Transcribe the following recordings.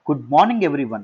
Good morning everyone.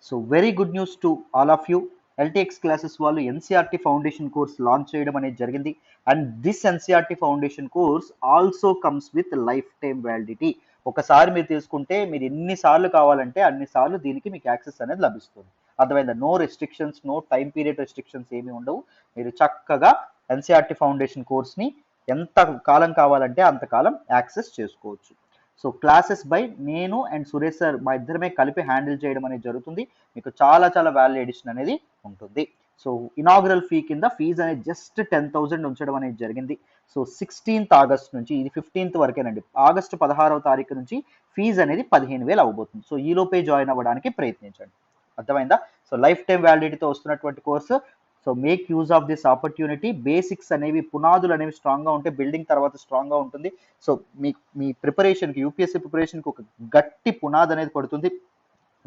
So very good news to all of you. LTX classes వాళ్ళు NCERT foundation course launch చేయడం అనేది జరిగింది. And this NCERT foundation course also comes with life time validity. ఒకసారి మీరు తీసుకుంటే మీరు ఎన్నిసార్లు కావాలంటే అన్నిసార్లు దీనికి మీకు యాక్సెస్ అనేది లభిస్తుంది. అర్థమైందా? No restrictions, no time period restrictions ఏమీ ఉండవు. మీరు చక్కగా ఎన్సీఆర్టీ ఫౌండేషన్ కోర్స్ని ఎంత కాలం కావాలంటే అంతకాలం యాక్సెస్ చేసుకోవచ్చు. సో క్లాసెస్ బై నేను అండ్ సురేష్ సార్ మా ఇద్దరమే కలిపి హ్యాండిల్ చేయడం అనేది జరుగుతుంది. మీకు చాలా చాలా వాల్యూ ఎడిషన్ అనేది ఉంటుంది. సో ఇనాగ్రల్ ఫీ కింద ఫీజు అనేది జస్ట్ 10,000 ఉంచడం అనేది జరిగింది. సో 16th ఆగస్ట్ నుంచి, ఇది 15th వరకేనండి, ఆగస్టు 16వ తారీఖు నుంచి ఫీజు అనేది 15,000 అవ్వబోతుంది. సో ఈ లోపే జాయిన్ అవ్వడానికి ప్రయత్నించండి. అర్థమైందా? సో లైఫ్ టైం వ్యాలిడిటీతో వస్తున్నటువంటి course. So make use of this opportunity. Basics అనేవి, పునాదులు అనేవి స్ట్రాంగ్గా ఉంటే బిల్డింగ్ తర్వాత స్ట్రాంగ్గా ఉంటుంది. సో మీ ప్రిపరేషన్కి, యూపీఎస్సీ ప్రిపరేషన్కి ఒక గట్టి పునాది అనేది పడుతుంది,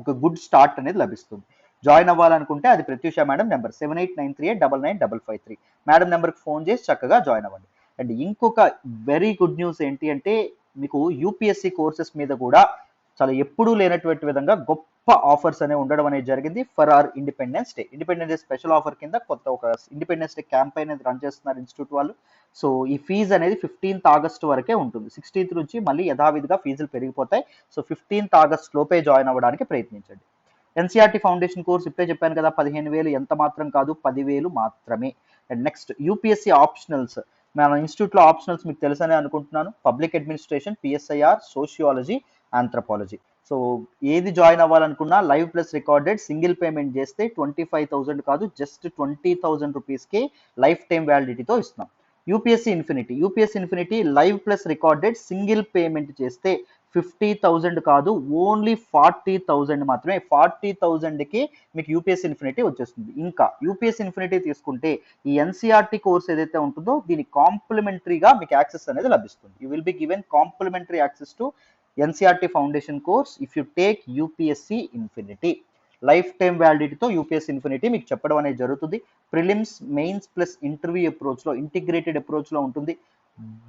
ఒక గుడ్ స్టార్ట్ అనేది లభిస్తుంది. జాయిన్ అవ్వాలనుకుంటే అది ప్రత్యూష మేడం నెంబర్ 7893899553 మేడం నెంబర్కి ఫోన్ చేసి చక్కగా జాయిన్ అవ్వండి. అండ్ ఇంకొక వెరీ గుడ్ న్యూస్ ఏంటి అంటే, మీకు యూపీఎస్సీ కోర్సెస్ మీద కూడా చాలా ఎప్పుడూ లేనటువంటి విధంగా గొప్ప ఆఫర్స్ అనేవి ఉండడం అనేది జరిగింది for our Independence Day. Independence Day special offer కింద కొత్త ఒక ఇండిపెండెన్స్ డే క్యాంపెయిన్ అనేది రన్ చేస్తున్నారు ఇన్స్టిట్యూట్ వాళ్ళు. సో ఈ ఫీజు అనేది 15th ఆగస్ట్ వరకే ఉంటుంది. 16th నుంచి మళ్ళీ యథావిధిగా ఫీజులు పెరిగిపోతాయి. సో 15th ఆగస్ట్ లోపే జాయిన్ అవ్వడానికి ప్రయత్నించండి. ఎన్సీఆర్టీ ఫౌండేషన్ కోర్స్ ఇప్పుడే చెప్పాను కదా, 15,000 ఎంత మాత్రం కాదు, 10,000 మాత్రమే. And next UPSC optionals. మన ఇన్స్టిట్యూట్లో ఆప్షనల్స్ మీకు తెలుసనే అనుకుంటున్నాను. Public administration, PSIR, sociology, anthropology. So ఏది జాయిన్ అవ్వాలనుకున్నా live plus recorded single payment చేస్తే 25,000 కాదు, జస్ట్ 20,000 రూపీస్కి లైఫ్ టైం వ్యాలిడిటీతో ఇస్తున్నాం. UPSC infinity live plus recorded single payment చేస్తే 50,000 కాదు, ఓన్లీ 40,000 మాత్రమే. 40,000కి మీకు యూపీఎస్సీ ఇన్ఫినిటీ వచ్చేస్తుంది. ఇంకా యూపీఎస్సీ ఇన్ఫినిటీ తీసుకుంటే ఈ ఎన్సీఆర్టీ కోర్స్ ఏదైతే ఉంటుందో దీని కాంప్లిమెంటరీగా మీకు యాక్సెస్ అనేది లభిస్తుంది. You will be given complimentary access to NCERT foundation course if you take UPSC infinity. Life time వ్యాలిడిటీతో యూపీఎస్సీ ఇన్ఫినిటీ మీకు చెప్పడం అనేది జరుగుతుంది. ప్రిలిమ్స్, మెయిన్స్ ప్లస్ ఇంటర్వ్యూ అప్రోచ్లో, ఇంటిగ్రేటెడ్ అప్రోచ్లో ఉంటుంది.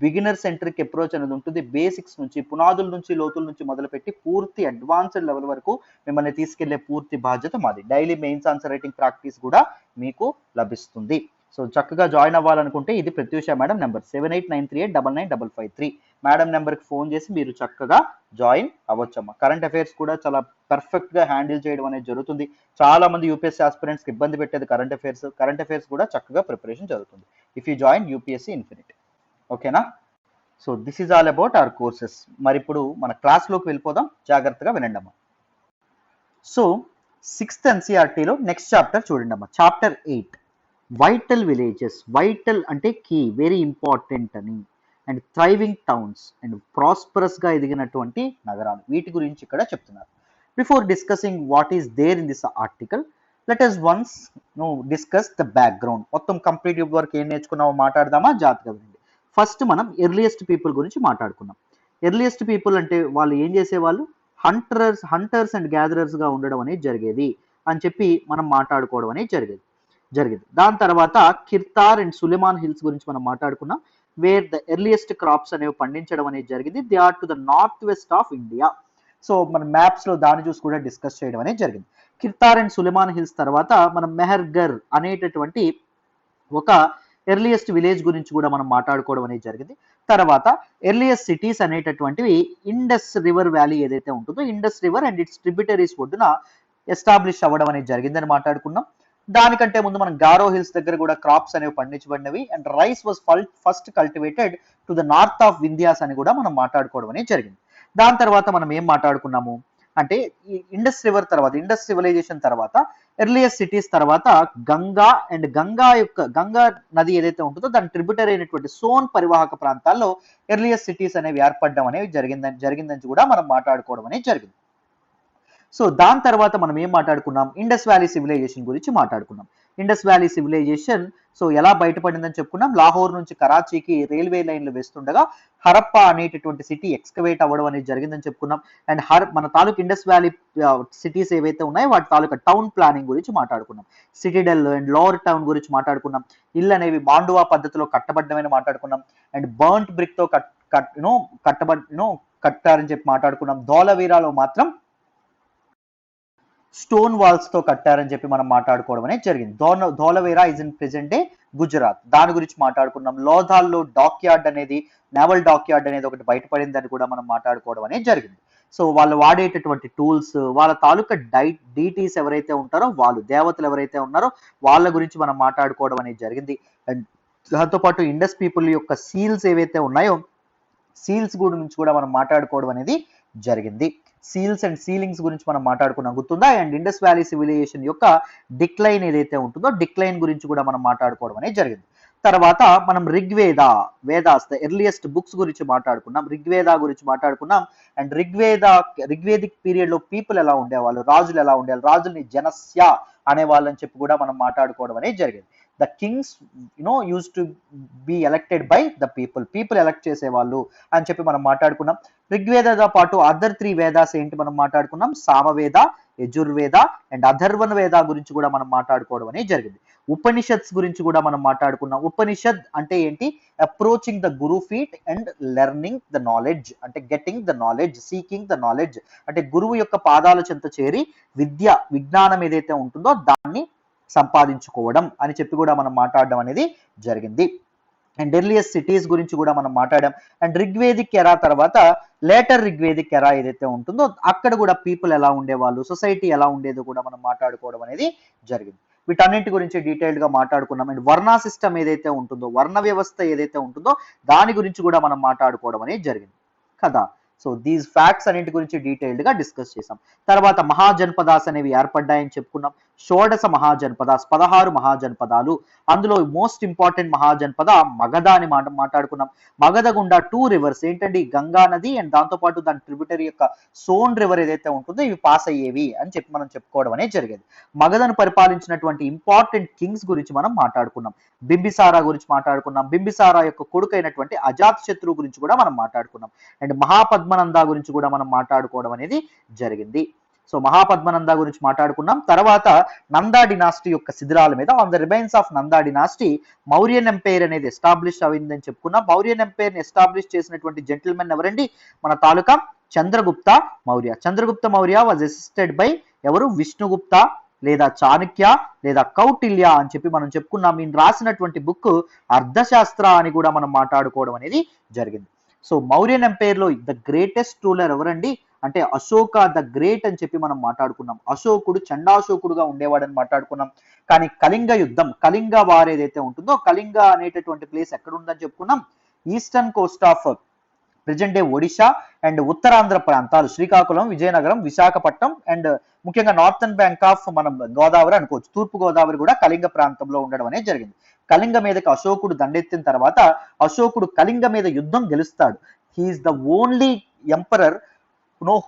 బిగినర్ సెంట్రిక్ అప్రోచ్ అనేది ఉంటుంది. బేసిక్స్ నుంచి, పునాదుల నుంచి, లోతుల నుంచి మొదలుపెట్టి పూర్తి అడ్వాన్స్డ్ లెవెల్ వరకు మిమ్మల్ని తీసుకెళ్లే పూర్తి బాధ్యత మాది. Daily mains answer writing practice కూడా మీకు లభిస్తుంది. సో చక్కగా జాయిన్ అవ్వాలనుకుంటే ఇది ప్రత్యూష మేడం నెంబర్ 7893899553 మేడం నెంబర్కి ఫోన్ చేసి మీరు చక్కగా జాయిన్ అవ్వచ్చమ్మా. కరెంట్ అఫైర్స్ కూడా చాలా పర్ఫెక్ట్గా హ్యాండిల్ చేయడం అనేది జరుగుతుంది. చాలా మంది యూపీఎస్సీ ఆస్పిరెంట్స్కి ఇబ్బంది పెట్టేది కరెంట్ అఫైర్స్ కూడా చక్కగా ప్రిపరేషన్ జరుగుతుంది if you join UPSC infinity. ఓకేనా? So this is all about our courses. మరి ఇప్పుడు మన క్లాస్లోకి వెళ్ళిపోదాం, జాగ్రత్తగా వినండి అమ్మా. సో 6th ఎన్సీఆర్టీలో నెక్స్ట్ చాప్టర్ చూడండి అమ్మా. Chapter 8 vital villages. వైటల్ అంటే కీ, వెరీ ఇంపార్టెంట్ అని. అండ్ థ్రైవింగ్ టౌన్స్ అండ్ ప్రాస్పరస్గా ఎదిగినటువంటి నగరాలు, వీటి గురించి ఇక్కడ చెప్తున్నారు. Before discussing what is there in this article, let us once discuss the background. మొత్తం కంప్లీట్ వరకు ఏం నేర్చుకున్నామో మాట్లాడదామా? జాగ్రత్తగా వినండి. ఫస్ట్ మనం ఎర్లియస్ట్ పీపుల్ గురించి మాట్లాడుకున్నాం. ఎర్లియస్ట్ పీపుల్ అంటే వాళ్ళు ఏం చేసేవాళ్ళు? హంటర్స్ అండ్ గ్యాదరర్స్గా ఉండడం అనేది జరిగేది అని చెప్పి మనం మాట్లాడుకోవడం అనేది జరిగింది. దాని తర్వాత కిర్తార్ అండ్ సులేమాన్ హిల్స్ గురించి మనం మాట్లాడుకున్నాం, వేర్ ద ఎర్లియస్ట్ క్రాప్స్ అనేవి పండించడం అనేది జరిగింది. They are to the north west of India. So మన మ్యాప్స్లో దాన్ని చూసి కూడా డిస్కస్ చేయడం అనేది జరిగింది. కిర్తార్ అండ్ సులేమాన్ హిల్స్ తర్వాత మనం మెహర్గర్ అనేటటువంటి ఒక ఎర్లియస్ట్ విలేజ్ గురించి కూడా మనం మాట్లాడుకోవడం అనేది జరిగింది. తర్వాత ఎర్లియస్ట్ సిటీస్ అనేటటువంటివి ఇండస్ రివర్ వ్యాలీ ఏదైతే ఉంటుందో, Indus river and it's tributaries ఒడ్డున ఎస్టాబ్లిష్ అవ్వడం అనేది జరిగిందని మాట్లాడుకున్నాం. దానికంటే ముందు మనం గారో హిల్స్ దగ్గర కూడా క్రాప్స్ అనేవి పండించబడినవి. And rice was first cultivated to the north of Vindhyas అని కూడా మనం మాట్లాడుకోవడం అనేది జరిగింది. దాని తర్వాత మనం ఏం మాట్లాడుకున్నాము అంటే, ఈ ఇండస్ రివర్ తర్వాత, ఇండస్ సివిలైజేషన్ తర్వాత ఎర్లియస్ట్ సిటీస్ తర్వాత గంగా నది ఏదైతే ఉంటుందో దాని ట్రిబ్యూటరీ అయినటువంటి సోన్ పరివాహక ప్రాంతాల్లో ఎర్లియస్ట్ సిటీస్ అనేవి ఏర్పడడం అనేవి జరిగిందని కూడా మనం మాట్లాడుకోవడం అనేది జరిగింది. సో దాని తర్వాత మనం ఏం మాట్లాడుకున్నాం? ఇండస్ వ్యాలీ సివిలైజేషన్ గురించి మాట్లాడుకున్నాం. ఇండస్ వ్యాలీ సివిలైజేషన్ సో ఎలా బయటపడిందని చెప్పుకున్నాం. లాహోర్ నుంచి కరాచీకి రైల్వే లైన్లు వేస్తుండగా హరప్పా అనేటటువంటి సిటీ ఎక్స్కవేట్ అవ్వడం అనేది జరిగిందని చెప్పుకున్నాం. అండ్ మన తాలూకు ఇండస్ వ్యాలీ సిటీస్ ఏవైతే ఉన్నాయో వాటి తాలూకా టౌన్ ప్లానింగ్ గురించి మాట్లాడుకున్నాం. సిటీడెల్ అండ్ లోవర్ టౌన్ గురించి మాట్లాడుకున్నాం. ఇల్లు అనేవి మాండువా పద్ధతిలో కట్టబడ్డమని మాట్లాడుకున్నాం. అండ్ బర్న్ట్ బ్రిక్తో కట్టారని చెప్పి మాట్లాడుకున్నాం. ధోలవీరాలో మాత్రం స్టోన్ వాల్స్ తో కట్టారని చెప్పి మనం మాట్లాడుకోవడం అనేది జరిగింది. Dholavira is in present day Gujarat, దాని గురించి మాట్లాడుకున్నాం. లోథాల్లో డాక్ యార్డ్ అనేది, నేవల్ డాక్ యార్డ్ అనేది ఒకటి బయటపడిందని కూడా మనం మాట్లాడుకోవడం అనేది జరిగింది. సో వాళ్ళు వాడేటటువంటి టూల్స్, వాళ్ళ తాలూకా డీటీస్ ఎవరైతే ఉంటారో, వాళ్ళు దేవతలు ఎవరైతే ఉన్నారో వాళ్ళ గురించి మనం మాట్లాడుకోవడం అనేది జరిగింది. అండ్ దాంతో పాటు ఇండస్ పీపుల్ యొక్క సీల్స్ ఏవైతే ఉన్నాయో సీల్స్ గురించి కూడా మనం మాట్లాడుకోవడం అనేది జరిగింది. సీల్స్ అండ్ సీలింగ్స్ గురించి మనం మాట్లాడుకున్నాం, గుర్తుందా? అండ్ ఇండస్ వ్యాలీ సివిలైజేషన్ యొక్క డిక్లైన్ ఏదైతే ఉంటుందో డిక్లైన్ గురించి కూడా మనం మాట్లాడుకోవడం అనేది జరిగింది. తర్వాత మనం వేదాస్ ద ఎర్లియస్ట్ బుక్స్ గురించి మాట్లాడుకున్నాం, ఋగ్వేద గురించి మాట్లాడుకున్నాం. అండ్ రిగ్వేదిక్ పీరియడ్ లో పీపుల్ ఎలా ఉండేవాళ్ళు, రాజులు ఎలా ఉండేవాళ్ళు, రాజుల్ని జనస్య అనే వాళ్ళని చెప్పి కూడా మనం మాట్లాడుకోవడం అనేది జరిగింది. The Kings use to B elected by the people elect చేసేవాళ్ళు అని చెప్పి మనం మాట్లాడుకున్నాం. ఋగ్వేదతో పాటు అదర్ 3 వేదాస్ ఏంటి మనం మాట్లాడుకున్నాం, సామవేద, యజుర్వేద అండ్ అథర్వణ వేద గురించి కూడా మనం మాట్లాడుకోవడం అనేది జరిగింది. ఉపనిషత్స్ గురించి కూడా మనం మాట్లాడుకున్నాం. ఉపనిషద్ అంటే ఏంటి, approaching the guru feet and learning the knowledge, అంటే getting the knowledge, seeking the knowledge, అంటే గురువు యొక్క పాదాల చెంత చేరి విజ్ఞానం ఏదైతే ఉంటుందో దాన్ని సంపాదించుకోవడం అని చెప్పి కూడా మనం మాట్లాడడం అనేది జరిగింది. అండ్ ఎర్లియస్ట్ సిటీస్ గురించి కూడా మనం మాట్లాడాం. అండ్ రిగ్వేదిక్ ఎరా తర్వాత లేటర్ రిగ్వేదిక్ ఎరా ఏదైతే ఉంటుందో అక్కడ కూడా పీపుల్ ఎలా ఉండేవాళ్ళు, సొసైటీ ఎలా ఉండేదో కూడా మనం మాట్లాడుకోవడం అనేది జరిగింది. వీటన్నింటి గురించి డీటెయిల్డ్ గా మాట్లాడుకున్నాం. అండ్ వర్ణ సిస్టమ్ ఏదైతే ఉంటుందో, వర్ణ వ్యవస్థ ఏదైతే ఉంటుందో దాని గురించి కూడా మనం మాట్లాడుకోవడం అనేది జరిగింది కదా. సో దీస్ ఫ్యాక్ట్స్ అన్నింటి గురించి డీటెయిల్డ్ గా డిస్కస్ చేసాం. తర్వాత మహాజనపదాస్ అనేవి ఏర్పడ్డాయని చెప్పుకున్నాం. షోడశ మహాజనపదాస్, 16 మహాజనపదాలు. అందులో మోస్ట్ ఇంపార్టెంట్ మహాజనపద మగధ అని మాట్లాడుకున్నాం. మగధ గుండా 2 రివర్స్ ఏంటండి, గంగా నది అండ్ దాంతో పాటు దాని ట్రిబ్యూటరీ యొక్క సోన్ రివర్ ఏదైతే ఉంటుందో ఇవి పాస్ అయ్యేవి అని చెప్పి మనం చెప్పుకోవడం అనేది జరిగేది. మగధను పరిపాలించినటువంటి ఇంపార్టెంట్ కింగ్స్ గురించి మనం మాట్లాడుకున్నాం. బింబిసారా గురించి మాట్లాడుకున్నాం. బింబిసారా యొక్క కొడుకు అయినటువంటి అజాత్ శత్రు గురించి కూడా మనం మాట్లాడుకున్నాం. అండ్ మహాపద్మనంద గురించి కూడా మనం మాట్లాడుకోవడం అనేది జరిగింది. సో మహాపద్మనంద గురించి మాట్లాడుకున్నాం. తర్వాత నందా డినాస్టీ యొక్క శిథిలాల మీద, on the remains of Nanda dynasty Mauryan empire అనేది ఎస్టాబ్లిష్ అయిందని చెప్పుకున్నాం. మౌర్యన్ ఎంపైర్ ని ఎస్టాబ్లిష్ చేసినటువంటి జెంటిల్మెన్ ఎవరండి, మన తాలూకా Chandragupta Maurya. Chandragupta Maurya was assisted by ఎవరు, విష్ణుగుప్త లేదా చాణక్య లేదా కౌటిల్య అని చెప్పి మనం చెప్పుకున్నాం. ఈయన రాసినటువంటి బుక్ అర్థశాస్త్ర అని కూడా మనం మాట్లాడుకోవడం అనేది జరిగింది. సో మౌర్యన్ ఎంపైర్ లో ద గ్రేటెస్ట్ రూలర్ ఎవరండి అంటే అశోక ద గ్రేట్ అని చెప్పి మనం మాట్లాడుకున్నాం. అశోకుడు చండాశోకుడుగా ఉండేవాడని మాట్లాడుకున్నాం. కానీ కళింగ యుద్ధం, కళింగ వార్ ఏదైతే ఉంటుందో, కళింగ అనేటటువంటి ప్లేస్ ఎక్కడ ఉందని చెప్పుకున్నాం, eastern Coast of present day Odisha and Uttarandhra ప్రాంతాలు, శ్రీకాకుళం, విజయనగరం, విశాఖపట్నం అండ్ ముఖ్యంగా నార్థన్ బ్యాంక్ ఆఫ్ మనం గోదావరి అనుకోవచ్చు, తూర్పు గోదావరి కూడా కళింగ ప్రాంతంలో ఉండడం అనేది జరిగింది. కళింగ మీదకి అశోకుడు దండెత్తిన తర్వాత అశోకుడు కళింగ మీద యుద్ధం గెలుస్తాడు. He is the only emperor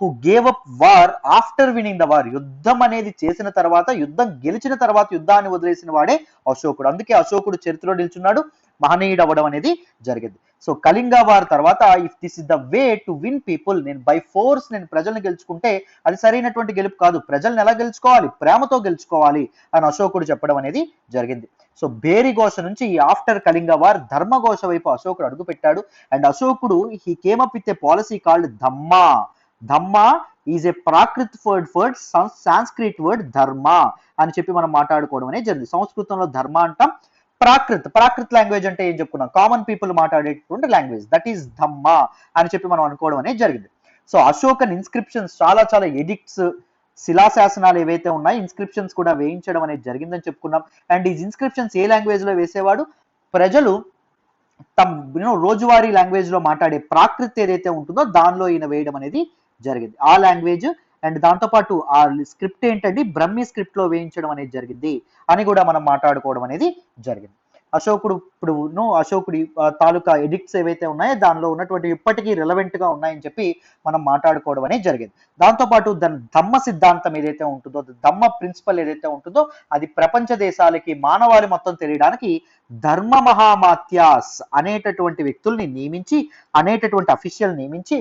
who gave up war after winning the war. యుద్ధం అనేది చేసిన తర్వాత, యుద్ధం గెలిచిన తర్వాత యుద్ధాన్ని వదిలేసిన వాడే అశోకుడు. అందుకే అశోకుడు చరిత్రలో నిల్చున్నాడు, మహనీయుడు అవ్వడం అనేది జరిగింది. సో కళింగ వార్ తర్వాత, if this is the way to win people, నేను బై ఫోర్స్ నేను ప్రజల్ని గెలుచుకుంటే అది సరైనటువంటి గెలుపు కాదు, ప్రజల్ని ఎలా గెలుచుకోవాలి, ప్రేమతో గెలుచుకోవాలి అని అశోకుడు చెప్పడం అనేది జరిగింది. సో బేరి ఘోష నుంచి ఆఫ్టర్ కళింగ వార్ ధర్మఘోష వైపు అశోకుడు అడుగు పెట్టాడు. అండ్ అశోకుడు he came up with a policy called dhamma. Dhamma is a Prakrit word Sanskrit word dharma అని చెప్పి మనం మాట్లాడుకోవడం అనేది జరిగింది. సంస్కృతంలో ధర్మ అంటాం. ప్రాకృత్ లాంగ్వేజ్ అంటే ఏం చెప్పుకున్నాం, కామన్ పీపుల్ మాట్లాడేటువంటి లాంగ్వేజ్, దట్ ఈస్ ధమ్మ అని చెప్పి మనం అనుకోవడం అనేది జరిగింది. సో అశోకన్ ఇన్స్క్రిప్షన్స్ చాలా ఎడిక్ట్స్, శిలాశాసనాలు ఏవైతే ఉన్నాయో ఇన్స్క్రిప్షన్స్ కూడా వేయించడం అనేది జరిగిందని చెప్పుకున్నాం. అండ్ ఈ ఇన్స్క్రిప్షన్స్ ఏ లాంగ్వేజ్ లో వేసేవాడు, ప్రజలు తమ రోజువారీ లాంగ్వేజ్ లో మాట్లాడే ప్రాకృత్ ఏదైతే ఉంటుందో దానిలో ఈయన వేయడం అనేది జరిగింది. ఆ లాంగ్వేజ్ అండ్ దాంతోపాటు ఆ స్క్రిప్ట్ ఏంటంటే బ్రహ్మి స్క్రిప్ట్ లో వేయించడం అనేది జరిగింది అని కూడా మనం మాట్లాడుకోవడం అనేది జరిగింది. అశోకుడి తాలూకా ఎడిక్ట్స్ ఏవైతే ఉన్నాయో దానిలో ఉన్నటువంటి ఇప్పటికీ రిలవెంట్ గా ఉన్నాయని చెప్పి మనం మాట్లాడుకోవడం అనేది జరిగింది. దాంతోపాటు దాని ధమ్మ సిద్ధాంతం ఏదైతే ఉంటుందో, ధమ్మ ప్రిన్సిపల్ ఏదైతే ఉంటుందో అది ప్రపంచ దేశాలకి, మానవాళి మొత్తం తెలియడానికి ధర్మ మహామాత్యాస్ అనేటటువంటి వ్యక్తుల్ని నియమించి, అనేటటువంటి అఫీషియల్ నియమించి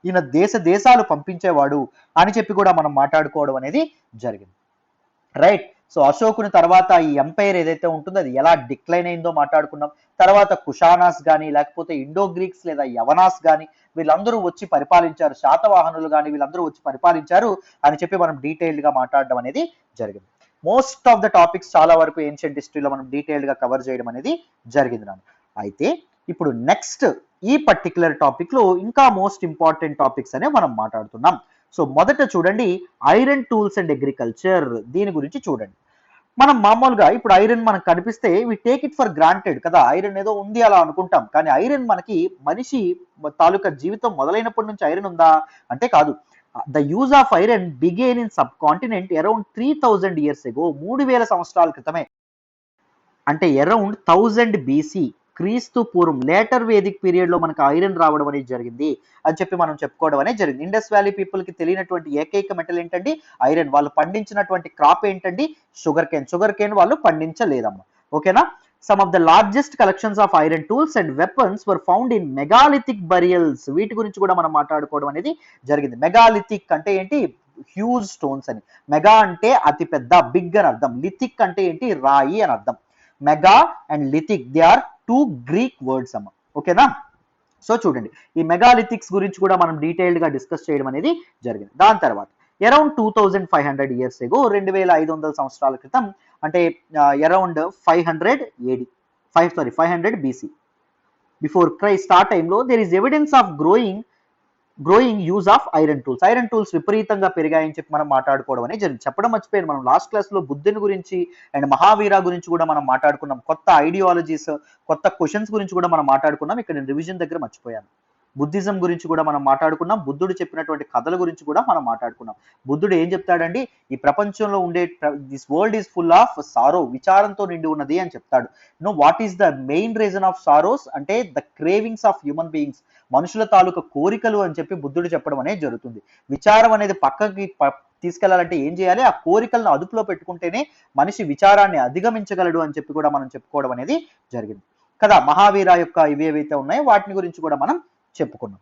ఈయన దేశాలు పంపించేవాడు అని చెప్పి కూడా మనం మాట్లాడుకోవడం అనేది జరిగింది. రైట్. సో అశోకుని తర్వాత ఈ ఎంపైర్ ఏదైతే ఉంటుందో అది ఎలా డిక్లైన్ అయిందో మాట్లాడుకున్నాం. తర్వాత కుషానాస్ కానీ, లేకపోతే ఇండో గ్రీక్స్ లేదా యవనాస్ కానీ వీళ్ళందరూ వచ్చి పరిపాలించారు, శాతవాహనులు కానీ వీళ్ళందరూ వచ్చి పరిపాలించారు అని చెప్పి మనం డీటెయిల్డ్ గా మాట్లాడడం అనేది జరిగింది. మోస్ట్ ఆఫ్ ద టాపిక్స్ చాలా వరకు ఏన్షియంట్ హిస్టరీలో మనం డీటెయిల్డ్ గా కవర్ చేయడం అనేది జరిగింది నాన్న. అయితే ఇప్పుడు నెక్స్ట్ ఈ పర్టికులర్ టాపిక్ లో ఇంకా మోస్ట్ ఇంపార్టెంట్ టాపిక్స్ అనే మనం మాట్లాడుతున్నాం. సో మొదట చూడండి ఐరన్ టూల్స్ అండ్ అగ్రికల్చర్, దీని గురించి చూడండి. మనం మామూలుగా ఇప్పుడు ఐరన్ మనకు కనిపిస్తే we take it for granted కదా, ఐరన్ ఏదో ఉంది అలా అనుకుంటాం. కానీ ఐరన్ మనకి మనిషి తాలూకా జీవితం మొదలైనప్పటి నుంచి ఐరన్ ఉందా అంటే కాదు. The use of iron began in sub continent around 3000 years ago, 3000 సంవత్సరాల క్రితమే, అంటే అరౌండ్ 1000 BC, క్రీస్తు పూర్వం, లేటర్ వేదిక్ పీరియడ్ లో మనకు ఐరన్ రావడం అనేది జరిగింది అని చెప్పి మనం చెప్పుకోవడం అనేది జరిగింది. ఇండస్ వ్యాలీ పీపుల్ కి తెలియనటువంటి ఏకైక మెటల్ ఏంటండి? ఐరన్. వాళ్ళు పండించినటువంటి క్రాప్ ఏంటండి? Sugar cane. షుగర్ కేన్ వాళ్ళు పండించలేదమ్మా. ఓకేనా? Some of the largest collections of iron tools and weapons were found in megalithic burials. వీటి గురించి కూడా మనం మాట్లాడుకోవడం అనేది జరిగింది. మెగాలిథిక్ అంటే ఏంటి? హ్యూజ్ స్టోన్స్ అని. మెగా అంటే అతి పెద్ద, బిగ్ అని అర్థం. లిథిక్ అంటే ఏంటి? రాయి అని అర్థం. Mega and lithic they are two Greek words అమ్మ. ఓకేనా? సో చూడండి, ఈ మెగాలిథిక్స్ గురించి కూడా మనం డీటెయిల్డ్ గా డిస్కస్ చేయడం అనేది జరిగింది. దాని తర్వాత అరౌండ్ 2500 years ago, 2500 సంవత్సరాల క్రితం, అంటే అరౌండ్ 500 BC, బిఫోర్ క్రైస్ట్, ఆ టైంలో there is evidence of growing use of iron tools. Iron tools విపరీతంగా పెరిగాయని చెప్పి మనం మాట్లాడుకోవడం అనేది జరిగింది. చెప్పడం మర్చిపోయాను, మనం లాస్ట్ క్లాస్ లో బుద్ధుని గురించి అండ్ మహావీర గురించి కూడా మనం మాట్లాడుకున్నాం. కొత్త ఐడియాలజీస్, కొత్త క్వశ్చన్స్ గురించి కూడా మనం మాట్లాడుకున్నాం. ఇక్కడ నేను రివిజన్ దగ్గర మర్చిపోయాను. బుద్ధిజం గురించి కూడా మనం మాట్లాడుకున్నాం. బుద్ధుడు చెప్పినటువంటి కథల గురించి కూడా మనం మాట్లాడుకున్నాం. బుద్ధుడు ఏం చెప్తాడండి? ఈ ప్రపంచంలో ఉండే this world is full of sorrow, విచారంతో నిండి ఉన్నది అని చెప్తాడు. No what is the main reason of sorrows అంటే the cravings of human beings, మనుషుల తాలూకా కోరికలు అని చెప్పి బుద్ధుడు చెప్పడం అనేది జరుగుతుంది. విచారం అనేది పక్కకి తీసుకెళ్లాలంటే ఏం చేయాలి? ఆ కోరికలను అదుపులో పెట్టుకుంటేనే మనిషి విచారాన్ని అధిగమించగలడు అని చెప్పి కూడా మనం చెప్పుకోవడం అనేది జరిగింది కదా. మహావీర యొక్క ఇవి ఏవైతే ఉన్నాయో వాటిని గురించి కూడా మనం చెప్పుకున్నాం.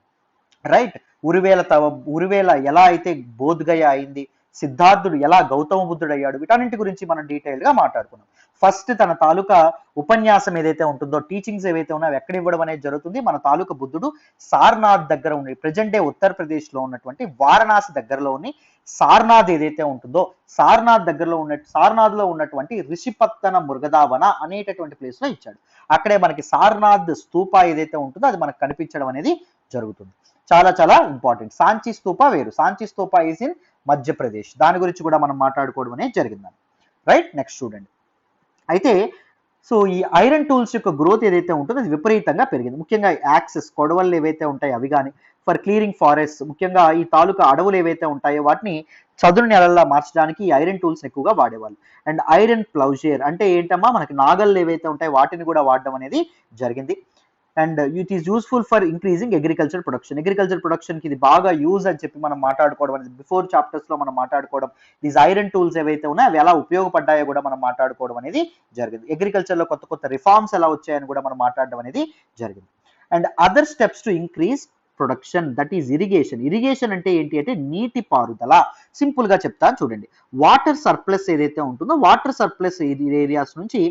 రైట్? ఉరివేల ఎలా అయితే బోధ్గయ అయింది, సిద్ధార్థుడు ఎలా గౌతమ బుద్ధుడు అయ్యాడు, వీటన్నింటి గురించి మనం డీటెయిల్ గా మాట్లాడుకున్నాం. ఫస్ట్ తన తాలూకా ఉపన్యాసం ఏదైతే ఉంటుందో, టీచింగ్స్ ఏవైతే ఉన్నాయో ఎక్కడ ఇవ్వడం అనేది జరుగుతుంది? మన తాలూకా బుద్ధుడు సార్నాథ్ దగ్గర ఉండి, ప్రజెంట్ డే ఉత్తరప్రదేశ్ లో ఉన్నటువంటి వారణాసి దగ్గరలో ఉన్న సార్నాథ్ ఏదైతే ఉంటుందో, సార్నాథ్ లో ఉన్నటువంటి రిషిపత్తన మృగదావన అనేటటువంటి ప్లేస్ లో ఇచ్చాడు. అక్కడే మనకి సార్నాథ్ స్తూప ఏదైతే ఉంటుందో అది మనకు కనిపించడం అనేది జరుగుతుంది. చాలా చాలా ఇంపార్టెంట్. సాంచి స్తూప వేరు. Sanchi stupa is in Madhya Pradesh. దాని గురించి కూడా మనం మాట్లాడుకోవడం అనేది జరిగిందని. రైట్? నెక్స్ట్ చూడండి. అయితే సో ఈ ఐరన్ టూల్స్ యొక్క గ్రోత్ ఏదైతే ఉంటుందో అది విపరీతంగా పెరిగింది. ముఖ్యంగా యాక్సెస్, కొడవళ్ళు ఏవైతే ఉంటాయో అవి కానీ, ఫర్ క్లియరింగ్ ఫారెస్ట్, ముఖ్యంగా ఈ తాలూకా అడవులు ఏవైతే ఉంటాయో వాటిని చదును నెలల్లా మార్చడానికి ఈ ఐరన్ టూల్స్ ఎక్కువగా వాడేవాళ్ళు. అండ్ ఐరన్ ప్లౌజేర్ అంటే ఏంటమ్మా? మనకి నాగళ్ళు ఏవైతే ఉంటాయో వాటిని కూడా వాడడం అనేది జరిగింది. And it is useful for increasing agriculture production. Agriculture production కి ఇది బాగా యూజ్ అని చెప్పి మనం మాట్లాడుకోవడం అనేది బిఫోర్ చాప్టర్స్ లో మనం మాట్లాడుకోవడం. దీస్ ఐరన్ టూల్స్ ఏవైతే ఉన్నాయో అవి ఎలా ఉపయోగపడ్డాయో కూడా మనం మాట్లాడుకోవడం అనేది జరిగింది. అగ్రికల్చర్ లో కొత్త కొత్త రిఫార్మ్స్ ఎలా వచ్చాయని కూడా మనం మాట్లాడడం అనేది జరిగింది. And other steps to increase production, that is irrigation. Irrigation అంటే ఏంటి అంటే నీటి పారుదల. సింపుల్ గా చెప్తాను చూడండి. వాటర్ సర్ప్లస్ ఏదైతే ఉంటుందో, వాటర్ సర్ప్లస్ ఏరియాస్ నుంచి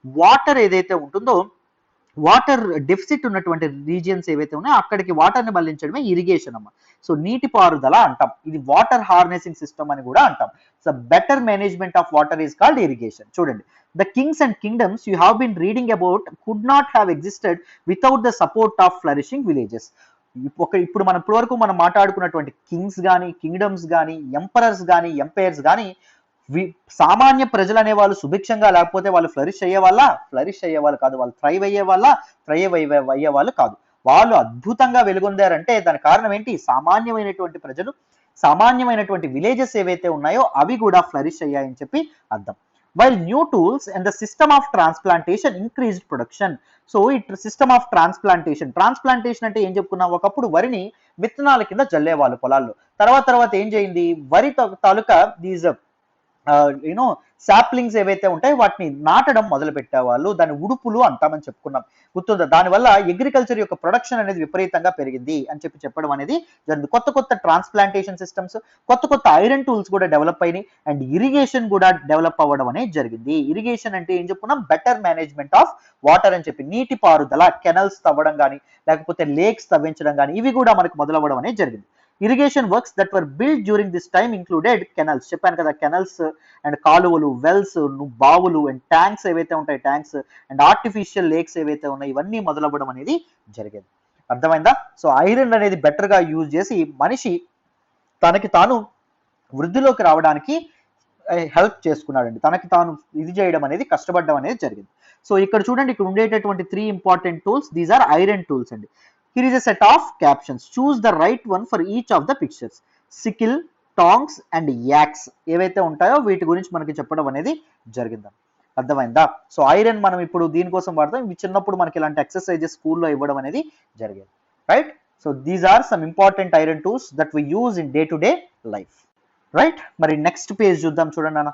వాటర్ ఏదైతే ఉంటుందో, వాటర్ డెఫిసిట్ ఉన్నటువంటి రీజియన్స్ ఏవైతే ఉన్నాయో అక్కడికి వాటర్ని మళ్లించడమే ఇరిగేషన్ అమ్మ. సో నీటి పారుదల అంటాం. ఇది వాటర్ హార్నెసింగ్ సిస్టమ్ అని కూడా అంటాం. So better management of water is called irrigation. చూడండి, the kings and kingdoms you have been reading about could not have existed without the support of flourishing villages. ఇప్పుడు మనం ఇప్పటివరకు మనం మాట్లాడుకున్నటువంటి కింగ్స్ కానీ, కింగ్డమ్స్ కానీ, ఎంపరర్స్ కానీ, ఎంపైర్స్ కానీ, సామాన్య ప్రజలు అనే వాళ్ళు సుభిక్షంగా లేకపోతే వాళ్ళు ఫ్లరిష్ అయ్యేవాళ్ళు కాదు. వాళ్ళు థ్రైవ్ అయ్యేవాళ్ళు కాదు. వాళ్ళు అద్భుతంగా వెలుగొందారంటే దాని కారణం ఏంటి? సామాన్యమైనటువంటి ప్రజలు, సామాన్యమైనటువంటి విలేజెస్ ఏవైతే ఉన్నాయో అవి కూడా ఫ్లరిష్ అయ్యాయని చెప్పి అర్థం. While new tools and the system of transplantation increased production. So ఈ సిస్టమ్ ఆఫ్ ట్రాన్స్ప్లాంటేషన్ అంటే ఏం చెప్పుకున్నాం? ఒకప్పుడు వరిని విత్తనాల కింద జల్లేవాళ్ళు పొలాల్లో. తర్వాత ఏం చేయింది? వరి తాలూకా దీస్ యూనో సాప్లింగ్స్ ఏవైతే ఉంటాయో వాటిని నాటడం మొదలు పెట్టేవాళ్ళు. దాని ఉడుపులు అంటామని చెప్పుకున్నాం, గుర్తుందా? దానివల్ల అగ్రికల్చర్ యొక్క ప్రొడక్షన్ అనేది విపరీతంగా పెరిగింది అని చెప్పడం అనేది జరిగింది. కొత్త కొత్త ట్రాన్స్ప్లాంటేషన్ సిస్టమ్స్, కొత్త కొత్త ఐరన్ టూల్స్ కూడా డెవలప్ అయినాయి, అండ్ ఇరిగేషన్ కూడా డెవలప్ అవ్వడం అనేది జరిగింది. ఇరిగేషన్ అంటే ఏం చెప్పుకున్నాం? బెటర్ మేనేజ్మెంట్ ఆఫ్ వాటర్ అని చెప్పి, నీటి పారుదల, కెనల్స్ తవ్వడం కానీ లేకపోతే లేక్స్ తవ్వించడం కానీ ఇవి కూడా మనకు మొదలవ్వడం అనేది జరిగింది. Irrigation works that were build during this time included canals, చెప్పాను కదా, కెనల్స్ అండ్ కాలువలు, వెల్స్, బావులు అండ్ ట్యాంక్స్ ఏవైతే ఉంటాయి, ట్యాంక్స్ అండ్ ఆర్టిఫిషియల్ లేక్స్ ఏవైతే ఉన్నాయి, ఇవన్నీ మొదలవ్వడం అనేది జరిగేది. అర్థమైందా? సో ఐరన్ అనేది బెటర్ గా యూజ్ చేసి మనిషి తనకి తాను వృద్ధిలోకి రావడానికి హెల్ప్ చేసుకున్నాడండి. తనకి తాను ఇది చేయడం అనేది, కష్టపడడం అనేది జరిగింది. సో ఇక్కడ చూడండి, ఇక్కడ ఉండేటటువంటి 3 important tools, these are iron tools అండి. Here is a set of captions, choose the right one for each of the pictures. Sickle, tongs and axe ఏవైతే ఉంటాయో వీటి గురించి మనకి చెప్పడం అనేది జరిగింది. అర్థమైందా? సో ఐరన్ మనం ఇప్పుడు దీనికోసం వాడతాం, ఇవి చిన్నప్పుడు మనకి ఇలాంటి ఎక్సర్సైజెస్ స్కూల్లో ఇవ్వడం అనేది జరిగేది, right? So these are some important iron tools that we use in day to day life, right? మరి నెక్స్ట్ పేజ్ చూద్దాం, చూడండి అన్న.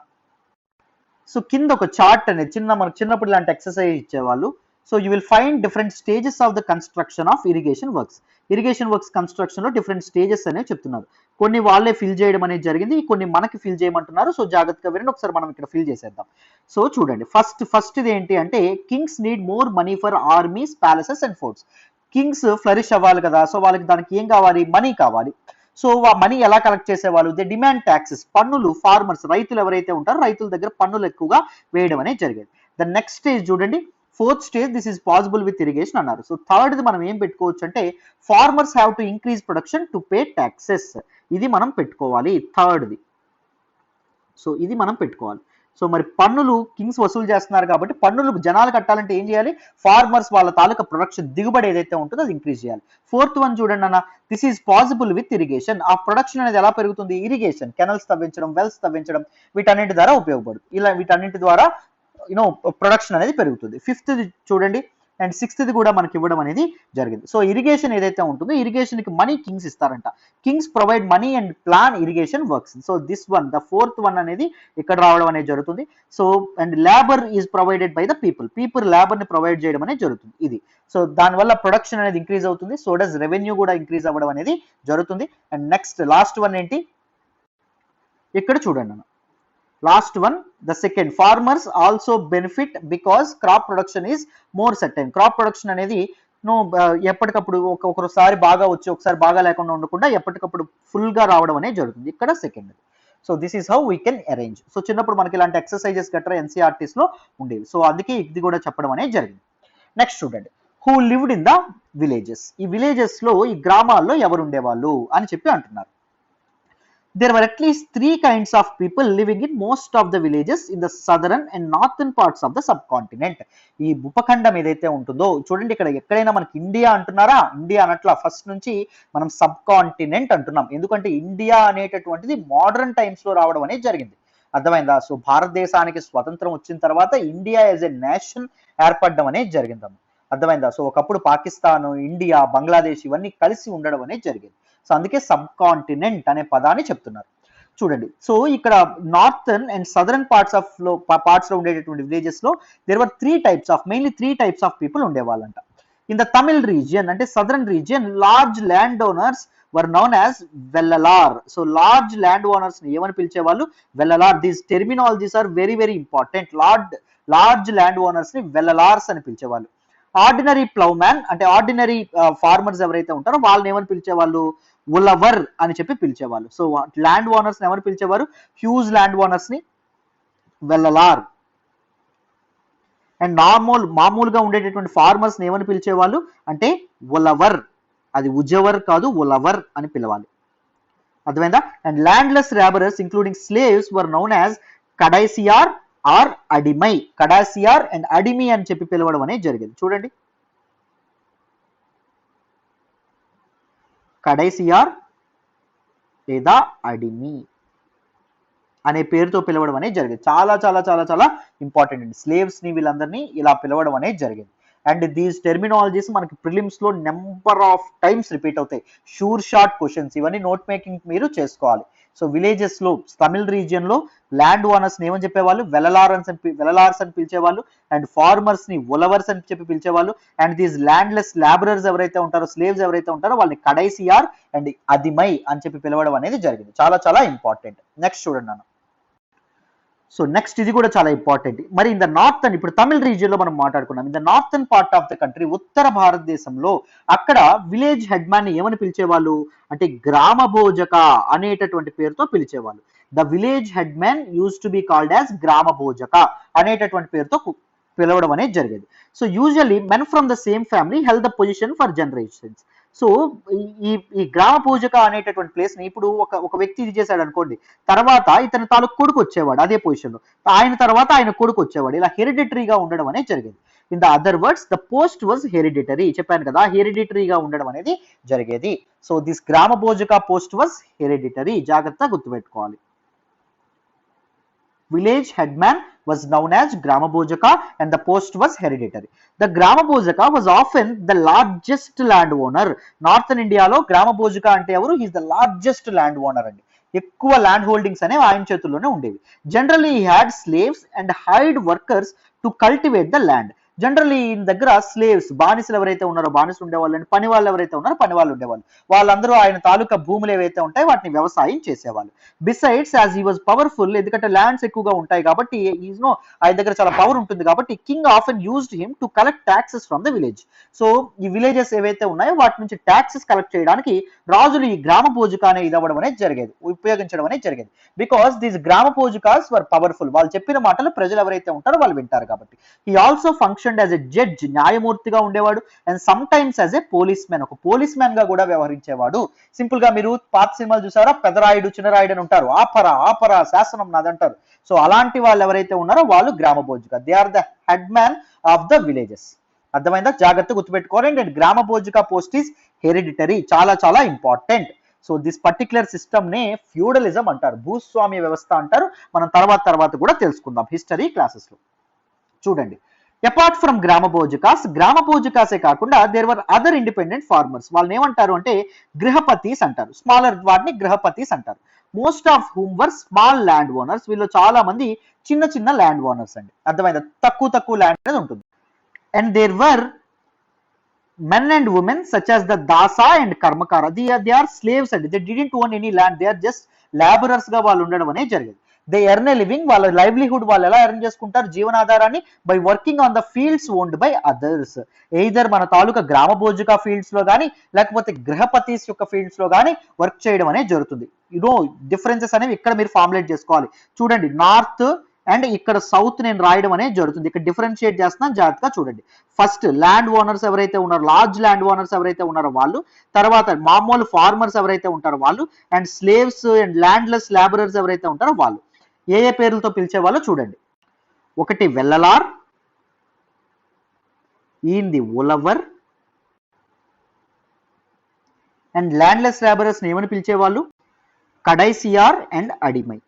సో కింద ఒక చార్ట్ అనేది మనకు చిన్నప్పుడు ఇలాంటి ఎక్సర్సైజ్ ఇచ్చేవాళ్ళు. So you will find different stages of the construction of irrigation works. Irrigation works construction లో డిఫరెంట్ స్టేజెస్ అనేవి చెప్తున్నారు. కొన్ని వాళ్ళే ఫిల్ చేయడం అనేది జరిగింది, కొన్ని మనకి ఫిల్ చేయమంటున్నారు. సో జాగ్రత్తగా వినండి, ఒకసారి మనం ఇక్కడ ఫిల్ చేసేద్దాం. సో చూడండి, ఫస్ట్ ఇది ఏంటి అంటే, kings need more money for armies, palaces and forts. Kings flourish అవ్వాలి కదా, సో వాళ్ళకి దానికి ఏం కావాలి? మనీ కావాలి. సో మనీ ఎలా కలెక్ట్ చేసేవాళ్ళు? దే డిమాండ్ ట్యాక్సెస్, పన్నులు. ఫార్మర్స్, రైతులు ఎవరైతే ఉంటారో రైతుల దగ్గర పన్నులు ఎక్కువగా వేయడం అనేది జరిగేది. ద నెక్స్ట్ స్టేజ్ చూడండి, fourth stage, this is possible with irrigation అన్నారు. సో థర్డ్ది మనం ఏం పెట్టుకోవచ్చు అంటే, farmers have to increase production to pay taxes. ఇది మనం పెట్టుకోవాలి, థర్డ్ది. సో ఇది మనం పెట్టుకోవాలి. సో మరి పన్నులు కింగ్స్ వసూలు చేస్తున్నారు కాబట్టి పన్నులు జనాలు కట్టాలంటే ఏం చేయాలి? ఫార్మర్స్ వాళ్ళ తాలూకా ప్రొడక్షన్ దిగుబడి ఏదైతే ఉంటుందో అది ఇంక్రీజ్ చేయాలి. ఫోర్త్ వన్ చూడండి అన్న, this is possible with irrigation. ఆ ప్రొడక్షన్ అనేది ఎలా పెరుగుతుంది? ఇరిగేషన్, కెనల్స్ తవ్వించడం, వెల్స్ తవ్వించడం, వీటన్నిటి ద్వారా ఉపయోగపడుతుంది. ఇలా వీటన్నిటి ద్వారా ప్రొడక్షన్ అనేది పెరుగుతుంది. ఫిఫ్త్ చూడండి, అండ్ సిక్స్త్ది కూడా మనకి ఇవ్వడం అనేది జరిగింది. సో ఇరిగేషన్ ఏదైతే ఉంటుందో, ఇరిగేషన్కి మనీ కింగ్స్ ఇస్తారంట. Kings provide money and plan irrigation works. So this one, the fourth one అనేది ఇక్కడ రావడం అనేది జరుగుతుంది. So and labour is provided by the people labour ని ప్రొవైడ్ చేయడం అనేది జరుగుతుంది. ఇది సో దానివల్ల ప్రొడక్షన్ అనేది ఇంక్రీజ్ అవుతుంది. సో డస్ రెవెన్యూ కూడా ఇంక్రీజ్ అవ్వడం అనేది జరుగుతుంది. అండ్ నెక్స్ట్ లాస్ట్ వన్ ఏంటి? ఇక్కడ చూడండి అన్న, last one, the second, farmers also benefit because crop production is more certain. Crop production అనేది ఎప్పటికప్పుడు ఒకసారి బాగా వచ్చి ఒకసారి బాగా లేకుండా ఉండకుండా ఎప్పటికప్పుడు ఫుల్ గా రావడం అనేది జరుగుతుంది. ఇక్కడ second. So this is how we can arrange. So చిన్నప్పుడు మనకి ఇలాంటి ఎక్సర్సైజెస్ గట్రా ఎన్సీఆర్టీస్ లో ఉండేవి. సో అందుకే ఇది కూడా చెప్పడం అనేది జరిగింది. నెక్స్ట్ చూడండి, who lived in the villages. ఈ విలేజెస్ లో, ఈ గ్రామాల్లో ఎవరు ఉండేవాళ్ళు అని చెప్పి అంటున్నారు. There were at least 3 kinds of people living in most of the villages in the southern and northern parts of the subcontinent. ఈ ఉపఖండం ఏదైతే ఉంటుందో చూడండి, ఇక్కడ ఎక్కడైనా మనకి ఇండియా అంటున్నారా? ఇండియా అనట్లా, ఫస్ట్ నుంచి మనం సబ్ కాంటినెంట్ అంటున్నాం. ఎందుకంటే ఇండియా అనేటటువంటిది మోడర్న్ టైమ్స్ లో రావడం అనేది జరిగింది. అర్థమైందా? సో భారతదేశానికి స్వతంత్రం వచ్చిన తర్వాత ఇండియా యాజ్ ఎ నేషన్ ఏర్పడడం అనేది జరిగిందమ్మ. అర్థమైందా? సో ఒకప్పుడు పాకిస్తాన్, ఇండియా, బంగ్లాదేశ్ ఇవన్నీ కలిసి ఉండడం అనేది జరిగింది. సో అందుకే సబ్ కాంటినెంట్ అనే పదాన్ని చెప్తున్నారు. చూడండి, సో ఇక్కడ నార్థన్ అండ్ సదరన్ పార్ట్స్ లో ఉండేటటువంటి విలేజెస్ లో there were mainly three types of people ఉండేవాళ్ళంట. ఇన్ ద తమిళ్ రీజియన్, అంటే southern region, large land owners were known as Vellalar. So large land owners ని ఏమని పిలిచేవాళ్ళు? Vellalar. These terminologies are very very important. Large land owners ని వెల్లలార్స్ అని పిలిచేవాళ్ళు. Ordinary ప్లౌమ్యాన్, అంటే ordinary farmers ఎవరైతే ఉంటారో వాళ్ళని ఏమని పిలిచేవాళ్ళు? ఉలవర్ అని చెప్పి పిలిచేవాళ్ళు. సో ల్యాండ్ ఓనర్స్ ని ఎవరు పిలిచేవారు? హ్యూజ్ ల్యాండ్ ఓనర్స్ ని వెల్లలార్. అండ్ మామూలుగా ఉండేటటువంటి ఫార్మర్స్ ని ఏమని పిలిచేవాళ్ళు అంటే ఉలవర్. అది ఉజవర్ కాదు, ఉలవర్ అని పిలవాలి. అర్థమైందా? And landless labourers including slaves were known as Kadaisiyar or Adimai. Kadaisiyar and Adimai అని చెప్పి పిలవడం అనేది జరిగింది. చూడండి, కడైసియార్ లేదా అడిమి అనే పేరుతో పిలవడం అనేది జరిగింది. చాలా చాలా చాలా చాలా ఇంపార్టెంట్ అండి. స్లేవ్స్ ని వీళ్ళందరినీ ఇలా పిలవడం అనేది జరిగింది. అండ్ దీస్ టెర్మినాలజీస్ మనకి ప్రిలిమ్స్ లో నెంబర్ ఆఫ్ టైమ్స్ రిపీట్ అవుతాయి. షూర్ షార్ట్ క్వశ్చన్స్, ఇవన్నీ నోట్ మేకింగ్ మీరు చేసుకోవాలి. సో విలేజెస్ లో తమిళ్ రీజియన్ లో ల్యాండ్ ఓనర్స్ ని ఏమని చెప్పేవాళ్ళు, వెలలార్స్ అని పిలిచేవాళ్ళు. అండ్ ఫార్మర్స్ ని ఉలవర్స్ అని చెప్పి పిలిచేవాళ్ళు. అండ్ దీస్ ల్యాండ్లెస్ లాబరర్స్ ఎవరైతే ఉంటారో, స్లేవ్స్ ఎవరైతే ఉంటారో వాళ్ళని కడైసియార్ అండ్ అదిమై అని చెప్పి పిలవడం అనేది జరిగింది. చాలా చాలా ఇంపార్టెంట్. నెక్స్ట్ చూడండి అన్న. సో నెక్స్ట్ ఇది కూడా చాలా ఇంపార్టెంట్. మరి ఇన్ ద నార్థన్, ఇప్పుడు తమిళ్ రీజియన్ లో మనం మాట్లాడుకున్నాం. In the northern part of the country, ఉత్తర భారతదేశంలో అక్కడ విలేజ్ హెడ్ మ్యాన్ ని ఏమని పిలిచేవాళ్ళు అంటే గ్రామ భోజక అనేటటువంటి పేరుతో పిలిచేవాళ్ళు. The village head man used to be called as grama bhojaka అనేటటువంటి పేరుతో పిలవడం అనేది జరిగేది. So usually men from the same family held the position for generations. So ఈ గ్రామ పూజక అనేటటువంటి ప్లేస్ ని ఇప్పుడు ఒక వ్యక్తి ఇది చేశాడు అనుకోండి, తర్వాత ఇతని తాలూకు కొడుకు వచ్చేవాడు అదే పొజిషన్ లో, ఆయన తర్వాత ఆయన కొడుకు వచ్చేవాడు, ఇలా హెరిడిటరీగా ఉండడం అనేది జరిగేది. In the other words the post was hereditary. చెప్పాను కదా, హెరిడిటరీగా ఉండడం అనేది జరిగేది. సో దిస్ గ్రామ భోజక పోస్ట్ వాజ్ హెరిడిటరీ. జాగ్రత్తగా గుర్తుపెట్టుకోవాలి. Village headman was known as Grama Bhojaka and the post was hereditary. The Grama Bhojaka was often the largest landowner. Northern India lo Grama Bhojaka ante evaru, he is the largest landowner andi. ఎక్కువ land holdings అనేవి ఆయన చేతుల్లోనే ఉండేవి. Generally he had slaves and hired workers to cultivate the land. Generally ఈయన దగ్గర slaves, బానిసలు ఎవరైతే ఉన్నారో బానిసలు ఉండేవాళ్ళు, అండ్ పని వాళ్ళు ఎవరైతే ఉన్నారో పని వాళ్ళు ఉండేవాళ్ళు. వాళ్ళందరూ ఆయన తాలూకా భూములు ఏవైతే ఉంటాయో వాటిని వ్యవసాయం చేసేవాళ్ళు. Besides as he was powerful, ఎందుకంటే ల్యాండ్స్ ఎక్కువగా ఉంటాయి కాబట్టి, ఈజ్ నో ఆయన దగ్గర చాలా పవర్ ఉంటుంది కాబట్టి, king often used him to collect taxes from the village. So ఈ విలేజెస్ ఏవైతే ఉన్నాయో వాటి నుంచి ట్యాక్సెస్ కలెక్ట్ చేయడానికి రాజులు ఈ గ్రామ పూజిక అనే ఇది అవ్వడం అనేది జరిగేది, ఉపయోగించడం అనేది జరిగేది. బికాస్ దీస్ గ్రామ పూజికాస్ వర్ పవర్ఫుల్. వాళ్ళు చెప్పిన మాటలు ప్రజలు ఎవరైతే ఉంటారో వాళ్ళు వింటారు కాబట్టి. He also function as a judge, న్యాయమూర్తిగా ఉండేవాడు. And some times as a police man, ఒక పోలీస్ మ్యాన్ గా కూడా వ్యవహరించేవాడు. సింపుల్ గా మీరు పాత సినిమాలు చూసారా, పెదరాయుడు చిన్నరాయుడు అని ఉంటారు, ఆపరా ఆపరా శాసనం నాదంటారు. సో అలాంటి వాళ్ళు ఎవరైతే ఉన్నారో వాళ్ళు grama bhojaka. They are the head man of the villages. అర్థమైందా? జాగ్రత్త గుర్తుపెట్టుకోవాలండి. అండ్ గ్రామ భోజిక పోస్ట్ ఈస్ హెరిడిటరీ. చాలా చాలా important. So this particular system నే ఫ్యూడలిజం అంటారు, భూస్వామ్య వ్యవస్థ అంటారు. మనం తర్వాత కూడా తెలుసుకుందాం హిస్టరీ క్లాసెస్ లో. చూడండి, అపార్ట్ ఫ్రమ్ గ్రామ భోజికాసే కాకుండా there were other independent farmers. వాళ్ళని ఏమంటారు అంటే గృహపతీస్ అంటారు. స్మాలర్ వాటిని గృహపతీస్ అంటారు. Most of whom were small land owners. వీళ్ళు చాలా మంది చిన్న చిన్న ల్యాండ్ ఓనర్స్ అండి. అర్థమైందా? తక్కువ ల్యాండ్ అనేది ఉంటుంది. And there were men and women such as the dasa and karmakara. They are slaves and they didn't own any land. They are just laborers గా వాళ్ళు ఉండడం అనేది జరిగేది. They earn a living. వాళ్ళ లైవ్లీహుడ్ వాళ్ళు ఎలా ఎర్న్ చేసుకుంటారు జీవనాధారాన్ని? By working on the fields owned by others. Either మన తాలూకా గ్రామ భోజిక ఫీల్డ్స్ లో కానీ లేకపోతే గృహపతీస్ యొక్క ఫీల్డ్స్ లో కానీ వర్క్ చేయడం అనేది జరుగుతుంది. యూనో డిఫరెన్సెస్ అనేవి ఇక్కడ మీరు ఫార్ములేట్ చేసుకోవాలి. చూడండి, నార్త్ అండ్ ఇక్కడ సౌత్ నేను రాయడం అనేది జరుగుతుంది. ఇక్కడ డిఫరెన్షియేట్ చేస్తున్నాను, జాగ్రత్తగా చూడండి. ఫస్ట్ ల్యాండ్ ఓనర్స్ ఎవరైతే ఉన్నారో, లార్జ్ ల్యాండ్ ఓనర్స్ ఎవరైతే ఉన్నారో వాళ్ళు, తర్వాత మామూలు ఫార్మర్స్ ఎవరైతే ఉంటారో వాళ్ళు, అండ్ స్లేవ్స్ అండ్ ల్యాండ్లెస్ లాబరర్స్ ఎవరైతే ఉంటారో వాళ్ళు. ఏ పేర్లతో పిలిచేవాళ్ళో చూడండి. ఒకటి వెల్లలార్, ఈంది ఉలవర్, అండ్ ల్యాండ్లెస్ లాబరర్స్ ఏమని పిలిచేవాళ్ళు? Kadaisiyar and Adimai.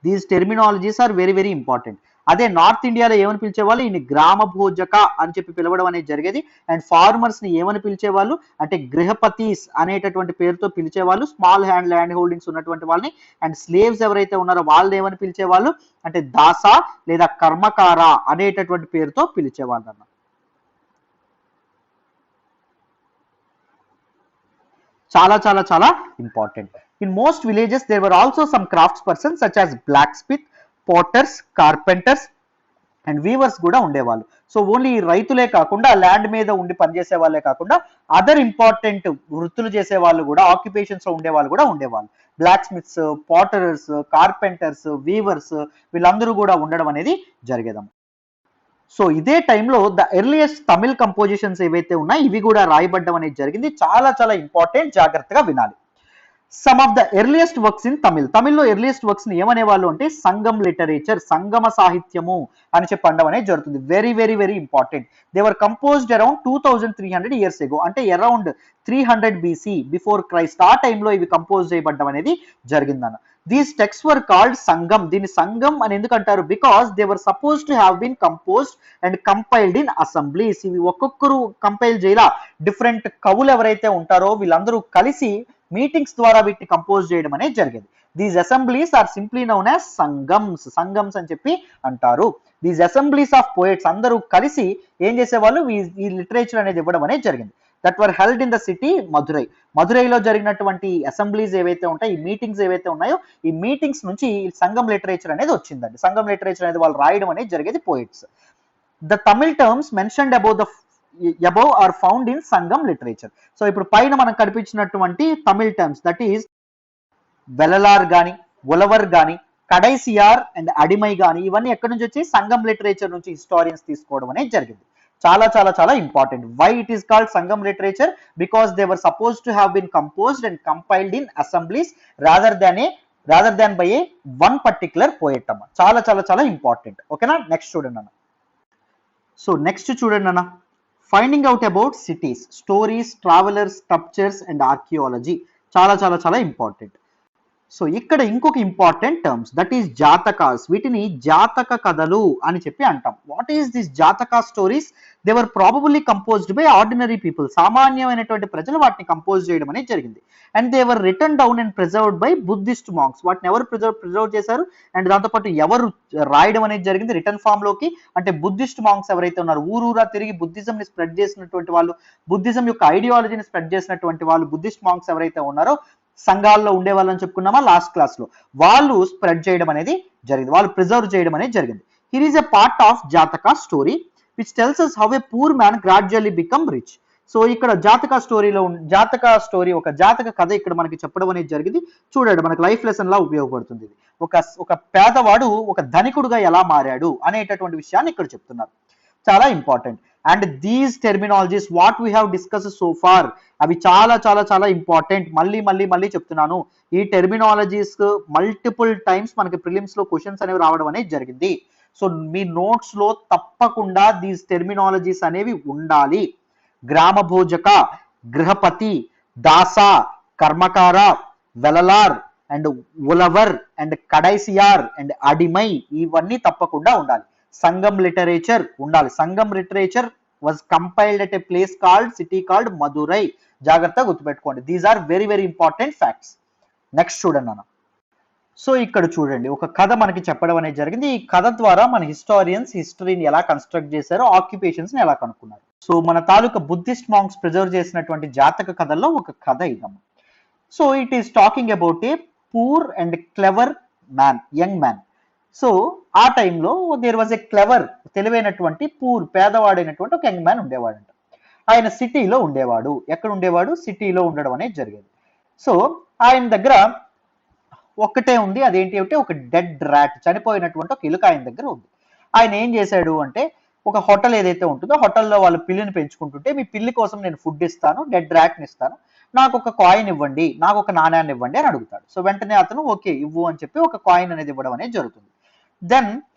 These terminologies are very very important. అదే నార్త్ ఇండియాలో ఏమని పిలిచేవాళ్ళు? ఈయన గ్రామ భోజక అని చెప్పి పిలవడం అనేది జరిగేది. అండ్ ఫార్మర్స్ ని ఏమని పిలిచేవాళ్ళు అంటే గృహపతీస్ అనేటటువంటి పేరుతో పిలిచేవాళ్ళు, స్మాల్ ల్యాండ్ హోల్డింగ్స్ ఉన్నటువంటి వాళ్ళని. అండ్ స్లేవ్స్ ఎవరైతే ఉన్నారో వాళ్ళని ఏమని పిలిచేవాళ్ళు అంటే దాసా లేదా కర్మకార అనేటటువంటి పేరుతో పిలిచేవాళ్ళు అన్న. చాలా important. In most villages there were also some craftspersons such as blacksmith, potters, carpenters and weavers కూడా ఉండేవాళ్ళు. సో ఓన్లీ రైతులే కాకుండా ల్యాండ్ మీద ఉండి పనిచేసే వాళ్ళే కాకుండా అదర్ ఇంపార్టెంట్ వృత్తులు చేసే వాళ్ళు కూడా, ఆక్యుపేషన్స్ లో ఉండేవాళ్ళు కూడా ఉండేవాళ్ళు. Blacksmiths, potters, carpenters, weavers వీళ్ళందరూ కూడా ఉండడం అనేది జరిగేదమ్మ. సో ఇదే టైంలో ద ఎర్లియస్ట్ తమిళ్ కంపోజిషన్స్ ఏవైతే ఉన్నాయో ఇవి కూడా రాయబడ్డం అనేది జరిగింది. చాలా ఇంపార్టెంట్, జాగ్రత్తగా వినాలి. Some of the earliest works in తమిళ్లో ఎర్లియస్ట్ వర్క్స్ ని ఏమనేవాళ్ళు అంటే సంగం లిటరేచర్, సంగమ సాహిత్యము అని చెప్పి అనడం అనేది జరుగుతుంది. Very very very important. They were composed around 2300 years ago, అంటే అరౌండ్ 300 BC బిఫోర్ క్రైస్ట్, ఆ టైంలో ఇవి కంపోజ్ చేయబడ్డం అనేది జరిగిందన్న. These texts were called Sangam. దీన్ని సంగం అని ఎందుకు అంటారు? Because they were suppose to have been composed and compiled in assemblies. ఇవి ఒక్కొక్కరు కంపైల్ చేయాల, డిఫరెంట్ కవులు ఎవరైతే ఉంటారో వీళ్ళందరూ కలిసి మీటింగ్స్ ద్వారా వీటిని కంపోజ్ చేయడం అనేది జరిగేది. These assemblies are simply known as Sangams, Sangams అని చెప్పి అంటారు. దీస్ అసెంబ్లీస్ ఆఫ్ పోయట్స్ అందరూ కలిసి ఏం చేసేవాళ్ళు, ఈ లిటరేచర్ అనేది ఇవ్వడం అనేది జరిగింది. That were held in the city Madurai. మధురైలో జరిగినటువంటి అసెంబ్లీస్ ఏవైతే ఉంటాయో, ఈ మీటింగ్స్ ఏవైతే ఉన్నాయో, ఈ మీటింగ్స్ నుంచి సంగం లిటరేచర్ అనేది వచ్చిందండి. సంగం లిటరేచర్ అనేది వాళ్ళు రాయడం అనేది జరిగేది poets. The Tamil terms mentioned above are found in Sangam literature. So ఇప్పుడు పైన మనం కనిపించినటువంటి తమిళ్ టర్మ్స్, దట్ ఈస్ వెలలార్ గాని, ఉలవర్ గాని, కడైసియార్ అండ్ అడిమై గాని, ఇవన్నీ ఎక్కడి నుంచి వచ్చి సంగం లిటరేచర్ నుంచి హిస్టారియన్స్ తీసుకోవడం అనేది జరిగింది. చాలా చాలా చాలా important. Why it is called Sangam literature? Because they were suppose to have been composed and compiled in assemblies rather than by a one particular poet అమ్మ. చాలా చాలా చాలా ఇంపార్టెంట్. ఓకేనా? నెక్స్ట్ చూడండి అన్న. సో నెక్స్ట్ చూడండి అన్న, finding out about cities, stories, travellers, sculptures and archaeology. చాలా చాలా చాలా ఇంపార్టెంట్. సో ఇక్కడ ఇంకొక ఇంపార్టెంట్ టర్మ్స్, దట్ ఈస్ జాతకాస్. వీటిని జాతక కథలు అని చెప్పి అంటాం. వాట్ ఈస్ దిస్ జాతక stories? They were probably composed by ordinary people. సామాన్యమైనటువంటి ప్రజలు వాటిని కంపోజ్ చేయడం అనేది జరిగింది. And they were written down and preserved by Buddhist monks. వాటిని ఎవరు ప్రిజర్వ్ చేశారు అండ్ దాంతోపాటు ఎవరు రాయడం అనేది జరిగింది రిటర్న్ ఫామ్ లోకి అంటే బుద్ధిస్ట్ మాంక్స్ ఎవరైతే ఉన్నారు, ఊరూరా తిరిగి బుద్ధిజం ని స్ప్రెడ్ చేసినటువంటి వాళ్ళు, బుద్ధిజం యొక్క ఐడియాలజీని స్ప్రెడ్ చేసినటువంటి వాళ్ళు, బుద్ధిస్ట్ మాంక్స్ ఎవరైతే ఉన్నారో సంఘాల్లో ఉండే వాళ్ళని చెప్పుకున్నామా లాస్ట్ క్లాస్ లో, వాళ్ళు స్ప్రెడ్ చేయడం అనేది జరిగింది, వాళ్ళు ప్రిజర్వ్ చేయడం అనేది జరిగింది. Here is a part of Jataka story which tells us how a poor man gradually become rich. So ఇక్కడ జాతక స్టోరీ ఒక జాతక కథ ఇక్కడ మనకి చెప్పడం అనేది జరిగింది. చూడండి, మనకి లైఫ్ లెసన్ లా ఉపయోగపడుతుంది. ఒక పేదవాడు ఒక ధనికుడుగా ఎలా మారాడు అనేటటువంటి విషయాన్ని ఇక్కడ చెప్తున్నారు. చాలా important. And these terminologies what we have discuss so far, అవి చాలా చాలా చాలా ఇంపార్టెంట్. మళ్ళీ చెప్తున్నాను, ఈ టెర్మినాలజీస్ మల్టిపుల్ టైమ్స్ మనకి ప్రిలిమ్స్ లో క్వశ్చన్స్ అనేవి రావడం అనేది జరిగింది. సో మీ నోట్స్ లో తప్పకుండా దీస్ టెర్మినాలజీస్ అనేవి ఉండాలి. గ్రామ bhojaka, grihapati, dasa, karmakara, Vellalar and Uzhavar and Kadaisiyar and Adimai, ఇవన్నీ తప్పకుండా ఉండాలి. సంగం లిటరేచర్ ఉండాలి. Sangam literature was compiled at a place called, city called Madurai. జాగ్రత్తగా గుర్తుపెట్టుకోండి. These are very very important facts. Next చూడండి అన్న. సో ఇక్కడ చూడండి, ఒక కథ మనకి చెప్పడం అనేది జరిగింది. ఈ కథ ద్వారా మన హిస్టారియన్స్ హిస్టరీని ఎలా కన్స్ట్రక్ట్ చేశారో, ఆక్యుపేషన్స్ ని ఎలా కనుక్కున్నారు. సో మన తాలూకా బుద్ధిస్ట్ మాంక్స్ ప్రిజర్వ్ చేసినటువంటి జాతక కథల్లో ఒక కథ ఇదమ్మ. So it is talking about a poor and clever man, young man. So ఆ టైంలో దేర్ వాజ్ ఎ క్లెవర్, తెలివైనటువంటి పేదవాడైనటువంటి ఒక యంగ్ మ్యాన్ ఉండేవాడంట. ఆయన సిటీలో ఉండేవాడు. ఎక్కడ ఉండేవాడు? సిటీలో ఉండడం అనేది జరిగేది. సో ఆయన దగ్గర ఒక్కటే ఉంది, అదేంటి అంటే ఒక డెడ్ ర్యాట్, చనిపోయినటువంటి ఒక ఎలుక ఆయన దగ్గర ఉంది. ఆయన ఏం చేశాడు అంటే, ఒక హోటల్ ఏదైతే ఉంటుందో హోటల్లో వాళ్ళు పిల్లిని పెంచుకుంటుంటే, మీ పిల్లి కోసం నేను ఫుడ్ ఇస్తాను, డెడ్ ర్యాట్ని ఇస్తాను, నాకు ఒక కాయిన్ ఇవ్వండి, నాకు ఒక నాణ్యాన్ని ఇవ్వండి అని అడుగుతాడు. సో వెంటనే అతను ఓకే ఇవ్వు అని చెప్పి ఒక కాయిన్ అనేది ఇవ్వడం అనేది జరుగుతుంది. దెన్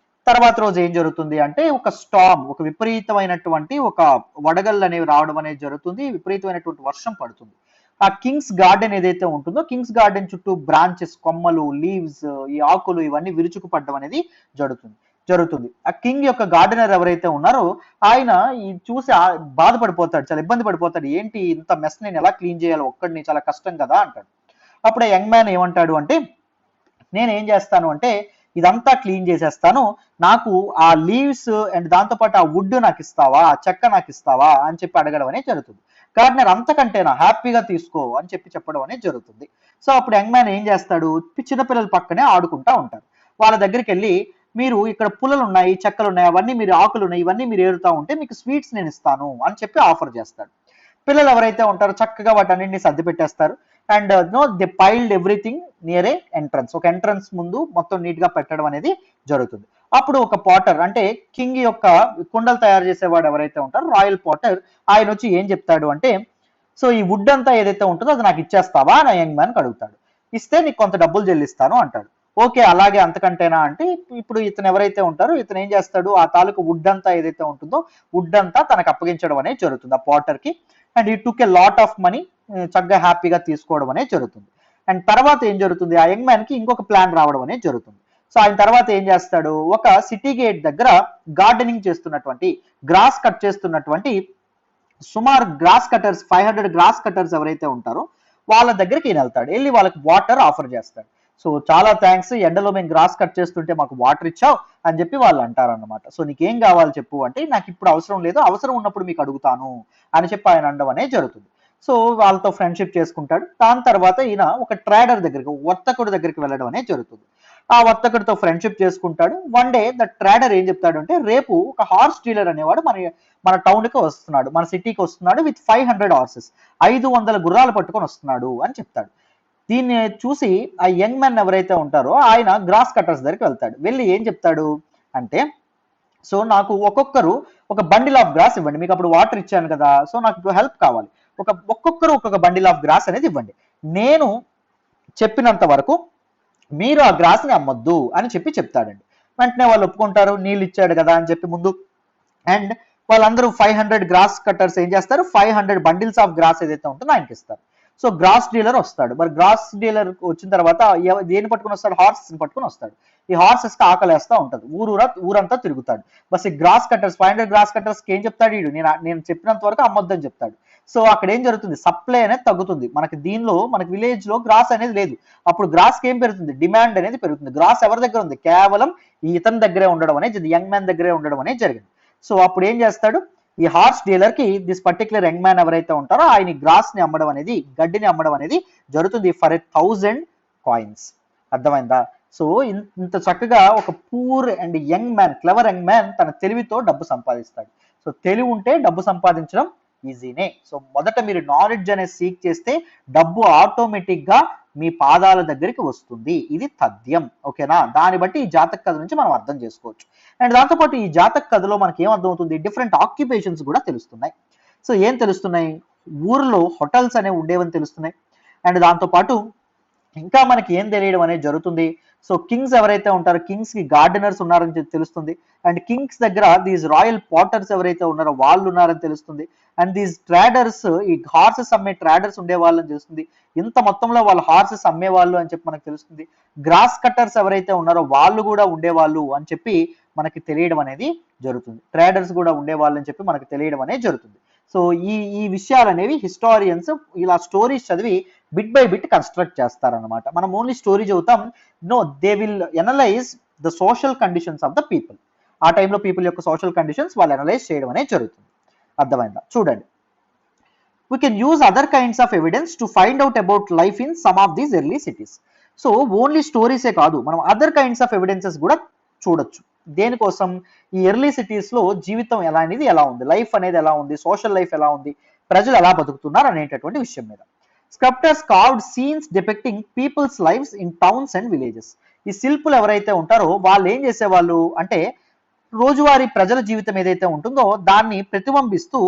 తర్వాత రోజు ఏం జరుగుతుంది అంటే, ఒక స్టార్మ్, ఒక విపరీతమైనటువంటి ఒక వడగళ్ళు అనేవి రావడం అనేది జరుగుతుంది. విపరీతమైనటువంటి వర్షం పడుతుంది. ఆ కింగ్స్ గార్డెన్ ఏదైతే ఉంటుందో, కింగ్స్ గార్డెన్ చుట్టూ బ్రాంచెస్, కొమ్మలు, లీవ్స్, ఈ ఆకులు ఇవన్నీ విరుచుకుపడడం అనేది జరుగుతుంది. ఆ కింగ్ యొక్క గార్డెనర్ ఎవరైతే ఉన్నారో ఆయన ఈ చూసి బాధపడిపోతాడు, చాలా ఇబ్బంది పడిపోతాడు. ఏంటి ఇంత మెస్ నేను ఎలా క్లీన్ చేయాలి ఒక్కడిని, చాలా కష్టం కదా అంటాడు. అప్పుడు ఆ యంగ్ మ్యాన్ ఏమంటాడు అంటే, నేను ఏం చేస్తాను అంటే ఇదంతా క్లీన్ చేసేస్తాను, నాకు ఆ లీవ్స్ అండ్ దాంతోపాటు ఆ వుడ్ నాకు ఇస్తావా, ఆ చెక్క నాకు ఇస్తావా అని చెప్పి అడగడం అనేది జరుగుతుంది. గార్డెనర్ అంతకంటేనా, హ్యాపీగా తీసుకో అని చెప్పడం అనేది జరుగుతుంది. సో అప్పుడు యంగ్ మ్యాన్ ఏం చేస్తాడు, చిన్నపిల్లల పక్కనే ఆడుకుంటా ఉంటారు. వాళ్ళ దగ్గరికి వెళ్ళి, మీరు ఇక్కడ పుల్లలు ఉన్నాయి, చెక్కలు ఉన్నాయి, అవన్నీ మీరు ఆకులు ఉన్నాయి, ఇవన్నీ మీరు ఏరుతా ఉంటే మీకు స్వీట్స్ నేను ఇస్తాను అని చెప్పి ఆఫర్ చేస్తాడు. పిల్లలు ఎవరైతే ఉంటారో చక్కగా వాటన్నింటినీ సర్ది పెట్టేస్తారు. And they piled everything near a entrance, ఒక ఎంట్రన్స్ ముందు మొత్తం నీట్ గా పెట్టడం అనేది జరుగుతుంది. అప్పుడు ఒక పాటర్, అంటే కింగ్ యొక్క కుండలు తయారు చేసేవాడు ఎవరైతే ఉంటారో రాయల్ పాటర్, ఆయన వచ్చి ఏం చెప్తాడు అంటే, సో ఈ వుడ్ అంతా ఏదైతే ఉంటుందో అది నాకు ఇచ్చేస్తావా అని యంగ్ మ్యాన్ అడుగుతాడు. ఇస్తే నీకు కొంత డబ్బులు చెల్లిస్తాను అంటాడు. ఓకే, అలాగే అంతకంటేనా అంటే ఇప్పుడు ఇతను ఎవరైతే ఉంటారో ఇతను ఏం చేస్తాడు, ఆ తాలూకు వుడ్ అంతా ఏదైతే ఉంటుందో వుడ్ అంతా తనకు అప్పగించడం అనేది జరుగుతుంది ఆ పాటర్ కి. అండ్ ఈ టుక్ ఏ లాట్ ఆఫ్ మనీ, చక్కగా హ్యాపీగా తీసుకోవడం అనేది జరుగుతుంది. అండ్ తర్వాత ఏం జరుగుతుంది, ఆ యంగ్ మ్యాన్ కి ఇంకొక ప్లాన్ రావడం అనేది జరుగుతుంది. సో ఆయన తర్వాత ఏం చేస్తాడు, ఒక సిటీ గేట్ దగ్గర గార్డెనింగ్ చేస్తున్నటువంటి, గ్రాస్ కట్ చేస్తున్నటువంటి సుమారు గ్రాస్ కటర్స్ 500 గ్రాస్ కటర్స్ ఎవరైతే ఉంటారో వాళ్ళ దగ్గరికి ఈయన వెళ్తాడు. వెళ్ళి వాళ్ళకి వాటర్ ఆఫర్ చేస్తాడు. సో చాలా థ్యాంక్స్, ఎండలో మేము గ్రాస్ కట్ చేస్తుంటే మాకు వాటర్ ఇచ్చావు అని చెప్పి వాళ్ళు అంటారన్నమాట. సో నీకేం కావాలి చెప్పు అంటే, నాకు ఇప్పుడు అవసరం లేదు, అవసరం ఉన్నప్పుడు మీకు అడుగుతాను అని చెప్పి ఆయన అనడం అనేది జరుగుతుంది. సో వాళ్ళతో ఫ్రెండ్షిప్ చేసుకుంటాడు. దాని తర్వాత ఈయన ఒక ట్రేడర్ దగ్గరికి, వర్తకుడి దగ్గరికి వెళ్ళడం అనేది జరుగుతుంది. ఆ వర్తకుడితో ఫ్రెండ్షిప్ చేసుకుంటాడు. వన్ డే ద ట్రేడర్ ఏం చెప్తాడు అంటే, రేపు ఒక హార్స్ డీలర్ అనేవాడు మన టౌన్ కి వస్తున్నాడు, మన సిటీకి వస్తున్నాడు విత్ 500 హార్సెస్, 500 గుర్రాలు పట్టుకొని వస్తున్నాడు అని చెప్తాడు. దీన్ని చూసి ఆ యంగ్ మ్యాన్ ఎవరైతే ఉంటారో ఆయన గ్రాస్ కట్టర్స్ దగ్గరికి వెళ్తాడు. వెళ్ళి ఏం చెప్తాడు అంటే, సో నాకు ఒక్కొక్కరు ఒక బండిల్ ఆఫ్ గ్రాస్ ఇవ్వండి, మీకు అప్పుడు వాటర్ ఇచ్చాను కదా, సో నాకు ఇప్పుడు హెల్ప్ కావాలి, ఒక్కొక్కరు ఒక్కొక్క బండిల్ ఆఫ్ గ్రాస్ అనేది ఇవ్వండి, నేను చెప్పినంత వరకు మీరు ఆ గ్రాస్ ని అమ్మొద్దు అని చెప్పి చెప్తాడండి. వెంటనే వాళ్ళు ఒప్పుకుంటారు, నీళ్ళు ఇచ్చాడు కదా అని చెప్పి ముందు. అండ్ వాళ్ళందరూ 500 గ్రాస్ కట్టర్స్ ఏం చేస్తారు, 500 బండిల్స్ ఆఫ్ గ్రాస్ ఏదైతే ఉంటుందో ఆయనకి ఇస్తారు. సో గ్రాస్ డీలర్ వస్తాడు. మరి గ్రాస్ డీలర్ వచ్చిన తర్వాత దేన్ని పట్టుకుని వస్తాడు, హార్సెస్ పట్టుకుని వస్తాడు. ఈ హార్సెస్ కి ఆకలేస్తా ఉంటది, ఊరంతా తిరుగుతాడు. బస్ ఈ గ్రాస్ కట్టర్స్ 500 గ్రాస్ కట్టర్స్ కి ఏం చెప్తాడు, నేను చెప్పినంత వరకు అమ్మొద్దని చెప్తాడు. సో అక్కడ ఏం జరుగుతుంది, సప్లై అనేది తగ్గుతుంది. మనకి విలేజ్ లో గ్రాస్ అనేది లేదు. అప్పుడు గ్రాస్ కి ఏం పెరుగుతుంది, డిమాండ్ అనేది పెరుగుతుంది. గ్రాస్ ఎవరి దగ్గర ఉంది, కేవలం ఈ ఇతని దగ్గరే ఉండడం అనేది, యంగ్ మ్యాన్ దగ్గరే ఉండడం అనేది జరిగింది. సో అప్పుడు ఏం చేస్తాడు, ఈ హార్స్ డీలర్ కి దిస్ పర్టికులర్ యంగ్ మ్యాన్ ఎవరైతే ఉంటారో ఆయన గ్రాస్ ని అమ్మడం అనేది, గడ్డిని అమ్మడం అనేది జరుగుతుంది ఫర్ 1000 కాయిన్స్. అర్థమైందా? సో ఇంత చక్కగా ఒక poor and young man, clever young man తన తెలివితో డబ్బు సంపాదిస్తాడు. సో తెలివి ఉంటే డబ్బు సంపాదించడం ఈజీనే. సో మొదట మీరు నాలెడ్జ్ అనేది సీక్ చేస్తే డబ్బు ఆటోమేటిక్ గా మీ పాదాల దగ్గరికి వస్తుంది. ఇది తథ్యం. ఓకేనా? దాన్ని బట్టి ఈ జాతక కథ నుంచి మనం అర్థం చేసుకోవచ్చు. అండ్ దాంతోపాటు ఈ జాతక కథలో మనకి ఏం అర్థం అవుతుంది, డిఫరెంట్ ఆక్యుపేషన్స్ కూడా తెలుస్తున్నాయి. సో ఏం తెలుస్తున్నాయి, ఊర్లో హోటల్స్ అనేవి ఉండేవని తెలుస్తున్నాయి. అండ్ దాంతోపాటు ఇంకా మనకి ఏం తెలియడం అనేది జరుగుతుంది, సో కింగ్స్ ఎవరైతే ఉంటారో కింగ్స్ కి గార్డెనర్స్ ఉన్నారని తెలుస్తుంది. అండ్ కింగ్స్ దగ్గర దీస్ రాయల్ పాటర్స్ ఎవరైతే ఉన్నారో వాళ్ళు ఉన్నారని తెలుస్తుంది. అండ్ దీస్ ట్రేడర్స్, ఈ హార్సెస్ అమ్మే ట్రేడర్స్ ఉండే వాళ్ళని తెలుస్తుంది. ఇంత మొత్తంలో వాళ్ళు హార్సెస్ అమ్మేవాళ్ళు అని చెప్పి మనకు తెలుస్తుంది. గ్రాస్ కట్టర్స్ ఎవరైతే ఉన్నారో వాళ్ళు కూడా ఉండేవాళ్ళు అని చెప్పి మనకి తెలియడం అనేది జరుగుతుంది. ట్రేడర్స్ కూడా ఉండేవాళ్ళు అని చెప్పి మనకి తెలియడం అనేది జరుగుతుంది. సో ఈ విషయాలు అనేవి హిస్టారియన్స్ ఇలా స్టోరీస్ చదివి బిట్ బై బిట్ కన్స్ట్రక్ట్ చేస్తారనమాట. మనం ఓన్లీ స్టోరీ చదువుతాం, no, they will analyze the social conditions of the people. ఆ టైంలో పీపుల్ యొక్క సోషల్ కండిషన్స్ వాళ్ళు అనలైజ్ చేయడం అనేది జరుగుతుంది. అర్థమైందా? చూడండి, we can use other kinds of evidence to find out about life in some of these early cities. So only స్టోరీసే కాదు, మనం అదర్ కైండ్స్ ఆఫ్ ఎవిడెన్సెస్ కూడా చూడొచ్చు. దేనికోసం, ఈ ఎర్లీ సిటీస్ లో జీవితం ఎలా ఉంది, లైఫ్ అనేది ఎలా ఉంది, సోషల్ లైఫ్ ఎలా ఉంది, ప్రజలు ఎలా బతుకుతున్నారు అనేటటువంటి విషయం మీద. Sculptors carved scenes depicting people's lives in towns and villages. ఈ శిల్పులు ఎవరైతే ఉంటారో వాళ్ళు ఏం చేసేవాళ్ళు అంటే, రోజువారీ ప్రజల జీవితం ఏదైతే ఉంటుందో దాన్ని ప్రతిబింబిస్తూ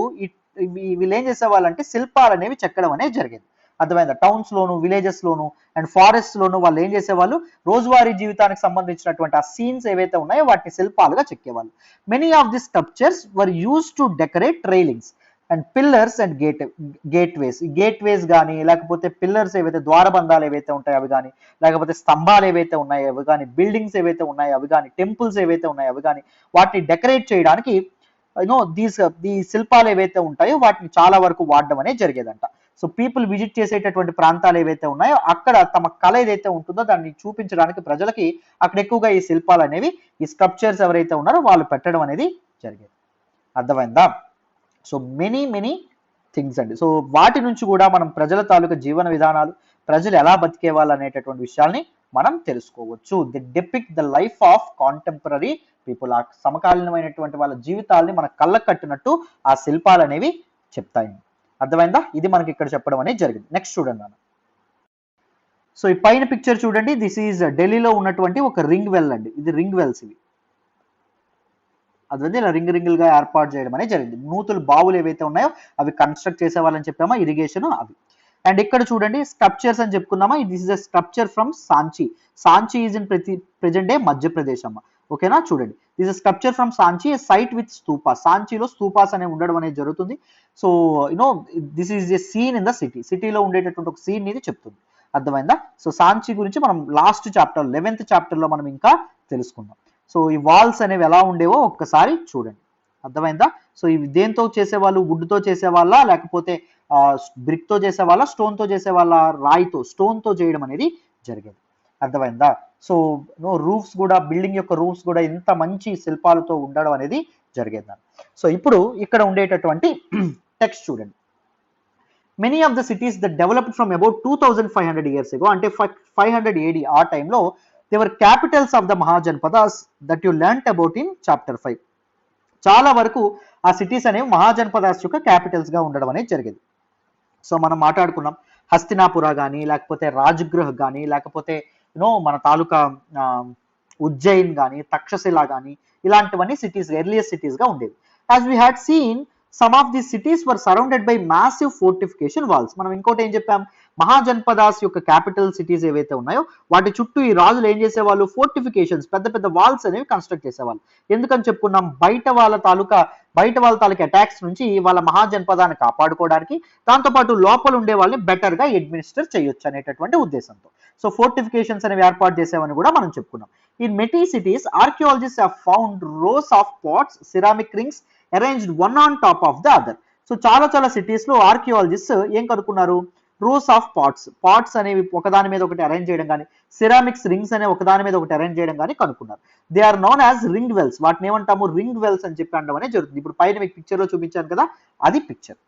వీళ్ళు ఏం చేసేవాళ్ళు అంటే శిల్పాలు అనేవి చెక్కడం అనేది జరిగేది. అర్థమైందా? టౌన్స్ లోను, విలేజెస్ లోను అండ్ ఫారెస్ట్ లోను వాళ్ళు ఏం చేసేవాళ్ళు, రోజువారీ జీవితానికి సంబంధించినటువంటి ఆ సీన్స్ ఏవైతే ఉన్నాయో వాటిని శిల్పాలుగా చెక్కేవాళ్ళు. Many of the sculptures were used to decorate railings and pillars and gateways కానీ, లేకపోతే పిల్లర్స్ ఏవైతే, ద్వారబంధాలు ఏవైతే ఉంటాయో అవి కానీ, లేకపోతే స్తంభాలు ఏవైతే ఉన్నాయో అవి కానీ, బిల్డింగ్స్ ఏవైతే ఉన్నాయో అవి కానీ, టెంపుల్స్ ఏవైతే ఉన్నాయో అవి కానీ, వాటిని డెకరేట్ చేయడానికి ఈ శిల్పాలు ఏవైతే ఉంటాయో వాటిని చాలా వరకు వాడడం అనేది జరిగేదంట. సో పీపుల్ విజిట్ చేసేటటువంటి ప్రాంతాలు ఏవైతే ఉన్నాయో అక్కడ తమ కళ ఏదైతే ఉంటుందో దాన్ని చూపించడానికి ప్రజలకి అక్కడ ఎక్కువగా ఈ శిల్పాలు అనేవి, ఈ స్కల్ప్చర్స్ ఎవరైతే ఉన్నారో వాళ్ళు పెట్టడం అనేది జరిగేది. అర్థమైందా? సో మెనీ థింగ్స్ అండి. సో వాటి నుంచి కూడా మనం ప్రజల తాలూకా జీవన విధానాలు, ప్రజలు ఎలా బతికేవాళ్ళు అనేటటువంటి విషయాల్ని మనం తెలుసుకోవచ్చు. The depict the life of contemporary people. ఆ సమకాలీనమైనటువంటి వాళ్ళ జీవితాలని మన కళ్ళకు కట్టినట్టు ఆ శిల్పాలు అనేవి చెప్తాయి. అర్థమైందా? ఇది మనకి ఇక్కడ చెప్పడం అనేది జరిగింది. నెక్స్ట్ చూడండి అన్న. సో ఈ పైన పిక్చర్ చూడండి, దిస్ ఈజ్ ఢిల్లీలో ఉన్నటువంటి ఒక రింగ్ వెల్ అండి. ఇది రింగ్ వెల్స్ ఇవి. అదే ఇలా రింగ్ గా ఏర్పాటు చేయడం అనేది జరిగింది. నూతులు, బావులు ఏవైతే ఉన్నాయో అవి కన్స్ట్రక్ట్ చేసేవాళ్ళని చెప్పామా, ఇరిగేషన్ అవి. అండ్ ఇక్కడ చూడండి స్కల్ప్చర్స్ అని చెప్పుకున్నామా, this is a sculpture from Sanchi. Sanchi is in present day Madhya Pradesh అమ్మ. ఓకేనా, చూడండి this is sculpture from Sanchi, site with stupa. సాంచిలో స్తూపాస్ అనేవి ఉండడం అనేది జరుగుతుంది. So you know this is a scene in the city, సిటీలో ఉండేటటువంటి ఒక సీన్ ఇది చెప్తుంది. అర్థమైందా? సో సాంచి గురించి మనం లాస్ట్ చాప్టర్ 11th చాప్టర్లో మనం ఇంకా తెలుసుకుందాం. సో ఈ వాల్స్ అనేవి ఎలా ఉండేవో ఒక్కసారి చూడండి. అర్థమైందా? సో ఇవి దేంతో చేసేవాళ్ళు, వుడ్తో చేసేవాళ్ళ, లేకపోతే బ్రిక్తో చేసేవాళ్ళ, స్టోన్తో చేసేవాళ్ళ, రాయితో స్టోన్తో చేయడం అనేది జరిగేది. అర్థమైందా? సో రూఫ్స్ కూడా, బిల్డింగ్ యొక్క రూఫ్స్ కూడా ఇంత మంచి శిల్పాలతో ఉండడం అనేది జరిగేది. సో ఇప్పుడు ఇక్కడ ఉండేటటువంటి టెక్స్ట్ చూడండి. Many of the cities that developed from about 2500 years ago, అంటే 500 AD ఆ టైంలో, they were Capitals of the mahajanapadas that you learnt about in chapter 5. చాలా వరకు ఆ సిటీస్ అనేవి మహాజనపదాస్ యొక్క క్యాపిటల్స్ గా ఉండడం అనేది జరిగేది. సో మనం మాట్లాడుకున్నాం హస్తినాపుర కానీ, లేకపోతే రాజగృహ కానీ, లేకపోతే మన తాలూకా ఉజ్జయిన్ కానీ, తక్షశిల కానీ, ఇలాంటివన్నీ సిటీస్, ఎర్లియస్ట్ సిటీస్ గా ఉండేవి. As we had seen, some of this cities were surrounded by massive fortification walls. మనం ఇంకోటి ఏం చెప్పాం, మహాజనపదాస్ యొక్క క్యాపిటల్ సిటీస్ ఏవైతే ఉన్నాయో వాటి చుట్టూ ఈ రాజులు ఏం చేసేవాళ్ళు, ఫోర్టిఫికేషన్స్, పెద్ద పెద్ద వాల్స్ అనేవి కన్స్ట్రక్ట్ చేసేవాళ్ళు. ఎందుకని చెప్పుకున్నాం, బయట వాళ్ళ తాలూకా అటాక్స్ నుంచి వాళ్ళ మహాజనపదాన్ని కాపాడుకోవడానికి, దాంతోపాటు లోపల ఉండే వాళ్ళని బెటర్ గా అడ్మినిస్టర్ చేయొచ్చు అనేటటువంటి ఉద్దేశంతో సో ఫోర్టిఫికేషన్స్ అనేవి ఏర్పాటు చేసేవని కూడా మనం చెప్పుకున్నాం. In many cities archaeologist have found rows of pots, ceramic rings arranged one on top of the other. So చాలా సిటీస్ లో ఆర్కియాలజిస్ట్ ఏం కనుక్కున్నారు, రోస్ ఆఫ్ పాట్స్ అనేవి ఒకదాని మీద ఒకటి అరేంజ్ చేయడం కానీ, సిరామిక్స్ రింగ్స్ అనే ఒకదాని మీద ఒకటి అరేంజ్ చేయడం కానీ కనుక్కున్నారు. They are known as ring wells. వాటిని ఏమంటాము, రింగ్ వెల్స్ అని చెప్పి అనడం అనేది జరుగుతుంది. ఇప్పుడు పైన మీకు పిక్చర్ లో చూపించాను కదా, అది picture.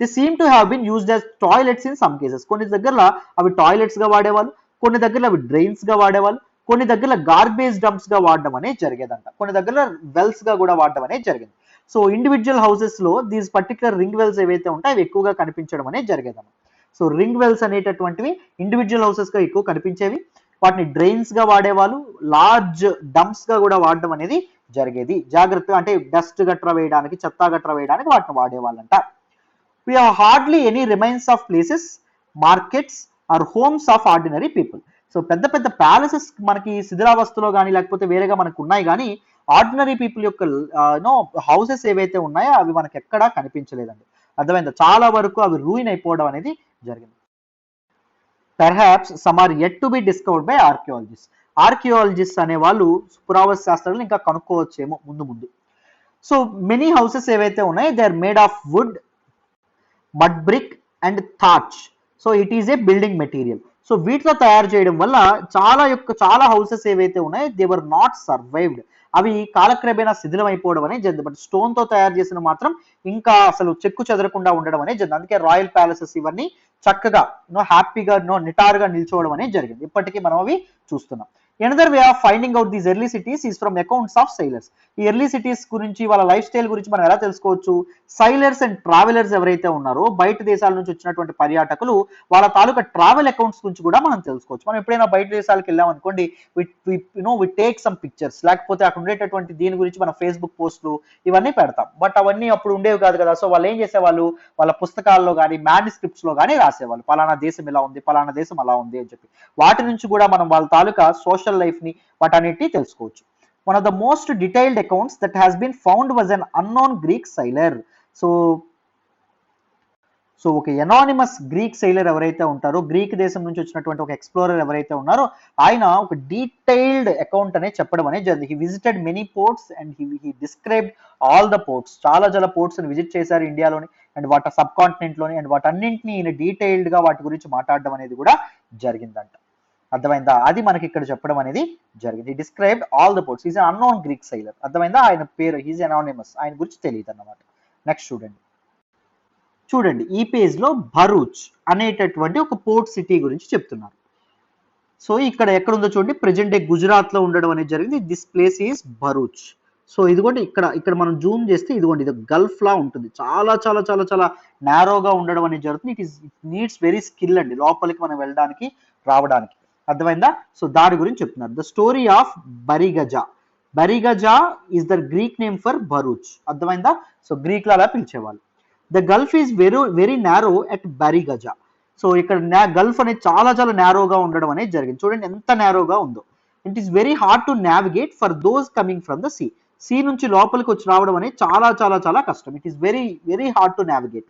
They seem to have been used as toilets in some cases. కొన్ని దగ్గరలో అవి టాయిలెట్స్ గా వాడేవాళ్ళు, కొన్ని దగ్గరలో అవి డ్రైన్స్ గా వాడేవాళ్ళు, కొన్ని దగ్గరలో గార్బేజ్ డంప్స్ గా వాడడం అనేది జరిగేదంట, కొన్ని దగ్గరలో వెల్స్ గా కూడా వాడడం అనేది జరిగింది. సో ఇండివిజువల్ హౌసెస్ లో దీస్ పర్టికులర్ రింగ్ వెల్స్ ఏవైతే ఉంటాయో అవి ఎక్కువగా కనిపించడం అనేది జరిగేదన్నమాట. సో రింగ్ వెల్స్ అనేటటువంటివి ఇండివిజువల్ హౌసెస్ గా ఎక్కువ కనిపించేవి. వాటిని డ్రైన్స్ గా వాడేవాళ్ళు, లార్జ్ డంప్స్ గా కూడా వాడడం అనేది జరిగేది. జాగ్రత్త అంటే డస్ట్ గట్రా వేయడానికి, చెత్త గట్రా వేయడానికి వాటిని వాడేవాళ్ళంట. We have hardly any remains of places, markets or homes of ordinary people. So పెద్ద ప్యాలెసెస్ మనకి శిథిలావస్థలో కానీ లేకపోతే వేరేగా మనకు ఉన్నాయి, కానీ ఆర్డినరీ పీపుల్ యొక్క హౌసెస్ ఏవైతే ఉన్నాయో అవి మనకి ఎక్కడా కనిపించలేదండి. అర్థమైందా? చాలా వరకు అవి రూయిన్ అయిపోవడం అనేది జరిగింది. Perhaps some are yet to be discovered by archaeologist. Archaeologist అనే వాళ్ళు పురావస్తు శాస్త్రాలను ఇంకా కనుక్కోవచ్చేమో ముందు. సో మెనీ హౌసెస్ ఏవైతే ఉన్నాయో they are made of wood, mud brick and thatch. So it is a building material. So వీటితో తయారు చేయడం వల్ల చాలా హౌసెస్ ఏవైతే ఉన్నాయో దే వర్ నాట్ సర్వైవ్డ్. అవి కాలక్రమేణా శిథిలం అయిపోవడం అనేది జరిగింది. బట్ స్టోన్ తో తయారు చేసిన మాత్రం ఇంకా అసలు చెక్కు చెదరకుండా ఉండడం అనేది జరిగింది. అందుకే రాయల్ ప్యాలెసెస్ ఇవన్నీ చక్కగా హ్యాపీగా నిటారుగా నిల్చోవడం అనేది జరిగింది. ఇప్పటికీ మనం అవి చూస్తున్నాం. Another way of finding out these early cities is from accounts of sailors. ఈ ఎర్లీ సిటీస్ గురించి, వాళ్ళ లైఫ్ స్టైల్ గురించి మనం ఎలా తెలుసుకోవచ్చు, సైలర్స్ అండ్ ట్రావెలర్స్ ఎవరైతే ఉన్నారో, బయట దేశాల నుంచి వచ్చినటువంటి పర్యాటకులు, వాళ్ళ తాలూకా ట్రావెల్ అకౌంట్స్ గురించి కూడా మనం తెలుసుకోవచ్చు. మనం ఎప్పుడైనా బయట దేశాలకు వెళ్ళాం అనుకోండి, వి టేక్ సమ్ పిక్చర్స్, లేకపోతే అక్కడ ఉండేటటువంటి దీని గురించి మన ఫేస్బుక్ పోస్టులు ఇవన్నీ పెడతాం. బట్ అవన్నీ అప్పుడు ఉండేవి కాదు కదా. సో వాళ్ళు ఏం చేసేవాళ్ళు, వాళ్ళ పుస్తకాల్లో కానీ మ్యాన్యుస్క్రిప్ట్స్ లో కానీ రాసేవాళ్ళు, పలానా దేశం ఇలా ఉంది, పలానా దేశం అలా ఉంది అని చెప్పి. వాటి నుంచి కూడా మనం వాళ్ళ తాలూకా సోషల్ లైఫ్ ని వాటన్నిటిని తెలుసుకోవచ్చు. One of the most detailed accounts that has been found was an unknown Greek sailor. So ఒక ఎనానిమస్ గ్రీక్ సైలర్ ఎవరైతే ఉంటారో, గ్రీక్ దేశం నుంచి వచ్చినటువంటి ఒక ఎక్స్ప్లోరర్ ఎవరైతే ఉన్నారో, ఆయన ఒక డీటెయిల్డ్ అకౌంట్ అనేది చెప్పడం అనేది జరిగింది. He visited many ports and he described all the ports. చాలా పోర్ట్స్ ని విజిట్ చేశారు ఇండియాలోని అండ్ వాటి సబ్ కాంటినెంట్ లోని, అండ్ వాటన్నింటినీ ఈయన డీటెయిల్డ్ గా వాటి గురించి మాట్లాడడం అనేది కూడా జరిగిందంట. అర్థమైందా? అది మనకి ఇక్కడ చెప్పడం అనేది జరిగింది. Described all the ports. Is unknown Greek sailor. అర్థమైందా? ఆయన పేరు హీజ్ అనానిమస్, ఆయన గురించి తెలియదు అన్నమాట. నెక్స్ట్ చూడండి ఈ పేజ్ లో భరూచ్ అనేటటువంటి ఒక పోర్ట్ సిటీ గురించి చెప్తున్నారు. సో ఇక్కడ ఎక్కడ ఉందో చూడండి, ప్రెజెంట్ డే గుజరాత్ లో ఉండడం అనేది జరిగింది. This place is Bharuch. So ఇదిగోండి ఇక్కడ మనం జూమ్ చేస్తే ఇదిగోండి, ఇది గల్ఫ్ లా ఉంటుంది. చాలా నారోగా ఉండడం అనేది జరుగుతుంది. ఇట్ నీడ్స్ వెరీ స్కిల్ అండి లోపలికి మనం వెళ్ళడానికి రావడానికి. అర్థమైందా? సో దాని గురించి చెప్తున్నారు. The story of Barygaza is the Greek name for Bharuch. అర్థమైందా? సో గ్రీక్ లో అలా పిలిచేవాళ్ళు. The gulf is very narrow at Barygaza. So ఇక్కడ గల్ఫ్ అనేది చాలా చాలా నేరోగా ఉండడం అనేది జరిగింది. చూడండి ఎంత నేరోగా ఉందో. It is very hard to navigate for those coming from the sea. Sea నుంచి లోపలికి వచ్చి రావడం అనేది చాలా చాలా చాలా కష్టం. It is very very hard to navigate.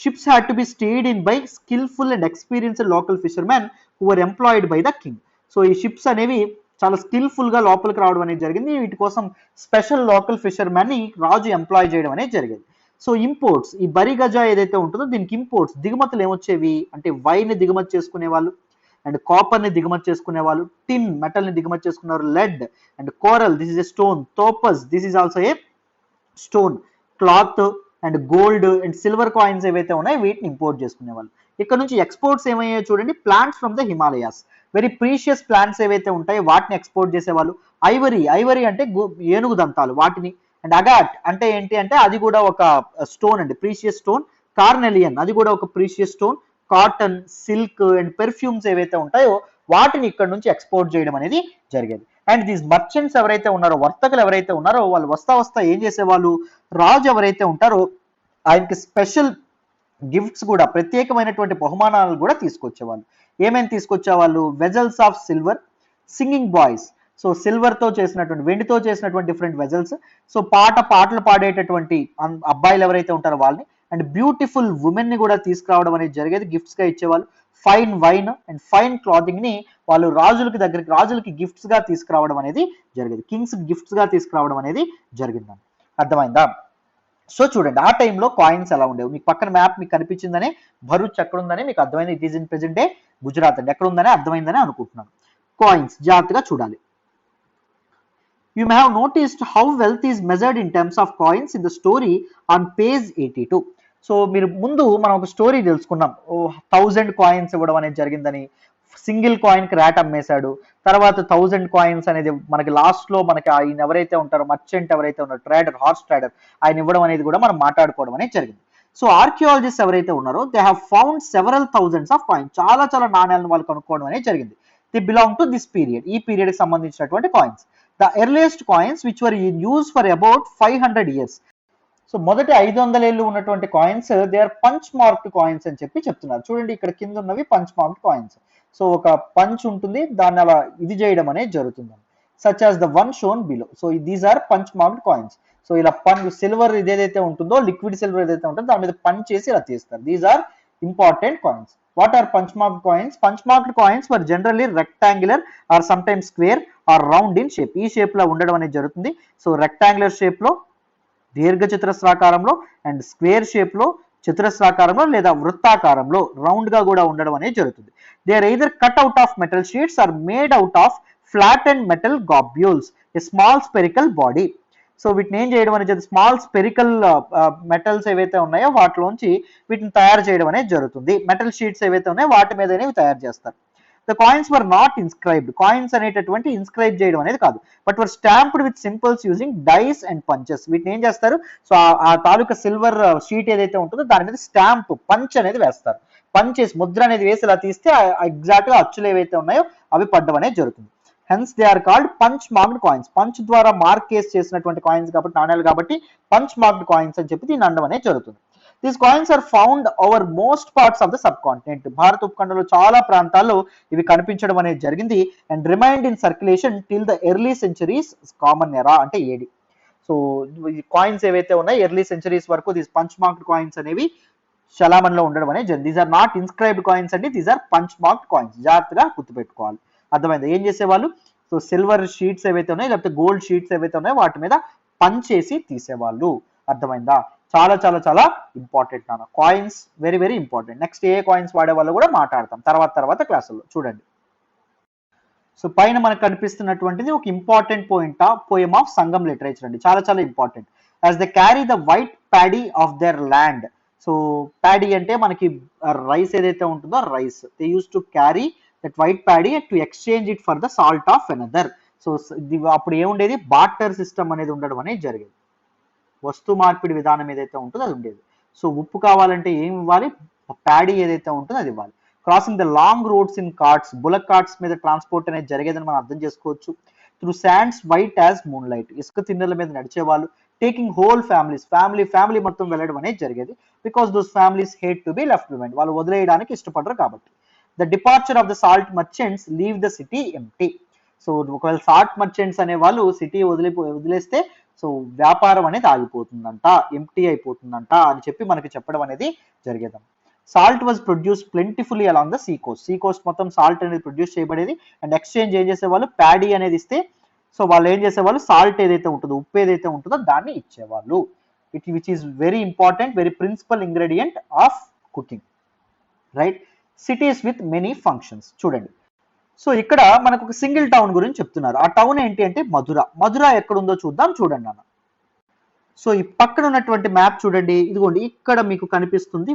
Ships had to be steered in by skilful and experienced local fishermen who were employed by the king. So ఈ షిప్స్ అనేవి చాలా స్కిల్ఫుల్ గా లోపలికి రావడం అనేది జరిగింది. వీటి కోసం స్పెషల్ లోకల్ ఫిషర్మెన్ ని రాజు ఎంప్లాయ్ చేయడం అనేది జరిగింది. సో ఇంపోర్ట్స్, ఈ బరిగజ ఏదైతే ఉంటుందో దీనికి ఇంపోర్ట్స్ దిగుమతులు ఏమొచ్చేవి అంటే వైన్ ని దిగుమతి చేసుకునే వాళ్ళు, అండ్ కాపర్ ని దిగుమతి చేసుకునే వాళ్ళు, టిన్ మెటల్ ని దిగుమతి చేసుకున్నారు, lead and coral this is a stone, topaz this is also a stone, cloth and gold and silver coins ఏవైతే ఉన్నాయో వీటిని ఇంపోర్ట్ చేసుకునే వాళ్ళు. ఇక్కడ నుంచి ఎక్స్పోర్ట్స్ ఏమయ్యాయో చూడండి, plants from the Himalayas, very precious plants ఏవైతే ఉంటాయో వాటిని ఎక్స్పోర్ట్ చేసేవాళ్ళు. ఐవరీ, ఐవరీ అంటే ఏనుగు దంతాలు వాటిని. అండ్ అగాట్ అంటే ఏంటి అంటే అది కూడా ఒక స్టోన్ అండి, ప్రీషియస్ స్టోన్. కార్నెలియన్ అది కూడా ఒక precious stone. Cotton, silk and perfumes ఏవైతే ఉంటాయో వాటిని ఇక్కడ నుంచి ఎక్స్పోర్ట్ చేయడం అనేది జరిగేది. అండ్ దీస్ మర్చెంట్స్ ఎవరైతే ఉన్నారో, వర్తకులు ఎవరైతే ఉన్నారో వాళ్ళు వస్తా ఏం చేసేవాళ్ళు, రాజు ఎవరైతే ఉంటారో ఆయనకి స్పెషల్ గిఫ్ట్స్ కూడా, ప్రత్యేకమైనటువంటి బహుమానాలు కూడా తీసుకొచ్చేవాళ్ళు. ఏమేమి తీసుకొచ్చేవాళ్ళు, vessels of silver, singing boys, so silver తో చేసినటువంటి, వెండితో చేసినటువంటి డిఫరెంట్ వెజల్స్. సో పాటలు పాడేటటువంటి అబ్బాయిలు ఎవరైతే ఉంటారో వాళ్ళని, అండ్ బ్యూటిఫుల్ ఉమెన్ ని కూడా తీసుకురావడం అనేది జరిగేది, గిఫ్ట్స్ గా ఇచ్చేవాళ్ళు. Fine wine and fine clothing ని వాళ్ళు రాజులకి గిఫ్ట్స్ గా తీసుకురావడం అనేది జరిగేది, కింగ్స్ గిఫ్ట్స్ గా తీసుకురావడం అనేది జరిగిందండి. అర్థమైందా? సో చూడండి ఆ టైంలో కాయిన్స్ ఎలా ఉండేవి. మీకు పక్కన మ్యాప్ మీకు కనిపించిందని, భరూచ్ ఎక్కడ ఉందని మీకు అర్థమైంది. It is in present day Gujarat అండి. ఎక్కడ ఉందని అర్థమైందని అనుకుంటున్నాను. కాయిన్స్ జాగ్రత్తగా చూడాలి. You may have noticed how wealth is measured in terms of coins in the story on page 82. So మీరు ముందు మనం ఒక స్టోరీ తెలుసుకున్నాం, 1000 కాయిన్స్ ఇవ్వడం అనేది జరిగిందని, సింగిల్ కాయిన్ కి ర్యాట్ అమ్మేశాడు, తర్వాత 1000 కాయిన్స్ అనేది మనకి లాస్ట్ లో మనకి ఆయన ఎవరైతే ఉంటారో మర్చెంట్ ఎవరైతే ఉన్నారో, ట్రేడర్, హార్స్ ట్రేడర్, ఆయన ఇవ్వడం అనేది కూడా మనం మాట్లాడుకోవడం అనేది జరిగింది. సో ఆర్కియాలజిస్ట్ ఎవరైతే ఉన్నారో they have found several thousands of coins, చాలా చాలా నాణ్యాలను వాళ్ళు కనుక్కోవడం అనేది జరిగింది. The belong to this period, ఈ పీరియడ్ కి సంబంధించినటువంటి coins. The earliest coins which were in use for about 500 years. So మొదటి 500 ఏళ్ళు ఉన్నటువంటి coins they are punch marked coins అని చెప్తున్నారు. చూడండి ఇక్కడ కింద ఉన్నవి పంచ్ మార్క్డ్ కాయిన్స్. సో ఒక పంచ్ ఉంటుంది, దాన్ని అలా ఇది చేయడం అనేది జరుగుతుంది. Such as the one shown below. So these are punch marked coins. So ఇలా సిల్వర్ ఇదేదైతే ఉంటుందో, లిక్విడ్ సిల్వర్ ఏదైతే ఉంటుందో దాని మీద పంచ్ చేసి ఇలా తీస్తారు. These are important coins. What are punch marked coins? Punch marked coins were generally rectangular or sometimes square or round in shape. ఈ షేప్ లో ఉండడం అనేది జరుగుతుంది. సో రెక్టాంగులర్ షేప్ లో, దీర్ఘ చతురస్రాకారంలో, అండ్ స్క్వేర్ షేప్ లో, చతురస్రాకారంలో లేదా వృత్తాకారంలో, రౌండ్ గా కూడా ఉండడం అనేది జరుగుతుంది. They are either cut out of metal sheets or made out of flattened metal globules, a small spherical body. So వీటిని ఏం చేయడం అనేది, స్మాల్ స్పెరికల్ మెటల్స్ ఏవైతే ఉన్నాయో వాటిలోంచి వీటిని తయారు చేయడం అనేది జరుగుతుంది. మెటల్ షీట్స్ ఏవైతే ఉన్నాయో వాటి మీద తయారు చేస్తారు. The coins were not inscribed, coins అనేటటువంటి ఇన్స్క్రైబ్ చేయడం అనేది కాదు, but were stamped with symbols using dies and punches. వీటిని ఏం చేస్తారు, సో ఆ తాలూకా సిల్వర్ షీట్ ఏదైతే ఉంటుందో దాని మీద స్టాంప్, పంచ్ అనేది వేస్తారు. పంచ్ చేసి, ముద్ర అనేది వేసి ఇలా తీస్తే ఎగ్జాక్ట్ గా అచ్చులు ఏవైతే ఉన్నాయో అవి పడ్డం అనేది జరుగుతుంది. Hence they are called punch marked coins. Punch ద్వారా మార్క్ చేసినటువంటి కాయిన్స్ కాబట్టి, నాణ్యాలు కాబట్టి పంచ్ మార్క్డ్ కాయిన్స్ అని చెప్పి దీన్ని అనడం అనేది జరుగుతుంది. These coins are found over most parts of the subcontinent. భారత ఉపఖండంలో చాలా ప్రాంతాల్లో ఇవి కనిపించడం అనేది జరిగింది. And remained in circulation till the early centuries common era అంటే ఏడి. సో ఈ కాయిన్స్ ఏవైతే ఉన్నాయో ఎర్లీ సెంచరీస్ వరకు దీస్ పంచ్ మార్క్డ్ కాయిన్స్ అనేవి చలామణిలో ఉండడం అనేది జరిగింది. These are not inscribed coins అండి, these are punch marked coins. జాగ్రత్తగా గుర్తుపెట్టుకోవాలి. అర్థమైంది? ఏం చేసేవాళ్ళు, సో సిల్వర్ షీట్స్ ఏవైతే ఉన్నాయో లేకపోతే గోల్డ్ షీట్స్ ఏవైతే ఉన్నాయో వాటి మీద పంచ్ చేసి తీసేవాళ్ళు. అర్థమైందా? చాలా చాలా చాలా ఇంపార్టెంట్ నాన్న coins, very very important. Next a coins వాడే వాళ్ళు కూడా మాట్లాడతాం తర్వాత క్లాసుల్లో. చూడండి, సో పైన మనకు కనిపిస్తున్నటువంటిది ఒక important poem of Sangam literature అండి, చాలా చాలా important. As they carry the white paddy of their land. So paddy అంటే మనకి రైస్ ఏదైతే ఉంటుందో rice, they use to carry that white paddy to exchange it for the salt of another. So అప్పుడు ఏముండేది, barter system అనేది ఉండడం అనేది జరిగేది. వస్తు మార్పిడి విధానం ఏదైతే ఉంటుందో అది ఉండేది. సో ఉప్పు కావాలంటే ఏమి ఇవ్వాలి, ప్యాడీ ఏదైతే ఉంటుందో అది ఇవ్వాలి. Crossing the long roads in carts, bullock carts మీద ట్రాన్స్పోర్ట్ అనేది జరిగేదని మనం అర్థం చేసుకోవచ్చు. Through sands white as moonlight, ఇసుక తిన్నెల మీద నడిచేవాళ్ళు. టేకింగ్ హోల్ ఫ్యామిలీ మొత్తం వెళ్ళడం అనేది జరిగేది, because those families hate to be left behind, వాళ్ళు వదిలేయడానికి ఇష్టపడరు కాబట్టి. The departure of the salt merchants leave the city empty. So ఒకవేళ సాల్ట్ మర్చెంట్స్ అనే వాళ్ళు సిటీ వదిలేస్తే సో వ్యాపారం అనేది ఆగిపోతుందంట, ఎంటీ అయిపోతుందంట అని చెప్పి మనకి చెప్పడం అనేది జరిగేది. Salt was produce ప్లెంటిఫుల్లీ along the sea coast మొత్తం సాల్ట్ అనేది ప్రొడ్యూస్ చేయబడేది. అండ్ ఎక్స్చేంజ్ ఏం చేసేవాళ్ళు, ప్యాడీ అనేది ఇస్తే సో వాళ్ళు ఏం చేసేవాళ్ళు, సాల్ట్ ఏదైతే ఉంటుందో, ఉప్పు ఏదైతే ఉంటుందో దాన్ని ఇచ్చేవాళ్ళు. Which is very important, very principal ingredient of cooking, right. Cities with many functions. చూడండి, సో ఇక్కడ మనకు ఒక సింగిల్ టౌన్ గురించి చెప్తున్నారు. ఆ టౌన్ ఏంటి అంటే మధుర ఎక్కడుందో చూద్దాం. చూడండి అన్న, సో ఈ పక్కన ఉన్నటువంటి మ్యాప్ చూడండి, ఇదిగోండి ఇక్కడ మీకు కనిపిస్తుంది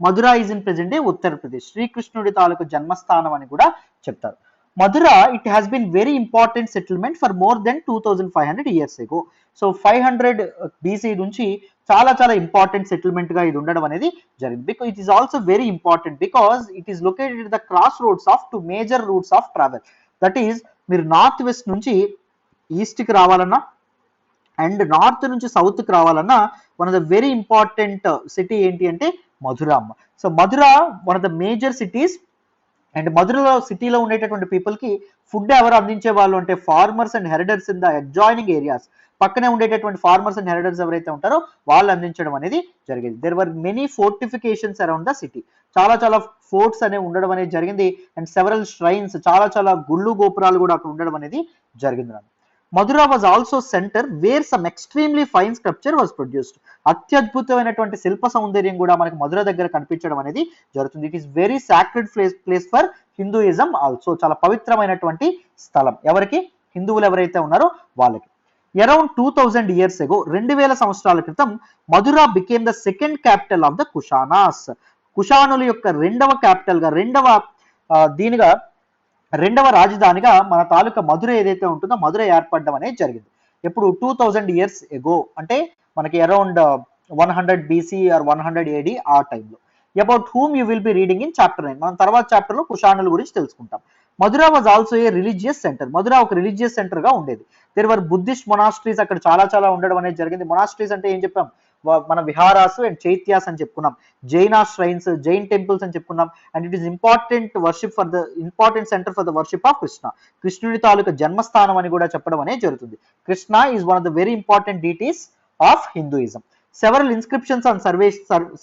Mathura is in present day Uttar Pradesh. శ్రీకృష్ణుడి తాలూకు జన్మస్థానం అని కూడా చెప్తారు. Mathura, it has been very important settlement for more than 2500 years ago. So 500 BC నుంచి చాలా ఇంపార్టెంట్ సెటిల్మెంట్ గా ఇది ఉండడం అనేది జరిగింది. Because it is also very important because it is located the cross roads of 2 major routes of travel. That is, మీరు north west నుంచి east కి రావాలన్నా అండ్ నార్త్ నుంచి సౌత్ కి రావాలన్నా one of the very important city ఏంటి అంటే మధుర అమ్మ. So Mathura one of the major cities. And మధురలో సిటీలో ఉండేటటువంటి పీపుల్ కి ఫుడ్ ఎవరు అందించే వాళ్ళు అంటే farmers and herders in the adjoining areas. పక్కనే ఉండేటటువంటి ఫార్మర్స్ అండ్ హెరిడర్స్ ఎవరైతే ఉంటారో వాళ్ళు అందించడం అనేది జరిగింది. There were many fortifications around the city. చాలా ఫోర్ట్స్ అనేవి ఉండడం అనేది జరిగింది. అండ్ సెవరల్ ష్రైన్స్, చాలా గుళ్ళు గోపురాలు కూడా అక్కడ ఉండడం అనేది జరిగింది. Mathura was also centre where some extremely fine sculpture was produced. అత్యద్భుతమైనటువంటి శిల్ప సౌందర్యం కూడా మనకి మధుర దగ్గర కనిపించడం అనేది జరుగుతుంది. It is very sacred place for Hinduism also. చాలా పవిత్రమైనటువంటి స్థలం ఎవరికి, హిందువులు ఎవరైతే ఉన్నారో వాళ్ళకి. అరౌండ్ 2000 years ago, 2000 సంవత్సరాల క్రితం Mathura became the second capital of the Kushanas. కుషానుల యొక్క రెండవ క్యాపిటల్ గా, రెండవ రాజధానిగా మన తాలూకా మధుర ఏదైతే ఉంటుందో మధుర ఏర్పడడం అనేది జరిగింది. ఎప్పుడు 2000 years ago అంటే మనకి అరౌండ్ 100 BC ఆర్ 100 AD ఆ టైంలో. About whom you will be reading in chapter 9. మనం తర్వాత చాప్టర్ లో కుషానుల గురించి తెలుసుకుంటాం. Mathura was also a religious centre. Mathura ఒక రిలీజియస్ సెంటర్ గా ఉండేది. దేర్ వర్ బుద్ధిస్ట్ మొనాస్ట్రీస్ అక్కడ చాలా ఉండడం అనేది జరిగింది. మొనాస్ట్రీస్ అంటే ఏం చెప్పాం, మన విహారాస్ అండ్ చైత్యాస్ అని చెప్పుకున్నాం. జైనా ష్రైన్స్, జైన్ టెంపుల్స్ అని చెప్పుకున్నాం. And it is important centre for the worship of Krishna. కృష్ణుడి తాలూకా జన్మస్థానం అని కూడా చెప్పడం అనేది జరుగుతుంది. Krishna is one of the very important deities of Hinduism. Several inscriptions on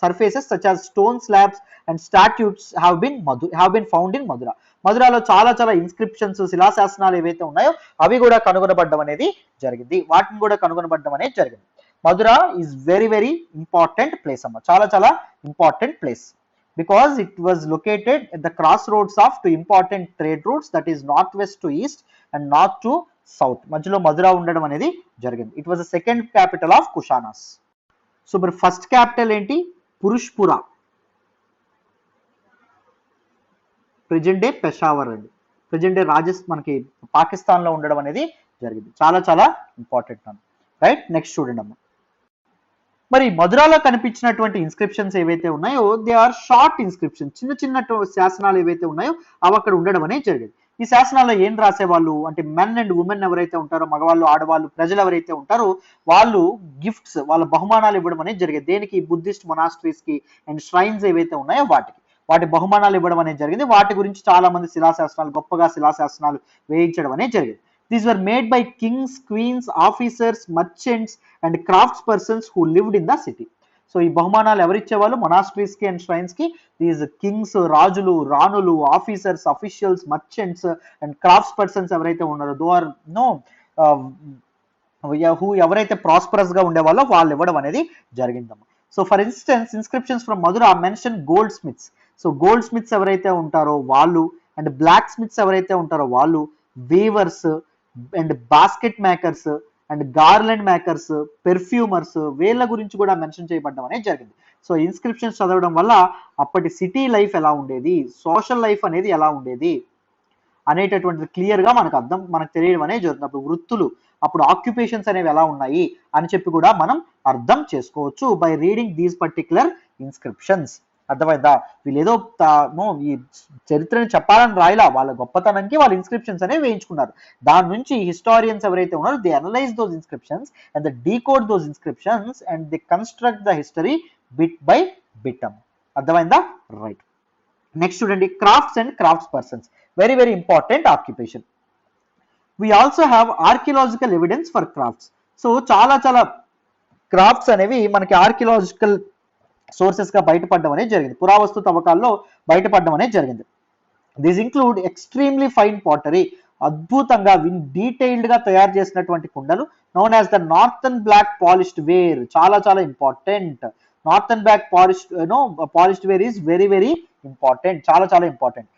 surfaces such as stone slabs and statues have been found in Madura. మధురాలో చాలా inscriptions, శిలాశాసనాలు ఏవైతే ఉన్నాయో అవి కూడా కనుగొనబడడం అనేది జరిగింది. Mathura is very important place అమ్మ. చాలా important place because it was located at the cross roads of 2 important trade routes, that is north west to east and north to south. మధ్యలో మధుర ఉండడం అనేది జరిగింది. It was the second capital of Kushanas. So మరి first capital ఏంటి, Purushapura, present day Peshawar అండి. Present day మనకి పాకిస్తాన్ లో ఉండడం అనేది జరిగింది. చాలా ఇంపార్టెంట్ అండి, రైట్. నెక్స్ట్ చూడండి అమ్మ. మరి మధురాలో కనిపించినటువంటి ఇన్స్క్రిప్షన్స్ ఏవైతే ఉన్నాయో దే ఆర్ షార్ట్ ఇన్స్క్రిప్షన్. చిన్న శాసనాలు ఏవైతే ఉన్నాయో అవి అక్కడ ఉండడం అనేది జరిగింది. ఈ శాసనాల్లో ఏం రాసేవాళ్ళు అంటే మెన్ అండ్ ఉమెన్ ఎవరైతే ఉంటారో, మగవాళ్ళు ఆడవాళ్ళు ప్రజలు ఎవరైతే ఉంటారో వాళ్ళు గిఫ్ట్స్, వాళ్ళ బహుమానాలు ఇవ్వడం అనేది జరిగేది. దేనికి, బుద్ధిస్ట్ మొనాస్ట్రీస్ కి అండ్ ష్రైన్స్ ఏవైతే ఉన్నాయో వాటి బహుమానాలు ఇవ్వడం అనేది జరిగింది. వాటి గురించి చాలా మంది గొప్పగా శిలాశాసనాలు వేయించడం అనేది జరిగింది. These were made by kings, queens, officers, merchants and craftspersons who lived in the city. So ఈ బహుమానాలు ఎవరిచ్చేవాళ్ళు, మొనాస్ట్రీస్ కి అండ్ ష్రైన్స్ కి. దీస్ కింగ్స్, రాజులు, రాణులు, officers, officials, merchants and crafts persons ఎవరైతే ఉన్నారో ఎవరైతే ప్రాస్పరస్ గా ఉండేవాళ్ళో వాళ్ళు ఇవ్వడం అనేది జరిగిందమ్మా. So for instance inscriptions from Mathura mention gold smiths. So gold smiths ఎవరైతే ఉంటారో వాళ్ళు, అండ్ బ్లాక్ స్మిత్స్ ఎవరైతే ఉంటారో వాళ్ళు, weavers and basket makers and garland makers, perfumers, వీళ్ళ గురించి కూడా మెన్షన్ చేయబడడం అనేది జరిగింది. సో ఇన్స్క్రిప్షన్స్ చదవడం వల్ల అప్పటి సిటీ లైఫ్ ఎలా ఉండేది, సోషల్ లైఫ్ అనేది ఎలా ఉండేది అనేటటువంటిది క్లియర్ గా మనకు తెలియడం అనేది జరుగుతుంది. అప్పుడు వృత్తులు, అప్పుడు ఆక్యుపేషన్స్ అనేవి ఎలా ఉన్నాయి అని చెప్పి కూడా మనం అర్థం చేసుకోవచ్చు by reading these particular inscriptions. అర్థమైందా? వీళ్ళేదో ఈ చరిత్రని చెప్పాలని రాయలా, వాళ్ళ గొప్పతనానికి వాళ్ళు ఇన్స్క్రిప్షన్స్ అనేవి వేయించుకున్నారు. దాని నుంచి హిస్టారియన్స్ ఎవరైతే ఉన్నారో they analyse those inscriptions and they decode those inscriptions and they construct the history bit by bit. అర్థమైందా? రైట్. నెక్స్ట్ చూడండి, crafts and crafts persons, very very important occupation. we also have archaeological evidence for crafts. So చాలా చాలా crafts అనేవి మనకి archaeological sources గా బయటపడడం అనేది జరిగింది, పురావస్తు తవ్వకాల్లో బయటపడడం అనేది జరిగింది. This include extremely fine pottery, అద్భుతంగా డీటెయిల్డ్ గా తయారు చేసినటువంటి కుండలు, known as the northern black polished ware, చాలా చాలా important. Northern black polished ware is very very important, చాలా చాలా important.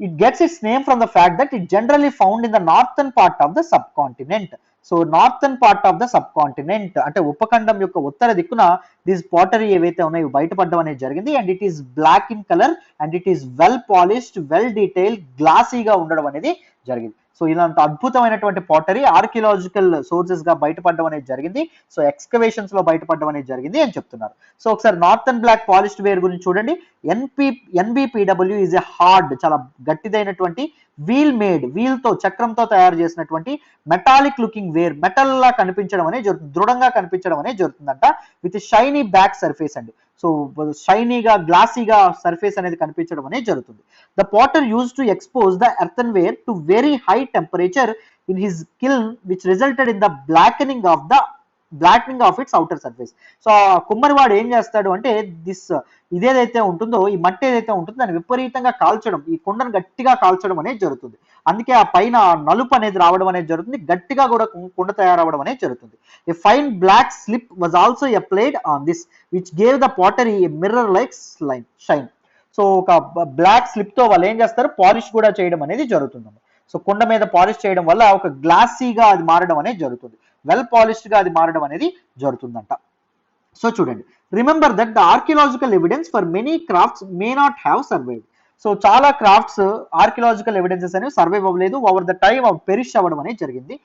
It gets its name from the fact that it generally found in the northern part of the subcontinent. So northern part of the sub continent అంటే ఉపఖండం యొక్క ఉత్తర దిక్కున this pottery ఏవైతే ఉన్నాయో బయటపడడం అనేది జరిగింది. And it is black in colour and it is well polished, well detail, గ్లాసీగా ఉండడం అనేది జరిగింది. సో ఇలాంటి అద్భుతమైనటువంటి పాటరీ ఆర్కియలాజికల్ సోర్సెస్ గా బయటపడడం అనేది జరిగింది. సో ఎక్స్కవేషన్స్ లో బయటపడడం అనేది జరిగింది అని చెప్తున్నారు. సో ఒకసారి నార్థన్ బ్లాక్ పాలిష్డ్ వేర్ గురించి చూడండి. ఎన్బిపిడబ్ల్యూ ఈజ్ ఎ హార్డ్, చాలా గట్టిదైనటువంటి వీల్ మేడ్, వీల్ తో చక్రంతో తయారు చేసినటువంటి మెటాలిక్ లుకింగ్ వేర్, మెటల్ లా కనిపించడం అనేది జరుగుతుంది, దృఢంగా కనిపించడం అనేది జరుగుతుందంట. విత్ షైనీ బ్యాక్ సర్ఫేస్ అండి. సో షైనీగా గ్లాసీగా సర్ఫేస్ అనేది కనిపించడం అనేది జరుగుతుంది. The potter use to expose the earthenware to very high temperature in his kiln which resulted in the blackening of its outer surface. So కుమ్మరివాడు ఏం చేస్తాడు అంటే ఇదేదైతే ఉంటుందో, ఈ మట్టి ఏదైతే ఉంటుందో దాన్ని విపరీతంగా కాల్చడం, ఈ కుండను గట్టిగా కాల్చడం అనేది జరుగుతుంది. అందుకే ఆ పైన నలుపు అనేది రావడం అనేది జరుగుతుంది, గట్టిగా కూడా కుండ తయారవడం అనేది జరుగుతుంది. A fine black slip was also applied on this which gave the pottery a mirror like shine. So ఒక బ్లాక్ స్లిప్ తో వాళ్ళు ఏం చేస్తారు, పాలిష్ కూడా చేయడం అనేది జరుగుతుంది. సో కుండ మీద పాలిష్ చేయడం వల్ల ఒక గ్లాసీగా అది మారడం అనేది జరుగుతుంది, వెల్ పాలిష్డ్ గా అది మారడం అనేది జరుగుతుందంట. సో చూడండి, remember that the archaeological evidence for many crafts may not have survived. So చాలా క్రాఫ్ట్స్ ఆర్కియలాజికల్ ఎవిడెన్సెస్ అనేవి సర్వైవ్ అవ్వలేదు, ఓవర్ ద టైమ్ అవి పెరిష్ అవ్వడం అనేది జరిగింది.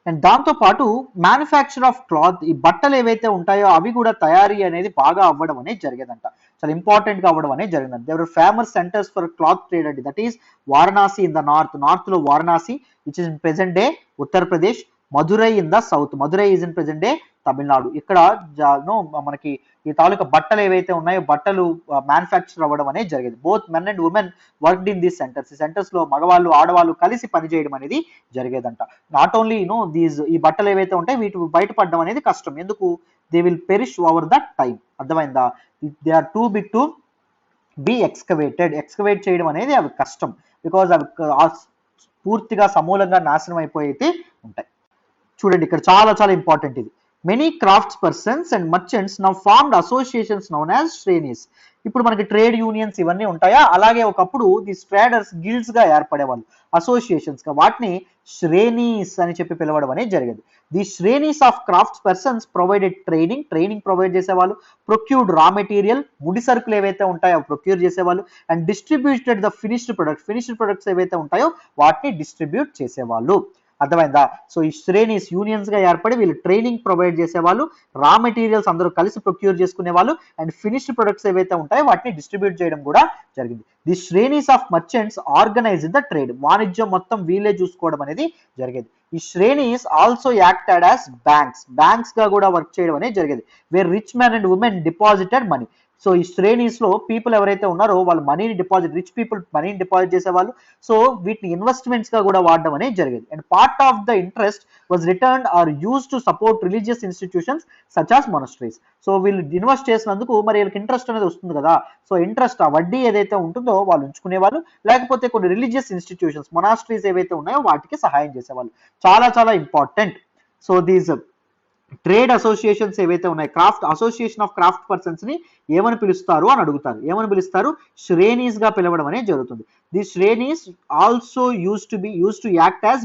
అండ్ దాంతో పాటు మ్యానుఫ్యాక్చర్ ఆఫ్ క్లాత్, ఈ బట్టలు ఏవైతే ఉంటాయో అవి కూడా తయారీ అనేది బాగా అవ్వడం అనేది జరిగేదంట, చాలా ఇంపార్టెంట్ గా అవ్వడం అనేది జరిగిందంట. There were famous centres for cloth trade అండి, that is Varanasi in the north లో Varanasi which is in present day Uttar Pradesh, Madurai in the south, Madurai is in present day Tamil Nadu. ఇక్కడ మనకి ఈ తాలూకా బట్టలు ఏవైతే ఉన్నాయో బట్టలు మ్యానుఫ్యాక్చర్ అవ్వడం అనేది జరిగేది. Both men and women worked in these centres, ఈ సెంటర్స్ లో మగవాళ్ళు ఆడవాళ్ళు కలిసి పనిచేయడం అనేది జరిగేదంట. నాట్ ఓన్లీ ఈ బట్టలు ఏవైతే ఉంటాయి వీటి బయటపడడం అనేది కష్టం, ఎందుకు, they will perish over the time. అర్థమైందా? They are too big to be excavate చేయడం అనేది అవి కష్టం, బికాజ్ అవి పూర్తిగా సమూలంగా నాశనం అయిపోయి అయితే ఉంటాయి. చూడండి ఇక్కడ చాలా చాలా ఇంపార్టెంట్ ఇది. Many crafts persons and merchants now formed associations known as shrenis. ఇప్పుడు మనకి ట్రేడ్ యూనియన్స్ ఇవన్నీ ఉంటాయా, అలాగే ఒకప్పుడు ది ట్రేడర్స్ గిల్డ్స్ గా ఏర్పడేవాళ్ళు, అసోసియేషన్స్ గా, వాటిని శ్రేణీస్ అని చెప్పి పిలవడం అనేది జరిగేది. The shrenis of crafts persons provided training provide చేసేవాళ్ళు, ప్రొక్యూర్డ్ రా మెటీరియల్, ముడి సరుకులు ఏవైతే ఉంటాయో ప్రొక్యూర్ చేసేవాళ్ళు, and distributed the finished products ఏవైతే ఉంటాయో వాటిని డిస్ట్రిబ్యూట్ చేసేవాళ్ళు. అర్థమైందా? సో ఈ శ్రేణీస్ యూనియన్స్ గా ఏర్పడి వీళ్ళు ట్రైనింగ్ ప్రొవైడ్ చేసేవాళ్ళు, రా మెటీరియల్స్ అందరూ కలిసి ప్రొక్యూర్ చేసుకునే వాళ్ళు, అండ్ ఫినిష్డ్ ప్రొడక్ట్స్ ఏవైతే ఉంటాయో వాటిని డిస్ట్రిబ్యూట్ చేయడం కూడా జరిగింది. The shrenis of merchants organise the trade, వాణిజ్యం మొత్తం వీళ్ళే చూసుకోవడం అనేది జరిగేది. ఈ shrenis also acted as banks గా కూడా వర్క్ చేయడం అనేది జరిగేది, where rich men and women deposited money. So ఈ శ్రేణీస్ లో పీపుల్ ఎవరైతే ఉన్నారో వాళ్ళు మనీని డిపాజిట్, రిచ్ పీపుల్ మనీని డిపాజిట్ చేసేవాళ్ళు. సో వీటిని ఇన్వెస్ట్మెంట్స్ గా కూడా వాడడం అనేది జరిగేది. And part of the interest was return or use to support religious institutions such as monasteries. So వీళ్ళు ఇన్వెస్ట్ చేసినందుకు మరి వీళ్ళకి ఇంట్రెస్ట్ అనేది వస్తుంది కదా, సో ఇంట్రెస్ట్ ఆ వడ్డీ ఏదైతే ఉంటుందో వాళ్ళు ఉంచుకునేవాళ్ళు, లేకపోతే కొన్ని రిలీజియస్ ఇన్స్టిట్యూషన్స్ మొనాస్ట్రీస్ ఏవైతే ఉన్నాయో వాటికి సహాయం చేసేవాళ్ళు. చాలా చాలా important. So these trade associations ఏవైతే ఉన్నాయి, అసోసియేషన్ ఆఫ్ క్రాఫ్ట్ పర్సన్స్ ని ఏమని పిలుస్తారు అని అడుగుతారు. ఏమని పిలుస్తారు? శ్రేణీస్ గా పిలవడం అనేది జరుగుతుంది. The shrenis also use to act as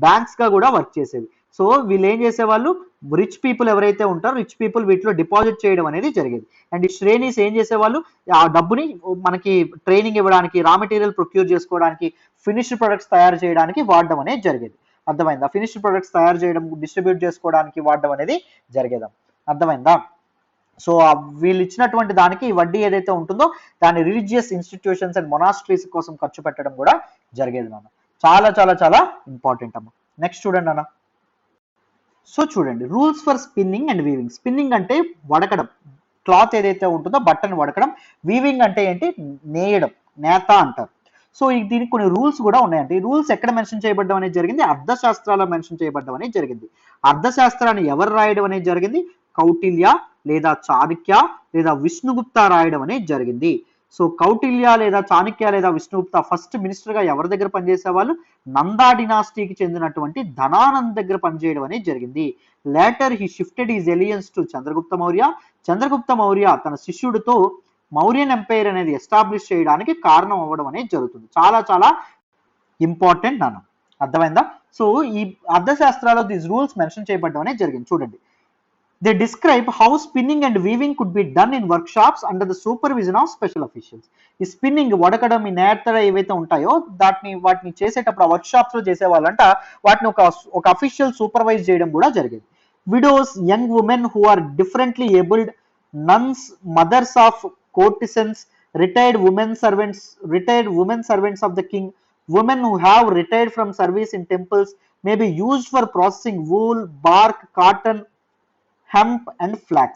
banks గా కూడా వర్క్ చేసేవి. సో వీళ్ళు ఏం చేసేవాళ్ళు, రిచ్ పీపుల్ ఎవరైతే ఉంటారో రిచ్ పీపుల్ వీటిలో డిపాజిట్ చేయడం అనేది జరిగేది. అండ్ ఈ శ్రేణీస్ ఏం చేసేవాళ్ళు, ఆ డబ్బుని మనకి ట్రైనింగ్ ఇవ్వడానికి, రా మెటీరియల్ ప్రొక్యూర్ చేసుకోవడానికి, ఫినిష్డ్ ప్రొడక్ట్స్ తయారు చేయడానికి వాడడం అనేది జరిగేది. అర్థమైందా? ఫినిష్డ్ ప్రొడక్ట్స్ తయారు చేయడం, డిస్ట్రిబ్యూట్ చేసుకోవడానికి వాడడం అనేది జరిగేదాం. అర్థమైందా? సో వీళ్ళు ఇచ్చినటువంటి దానికి వడ్డీ ఏదైతే ఉంటుందో దాన్ని రిలీజియస్ ఇన్స్టిట్యూషన్స్ అండ్ మొనాస్ట్రీస్ కోసం ఖర్చు పెట్టడం కూడా జరిగేది నాన్న. చాలా చాలా చాలా ఇంపార్టెంట్ అమ్మ. నెక్స్ట్ చూడండి అన్న. సో చూడండి, rules for spinning and weaving. Spinning అంటే వడకడం, క్లాత్ ఏదైతే ఉంటుందో బట్టను వడకడం. వీవింగ్ అంటే ఏంటి, నేయడం, నేత అంటారు. సో దీనికి కొన్ని రూల్స్ కూడా ఉన్నాయండి. ఈ రూల్స్ ఎక్కడ మెన్షన్ చేయబడ్డం అనేది జరిగింది, అర్థశాస్త్రాల్లో మెన్షన్ చేయబడ్డం అనేది జరిగింది. అర్థశాస్త్రాన్ని ఎవరు రాయడం అనేది జరిగింది, కౌటిల్య లేదా చాణక్య లేదా విష్ణుగుప్త రాయడం అనేది జరిగింది. సో కౌటిల్య లేదా చాణక్య లేదా విష్ణుగుప్త ఫస్ట్ మినిస్టర్ గా ఎవరి దగ్గర పనిచేసే వాళ్ళు, నందా డినాస్టీకి చెందినటువంటి ధనానంద్ దగ్గర పనిచేయడం అనేది జరిగింది. Later he shifted his allegiance to Chandragupta Maurya. Chandragupta Maurya తన శిష్యుడితో మౌర్యన్ ఎంపైర్ అనేది ఎస్టాబ్లిష్ చేయడానికి కారణం అవ్వడం అనేది జరుగుతుంది. చాలా చాలా ఇంపార్టెంట్ నాన్న, అర్థమైందా? సో ఈ అర్థశాస్త్రాల్లో దీస్ రూల్స్ మెన్షన్ చేయబడ్డం అనేది జరిగింది. చూడండి, they describe how spinning and weaving could be done in work shops under the supervision of special officials. ఈ స్పిన్నింగ్, వడకడం, ఈ నేతడ ఏవైతే ఉంటాయో వాటిని చేసేటప్పుడు ఆ వర్క్ షాప్స్ లో చేసేవాళ్ళంట వాటిని ఒక అఫీషియల్ సూపర్వైజ్ చేయడం కూడా జరిగేది. Widows, young women who are differently abled, nuns, mothers of courtesans, retired women servants of the king, women who have retired from service in temples may be used for processing wool, bark, cotton, hemp and flax.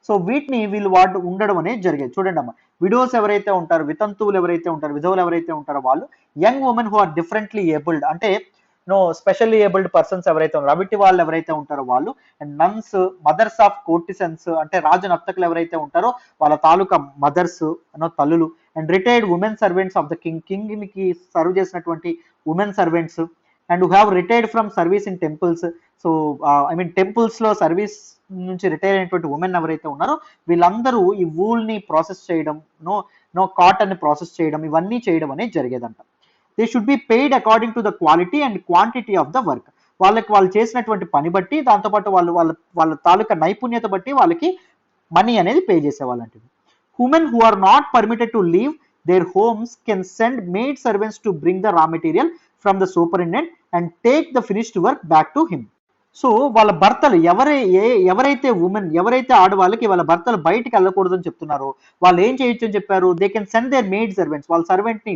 So వీటిని వీళ్ళు ఉండడం అనేది జరిగేది. చూడండి అమ్మ, widows ఎవరైతే ఉంటారో, వితంతువులు ఎవరైతే ఉంటారో, విధవులు ఎవరైతే ఉంటారో వాళ్ళు, young women who are differently abled అంటే స్పెషల్లీ ఏబుల్డ్ పర్సన్స్ ఎవరైతే ఉన్నారో, అవిటి వాళ్ళు ఎవరైతే ఉంటారో వాళ్ళు, and nuns, mothers of courtesans అంటే రాజు నర్తకులు ఎవరైతే ఉంటారో వాళ్ళ తాలూకా మదర్స్ తల్లులు, and retired women servants of the king కి సర్వ్ చేసినటువంటి women servants, and who have retired from service in temples. So temples లో సర్వీస్ నుంచి రిటైర్ అయినటువంటి ఉమెన్ ఎవరైతే ఉన్నారో వీళ్ళందరూ ఈ వూల్ ని ప్రాసెస్ చేయడం, కాటన్ ని ప్రాసెస్ చేయడం, ఇవన్నీ చేయడం అనేది జరిగేదంట. They should be paid according to the quality and quantity of the work. వాళ్ళు చేసినటువంటి పని బట్టి, దాంతోపాటు వాళ్ళ తాలూకా నైపుణ్యత బట్టి వాళ్ళకి మనీ అనేది పే చేసేవాళ్ళంటే. Women who are not permitted to leave their homes can send maid servants to bring the raw material from the superintendent and take the finished work back to him. So వాళ్ళ భర్తలు ఎవరైతే ఆడవాళ్ళకి వాళ్ళ భర్తలు బయటికి వెళ్ళకూడదని చెప్తున్నారో వాళ్ళు ఏం చేయొచ్చు అని చెప్పారు, they can send their made servants, వాళ్ళ సర్వెంట్ ని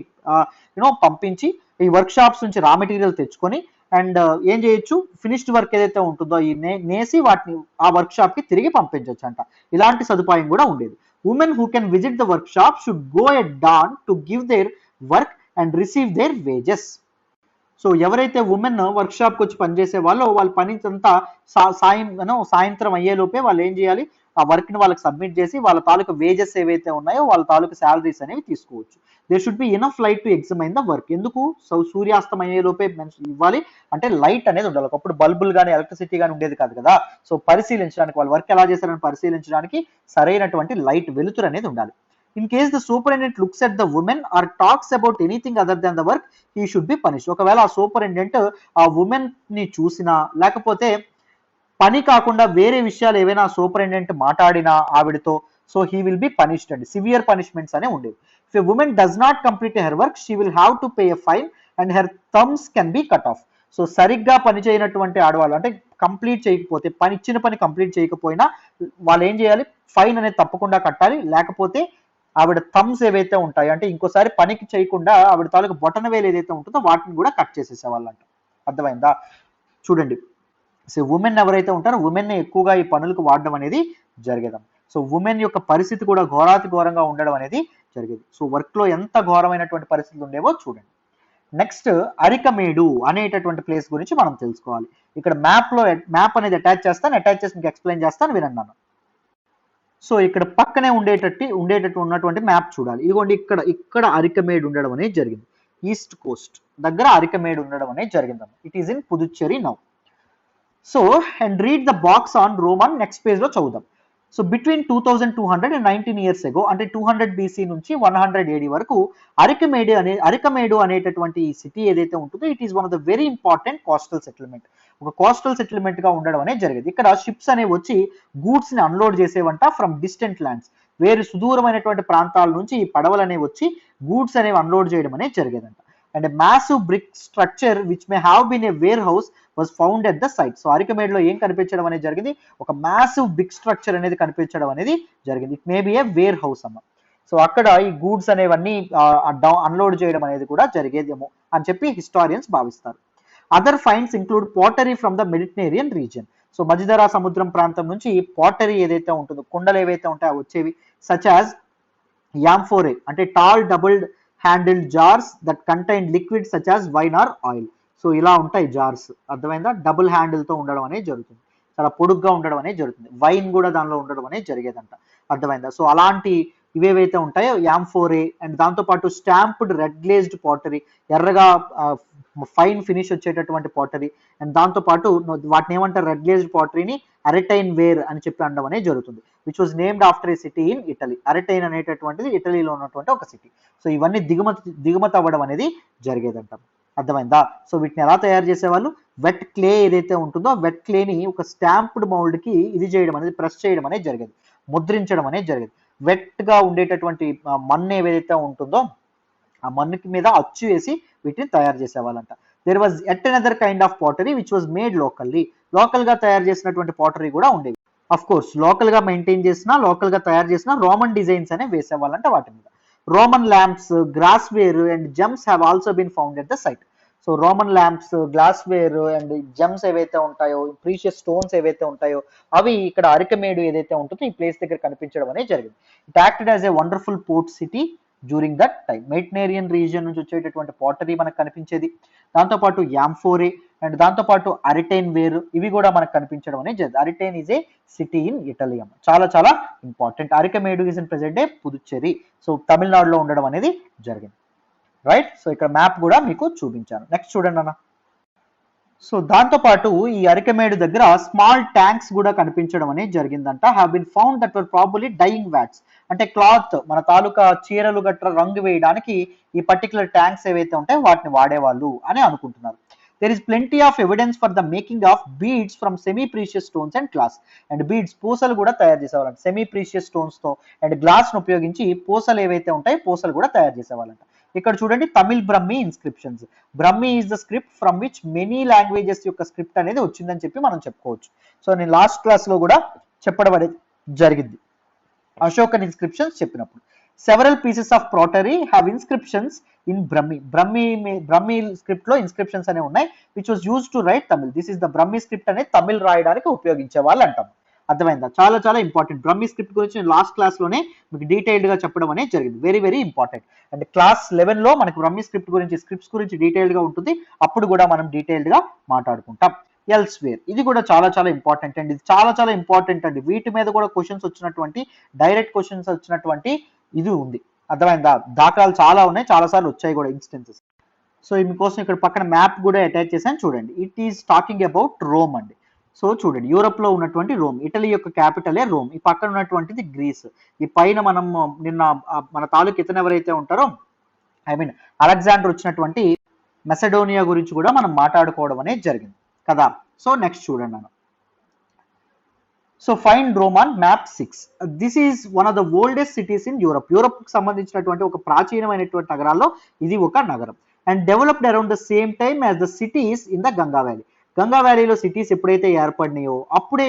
పంపించి ఈ వర్క్ షాప్స్ నుంచి రా మెటీరియల్ తెచ్చుకొని అండ్ ఏం చేయొచ్చు, ఫినిష్డ్ వర్క్ ఏదైతే ఉంటుందో ఈ నేసి వాటిని ఆ వర్క్ షాప్ కి తిరిగి పంపించవచ్చు అంట. ఇలాంటి సదుపాయం కూడా ఉండేది. Women who can visit the workshop should go at dawn to give their work and receive their wages. So ఎవరైతే ఉమెన్ వర్క్ షాప్కి వచ్చి పనిచేసే వాళ్ళు వాళ్ళ పని అంతా సాయంత్రం అయ్యేలోపే వాళ్ళు ఏం చేయాలి, ఆ వర్క్ ని వాళ్ళకి సబ్మిట్ చేసి వాళ్ళ తాలూకు వేజెస్ ఏవైతే ఉన్నాయో వాళ్ళ తాలూకు శాలరీస్ అనేవి తీసుకోవచ్చు. There should be enough light to examine the work. ఎందుకు, సూర్యాస్తం అయ్యేలోపే ఇవ్వాలి అంటే లైట్ అనేది ఉండాలి. ఒకప్పుడు బల్బులు కానీ ఎలక్ట్రిసిటీ కానీ ఉండేది కాదు కదా. సో పరిశీలించడానికి, వాళ్ళ వర్క్ ఎలా చేశారని పరిశీలించడానికి సరైనటువంటి లైట్, వెలుతురు అనేది ఉండాలి. In case the superintendent looks at the woman or talks about anything other than the work, he should be punished. ఒకవేళ ఆ సూపరింటెండెంట్ ఆ ఉమెన్ ని చూసినా లేకపోతే పని కాకుండా వేరే విషయాలు ఏవైనా సూపరింటెండెంట్ మాట్లాడినా ఆవిడతో, so he will be punished అండి. సివియర్ పనిష్మెంట్స్ అనే ఉండేవి. If a women does not complete her work she will have to pay a fine and her thumbs can be cut off. So సరిగ్గా పని చేయనటువంటి ఆడవాళ్ళు అంటే కంప్లీట్ చేయకపోతే, ఇచ్చిన పని కంప్లీట్ చేయకపోయినా వాళ్ళు ఏం చేయాలి, ఫైన్ అనేది తప్పకుండా కట్టాలి. లేకపోతే ఆవిడ థమ్స్ ఏవైతే ఉంటాయో అంటే ఇంకోసారి పనికి చేయకుండా ఆవిడ తాలూకు బొటన వేలు ఏదైతే ఉంటుందో వాటిని కూడా కట్ చేసేసేవాళ్ళంట. అర్థమైందా? చూడండి, సో ఉమెన్ ఎవరైతే ఉంటారో ఉమెన్ ని ఎక్కువగా ఈ పనులకు వాడడం అనేది జరిగేదాం. సో ఉమెన్ యొక్క పరిస్థితి కూడా ఘోరాతి ఘోరంగా ఉండడం అనేది జరిగేది. సో వర్క్ లో ఎంత ఘోరమైనటువంటి పరిస్థితులు ఉండేవో చూడండి. నెక్స్ట్ అరికమేడు అనేటటువంటి ప్లేస్ గురించి మనం తెలుసుకోవాలి. ఇక్కడ మ్యాప్ అనేది అటాచ్ చేసి మీకు ఎక్స్ప్లెయిన్ చేస్తాను, వినండి. సో ఇక్కడ పక్కనే ఉండేటట్టు ఉన్నటువంటి మ్యాప్ చూడాలి. ఇదిగోండి, ఇక్కడ అరికమేడ్ ఉండడం అనేది జరిగింది. ఈస్ట్ కోస్ట్ దగ్గర అరికమేడ్ ఉండడం అనేది జరిగింది. It is in Puducherry now. So and read the box on Roman next page లో చదువుదాం. So between 2200 and 19 years ago అంటే 200 BC నుంచి 100 AD వరకు అరికమేడు అనేటటువంటి ఈ సిటీ ఏదైతే ఉంటుందో it is one of the very important coastal settlement. ఒక కోస్టల్ సెటిల్మెంట్ గా ఉండడం అనేది జరిగేది. ఇక్కడ షిప్స్ అనేవి వచ్చి గూడ్స్ ని అన్లోడ్ చేసేవంట ఫ్రమ్ డిస్టెంట్ ల్యాండ్స్. వేరు సుదూరమైనటువంటి ప్రాంతాల నుంచి ఈ పడవలు అనేవి వచ్చి గూడ్స్ అనేవి అన్లోడ్ చేయడం అనేది జరిగేదంట. And massive brick structure which may have been a warehouse was found at the site. So అరికమేడ్లో ఏం కనిపించడం అనేది జరిగింది, ఒక మ్యాసివ్ బిగ్ స్ట్రక్చర్ అనేది కనిపించడం అనేది జరిగింది. It may be a warehouse అమ్మ. సో అక్కడ ఈ గూడ్స్ అనేవన్నీ అన్లోడ్ చేయడం అనేది కూడా జరిగేదేమో అని చెప్పి హిస్టారియన్స్ భావిస్తారు. Other finds include pottery from the Mediterranean region. So మధ్యధరా సముద్రం ప్రాంతం నుంచి పాటరీ ఏదైతే ఉంటుందో, కుండలు ఏవైతే ఉంటాయో వచ్చేవి, సచ్ యాజ్ యాంఫోరే అంటే tall doubled handled jars that contain liquid such as wine or oil. So ఇలా ఉంటాయి జార్స్, అర్థమైందా, డబుల్ హ్యాండిల్తో ఉండడం అనేది జరుగుతుంది, చాలా పొడుగ్గా ఉండడం అనేది జరుగుతుంది. వైన్ కూడా దానిలో ఉండడం అనేది జరిగేదంట, అర్థమైందా. సో అలాంటి ఇవేవైతే ఉంటాయో యాంఫోరే, అండ్ దాంతోపాటు స్టాంప్డ్ రెడ్ గ్లేజ్డ్ పాటరీ, ఎర్రగా ఫైన్ ఫినిష్ వచ్చేటటువంటి పాటరీ, అండ్ దాంతోపాటు వాటిని ఏమంటారు, రెడ్ గ్లేజ్డ్ పాటరీని అరెటైన్ వేర్ అని చెప్పి అనడం అనేది జరుగుతుంది, which was named after a city in Italy. Arretine అనేటటువంటిది ఇటలీలో ఉన్నటువంటి ఒక సిటీ. సో ఇవన్నీ దిగుమతి అవ్వడం అనేది జరిగేదంట, అర్థమైందా. సో వీటిని ఎలా తయారు చేసేవాళ్ళు, వెట్ క్లే ఏదైతే ఉంటుందో వెట్ క్లేని ఒక స్టాంప్డ్ మౌల్డ్కి ఇది చేయడం అనేది, ప్రెస్ చేయడం అనేది జరిగేది, ముద్రించడం అనేది జరిగేది. వెట్గా ఉండేటటువంటి మన్ను ఏదైతే ఉంటుందో ఆ మన్నుకి మీద అచ్చు వేసి వీటిని తయారు చేసేవాళ్ళంట. There was at another kind of pottery which was made locally. లోకల్గా తయారు చేసినటువంటి పాటరీ కూడా ఉండేవి. అఫ్ కోర్స్ లోకల్గా మెయింటైన్ చేసిన, లోకల్గా తయారు చేసిన రోమన్ డిజైన్స్ అనే వేసేవాళ్ళంట వాటి మీద. Roman lamps, glassware and gems have also been found at the site. So Roman lamps, glassware and gems ఏవైతే ఉంటాయో, ప్రీషియస్ స్టోన్స్ ఏవైతే ఉంటాయో అవి ఇక్కడ అరికమేడు ఏదైతే ఉంటుందో ఈ ప్లేస్ దగ్గర కనిపించడం అనేది జరిగింది. It acted as a wonderful port city during that time. Mediterranean region నుంచి వచ్చేటటువంటి పాటరీ మనకు కనిపించేది, దాంతోపాటు యాంఫోరే అండ్ దాంతోపాటు అరిటైన్ వేర్ ఇవి కూడా మనకు కనిపించడం అనేది జరిగింది. Arretine is a city in Italy అమ్మ, చాలా చాలా important. Arikamedu is in present day Puducherry. So తమిళనాడులో ఉండడం అనేది జరిగింది, రైట్. సో ఇక్కడ మ్యాప్ కూడా మీకు చూపించాను. నెక్స్ట్ చూడండి అన్న. సో దాంతోపాటు ఈ అరికమేడు దగ్గర స్మాల్ ట్యాంక్స్ కూడా కనిపించడం అనేది జరిగిందంట. Have been found that were probably dyeing vats, అంటే క్లాత్ మన తాలూకా చీరలు గట్రా రంగు వేయడానికి ఈ పర్టికులర్ ట్యాంక్స్ ఏవైతే ఉంటాయో వాటిని వాడేవాళ్ళు అని అనుకుంటున్నారు. There is plenty of evidence for the making of beads from semi-precious stones and glass. And beads పూసలు కూడా తయారు చేసేవాళ్ళంట, సెమీ ప్రీషియస్ స్టోన్స్ తో అండ్ గ్లాస్ ను ఉపయోగించి పూసలు ఏవైతే ఉంటాయో పూసలు కూడా తయారు చేసేవాళ్ళంట. ఇక్కడ చూడండి Tamil Brahmi inscriptions. Brahmi is the script from which many languages యొక్క స్క్రిప్ట్ అనేది వచ్చిందని చెప్పి మనం చెప్పుకోవచ్చు. సో నేను లాస్ట్ క్లాస్ లో కూడా చెప్పడం అనేది జరిగింది అశోకన్ ఇన్స్క్రిప్షన్స్ చెప్పినప్పుడు. Several pieces of pottery have inscriptions in Brahmi script లో ఇన్స్క్రిప్షన్స్ అనేవి ఉన్నాయి, which was use to write Tamil. This is the Brahmi script అనేది తమిళ్ రాయడానికి ఉపయోగించే వాళ్ళు అంటాం, అర్థమైందా. చాలా చాలా ఇంపార్టెంట్. బ్రహ్మి స్క్రిప్ట్ గురించి నేను లాస్ట్ క్లాస్ లోనే మీకు డీటెయిల్డ్ గా చెప్పడం అనేది జరిగింది, very very important. And class 11 లో మనకి బ్రహ్మి స్క్రిప్ట్ గురించి, స్క్రిప్ట్స్ గురించి డీటెయిల్డ్ గా ఉంటుంది, అప్పుడు కూడా మనం డీటెయిల్డ్ గా మాట్లాడుకుంటాం. ఎల్స్వేర్ ఇది కూడా చాలా చాలా ఇంపార్టెంట్ అండి, ఇది చాలా చాలా ఇంపార్టెంట్ అండి. వీటి మీద కూడా క్వశ్చన్స్ వచ్చినటువంటి, డైరెక్ట్ క్వశ్చన్స్ వచ్చినటువంటి ఇది ఉంది, అర్థమైందా. దాఖలాలు చాలా ఉన్నాయి, చాలా సార్లు వచ్చాయి కూడా ఇన్స్టెన్సెస్. సో మీకోసం ఇక్కడ పక్కన మ్యాప్ కూడా అటాచ్ చేశాను చూడండి. It is talking about Rome అండి. సో చూడండి యూరోప్ లో ఉన్నటువంటి రోమ్, ఇటలీ యొక్క క్యాపిటలే రోమ్. ఈ పక్కన ఉన్నటువంటిది గ్రీస్. ఈ పైన మనం నిన్న మన తాలూకు ఇతను ఎవరైతే ఉంటారో అలెగ్జాండర్ వచ్చినటువంటి మెసడోనియా గురించి కూడా మనం మాట్లాడుకోవడం అనేది జరిగింది కదా. సో నెక్స్ట్ చూడండి అన్న. So find Rome on map 6. This is one of the oldest cities in Europe. Europe కి సంబంధించినటువంటి ఒక ప్రాచీనమైనటువంటి నగరాల్లో ఇది ఒక నగరం. And developed around the same time as the cities in the Ganga valley. Ganga వ్యాలీలో సిటీస్ ఎప్పుడైతే ఏర్పడినాయో అప్పుడే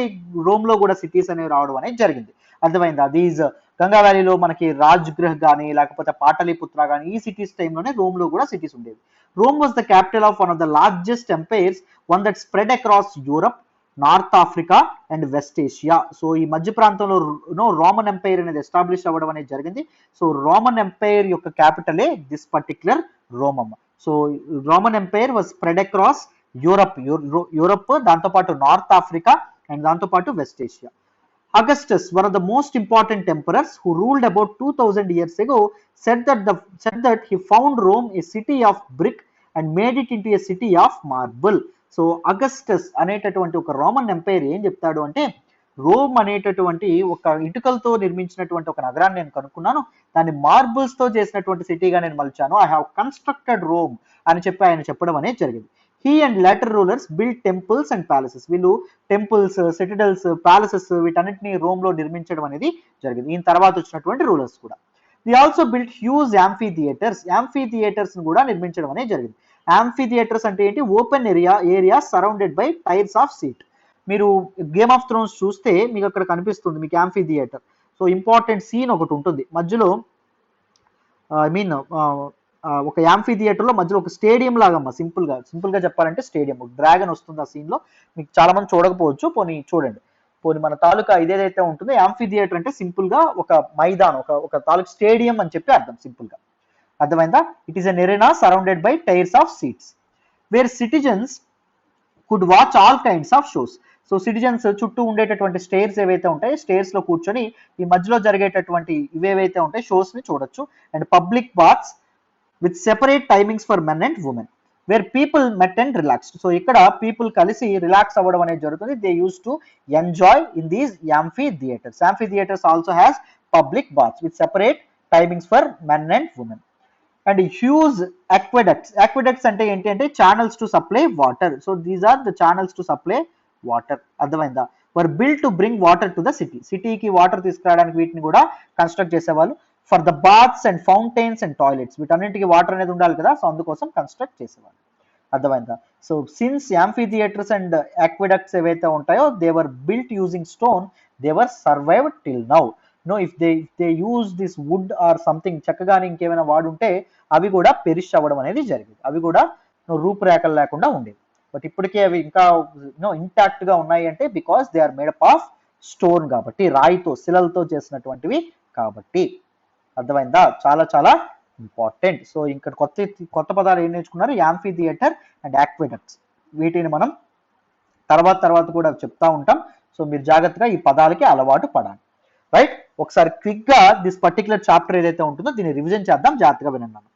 రోమ్ లో కూడా సిటీస్ అనేవి రావడం అనేది జరిగింది, అర్థమైందా. దీస్ గంగా వ్యాలీలో మనకి రాజ్గృహ్ కానీ లేకపోతే పాటలీపుత్ర కానీ ఈ సిటీస్ టైంలోనే రోమ్ లో కూడా సిటీస్ ఉండేవి. Rome was the capital of one of the largest empires, one that spread across Europe, North Africa and West Asia. So ఈ మధ్య ప్రాంతంలో రోమన్ ఎంపైర్ అనేది ఎస్టాబ్లిష్ అవ్వడం అనేది జరిగింది. సో రోమన్ ఎంపైర్ యొక్క క్యాపిటలే దిస్ పర్టిక్యులర్ రోమమ్. So Roman empire was spread across Europe, దాంతోపాటు నార్త్ ఆఫ్రికా అండ్ దాంతోపాటు west Asia. Augustus, one of the most important emperors who ruled about 2000 years ago, said that he found Rome a city of brick and made it into a city of marble. So Augustus అనేటటువంటి ఒక Roman empire ఏం చెప్తాడు అంటే, Rome అనేటటువంటి ఒక ఇటుకలతో నిర్మించినటువంటి ఒక నగరాన్ని నేను కనుక్కున్నాను, దాన్ని మార్బుల్స్ తో చేసినటువంటి సిటీగా నేను మలిచాను. ఐ హావ్ కన్స్ట్రక్టెడ్ రోమ్ అని చెప్పి ఆయన చెప్పడం అనేది జరిగింది. He and later rulers build temples and palaces. వీళ్ళు టెంపుల్స్, సిటిడల్స్, ప్యాలెసెస్ వీటన్నిటిని రోమ్ లో నిర్మించడం అనేది జరిగింది, ఈయన తర్వాత వచ్చినటువంటి రూలర్స్ కూడా. They also built huge amphi theatres కూడా నిర్మించడం అనేది జరిగింది. యాంఫీ థియేటర్స్ అంటే ఏంటి? Open area surrounded by tiers of seat. మీరు గేమ్ ఆఫ్ థ్రోన్స్ చూస్తే మీకు అక్కడ కనిపిస్తుంది మీకు amphi theatre. So important scene ఒకటి ఉంటుంది మధ్యలో, ఐ మీన్ ఒక యాంఫీ థియేటర్లో మధ్యలో ఒక స్టేడియం లాగా అమ్మ, సింపుల్గా చెప్పాలంటే స్టేడియం, ఒక డ్రాగన్ వస్తుంది ఆ సీన్లో. మీకు చాలా మంది చూడకపోవచ్చు, పోనీ చూడండి. పోనీ మన తాలూకా ఇదేదైతే ఉంటుందో యాంఫీ థియేటర్ అంటే సింపుల్గా ఒక మైదానం, ఒక తాలూకా స్టేడియం అని చెప్పి అర్థం సింపుల్గా. అర్థమైందా? It is an arena surrounded by tiers of seats where citizens could watch all kinds of shows. So citizens చుట్టూ ఉండేటటువంటి స్టేర్స్ ఏవైతే ఉంటాయో స్టేర్స్ లో కూర్చొని ఈ మధ్యలో జరిగేటటువంటి ఇవేవైతే ఉంటాయి షోస్ ని చూడొచ్చు. And public baths with separate timings for men and women where people met and relaxed. So ఇక్కడ పీపుల్ కలిసి రిలాక్స్ అవ్వడం అనేది జరుగుతుంది. They use to enjoy in these amphitheatres. Amphitheatres also has public baths with separate timings for men and women. And huge aqueducts అంటే ఏంటి అంటే channels to supply water. So these are the channels to supply water. అర్థమైందా? Were built to bring water to the సిటీకి water తీసుకురావడానికి వీటిని కూడా construct చేసేవాళ్ళు. For the baths and fountains and toilets, వీటన్నింటికి వాటర్ అనేది ఉండాలి కదా, సో అందుకోసం కన్స్ట్రక్ట్ చేసేవాళ్ళు. అర్థమైందా? So since amphitheatres and aqueducts ఏవైతే ఉంటాయో they were built using stone, they were survived till now. No if they use this wood or something, చక్కగానే ఇంకేమైనా వాడుంటే అవి కూడా పెరిష్ అవ్వడం అనేది జరిగింది, అవి కూడా రూపురేఖలు లేకుండా ఉండేవి. బట్ ఇప్పటికే అవి ఇంకా ఇంటాక్ట్ గా ఉన్నాయి అంటే because they are made up of stone, కాబట్టి రాయితో శిలలతో చేసినటువంటివి కాబట్టి. అర్థమైందా? చాలా చాలా ఇంపార్టెంట్. సో ఇంకా కొత్త పదాలు ఏం నేర్చుకున్నారు? Amphi theatre and aqueducts. వీటిని మనం తర్వాత కూడా చెప్తా ఉంటాం. సో మీరు జాగ్రత్తగా ఈ పదాలకి అలవాటు పడాలి. రైట్, ఒకసారి క్విక్ గా దిస్ పర్టికులర్ చాప్టర్ ఏదైతే ఉంటుందో దీన్ని రివిజన్ చేద్దాం, జాగ్రత్తగా వినండి.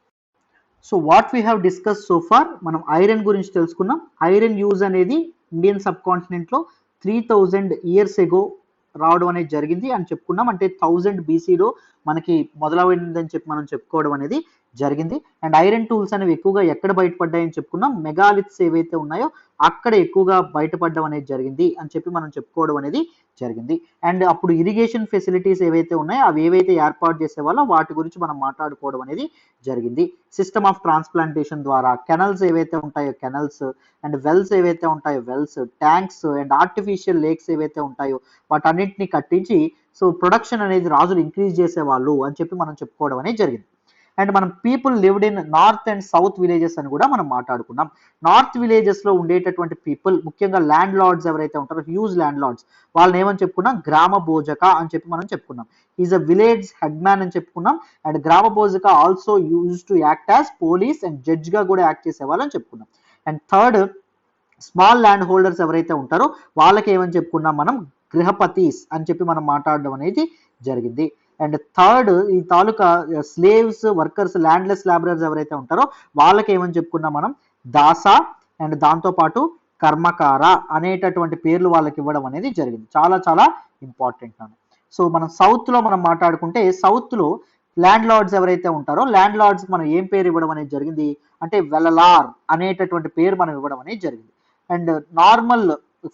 So what we have discuss so far, మనం ఐరన్ గురించి తెలుసుకున్నాం. ఐరన్ యూజ్ అనేది ఇండియన్ సబ్ కాంటినెంట్ లో 3000 years ఎగో రావడం అనేది జరిగింది అని చెప్పుకున్నాం. అంటే 1000 BCలో మనకి మొదలైందని చెప్పి మనం చెప్పుకోవడం అనేది జరిగింది. అండ్ ఐరన్ టూల్స్ అనేవి ఎక్కువగా ఎక్కడ బయటపడ్డాయని చెప్పుకున్నాం? మెగాలిత్స్ ఏవైతే ఉన్నాయో అక్కడ ఎక్కువగా బయటపడడం అనేది జరిగింది అని చెప్పి మనం చెప్పుకోవడం అనేది జరిగింది. అండ్ అప్పుడు ఇరిగేషన్ ఫెసిలిటీస్ ఏవైతే ఉన్నాయో అవి ఏవైతే ఏర్పాటు చేసేవాళ్ళో వాటి గురించి మనం మాట్లాడుకోవడం అనేది జరిగింది. సిస్టమ్ ఆఫ్ ట్రాన్స్ప్లాంటేషన్ ద్వారా కెనల్స్ ఏవైతే ఉంటాయో కెనల్స్, అండ్ వెల్స్ ఏవైతే ఉంటాయో wells, tanks and artificial lakes ఏవైతే ఉంటాయో వాటన్నిటిని కట్టించి సో ప్రొడక్షన్ అనేది రాజులు ఇంక్రీజ్ చేసేవాళ్ళు అని చెప్పి మనం చెప్పుకోవడం అనేది జరిగింది. అండ్ మనం people lived in north and south villages అని కూడా మనం మాట్లాడుకున్నాం. నార్త్ విలేజెస్ లో ఉండేటటువంటి పీపుల్, ముఖ్యంగా ల్యాండ్ లార్డ్స్ ఎవరైతే ఉంటారో, హ్యూజ్ ల్యాండ్ లార్డ్స్, వాళ్ళని ఏమని చెప్పుకున్నాం? గ్రామ భోజక అని చెప్పి మనం చెప్పుకున్నాం. Is a village head man అని చెప్పుకున్నాం. And grama bhojaka also use to act as police and judge గా కూడా యాక్ట్ చేసేవాళ్ళని చెప్పుకున్నాం. And third, small landholders ఎవరైతే ఉంటారో వాళ్ళకి ఏమని చెప్పుకున్నాం మనం? గృహపతీస్ అని చెప్పి మనం మాట్లాడడం అనేది జరిగింది. అండ్ థర్డ్, ఈ తాలూకా స్లేవ్స్, వర్కర్స్, ల్యాండ్లెస్ లేబరర్స్ ఎవరైతే ఉంటారో వాళ్ళకి ఏమని చెప్పుకున్నాం మనం? దాస అండ్ దాంతో పాటు కర్మకార అనేటటువంటి పేర్లు వాళ్ళకి ఇవ్వడం అనేది జరిగింది. చాలా చాలా ఇంపార్టెంట్ అన్న. సో మనం సౌత్ లో మనం మాట్లాడుకుంటే సౌత్ లో ల్యాండ్ లార్డ్స్ ఎవరైతే ఉంటారో ల్యాండ్ లార్డ్స్ మనం ఏం పేరు ఇవ్వడం అనేది జరిగింది అంటే వెలలార్ అనేటటువంటి పేరు మనం ఇవ్వడం అనేది జరిగింది. అండ్ నార్మల్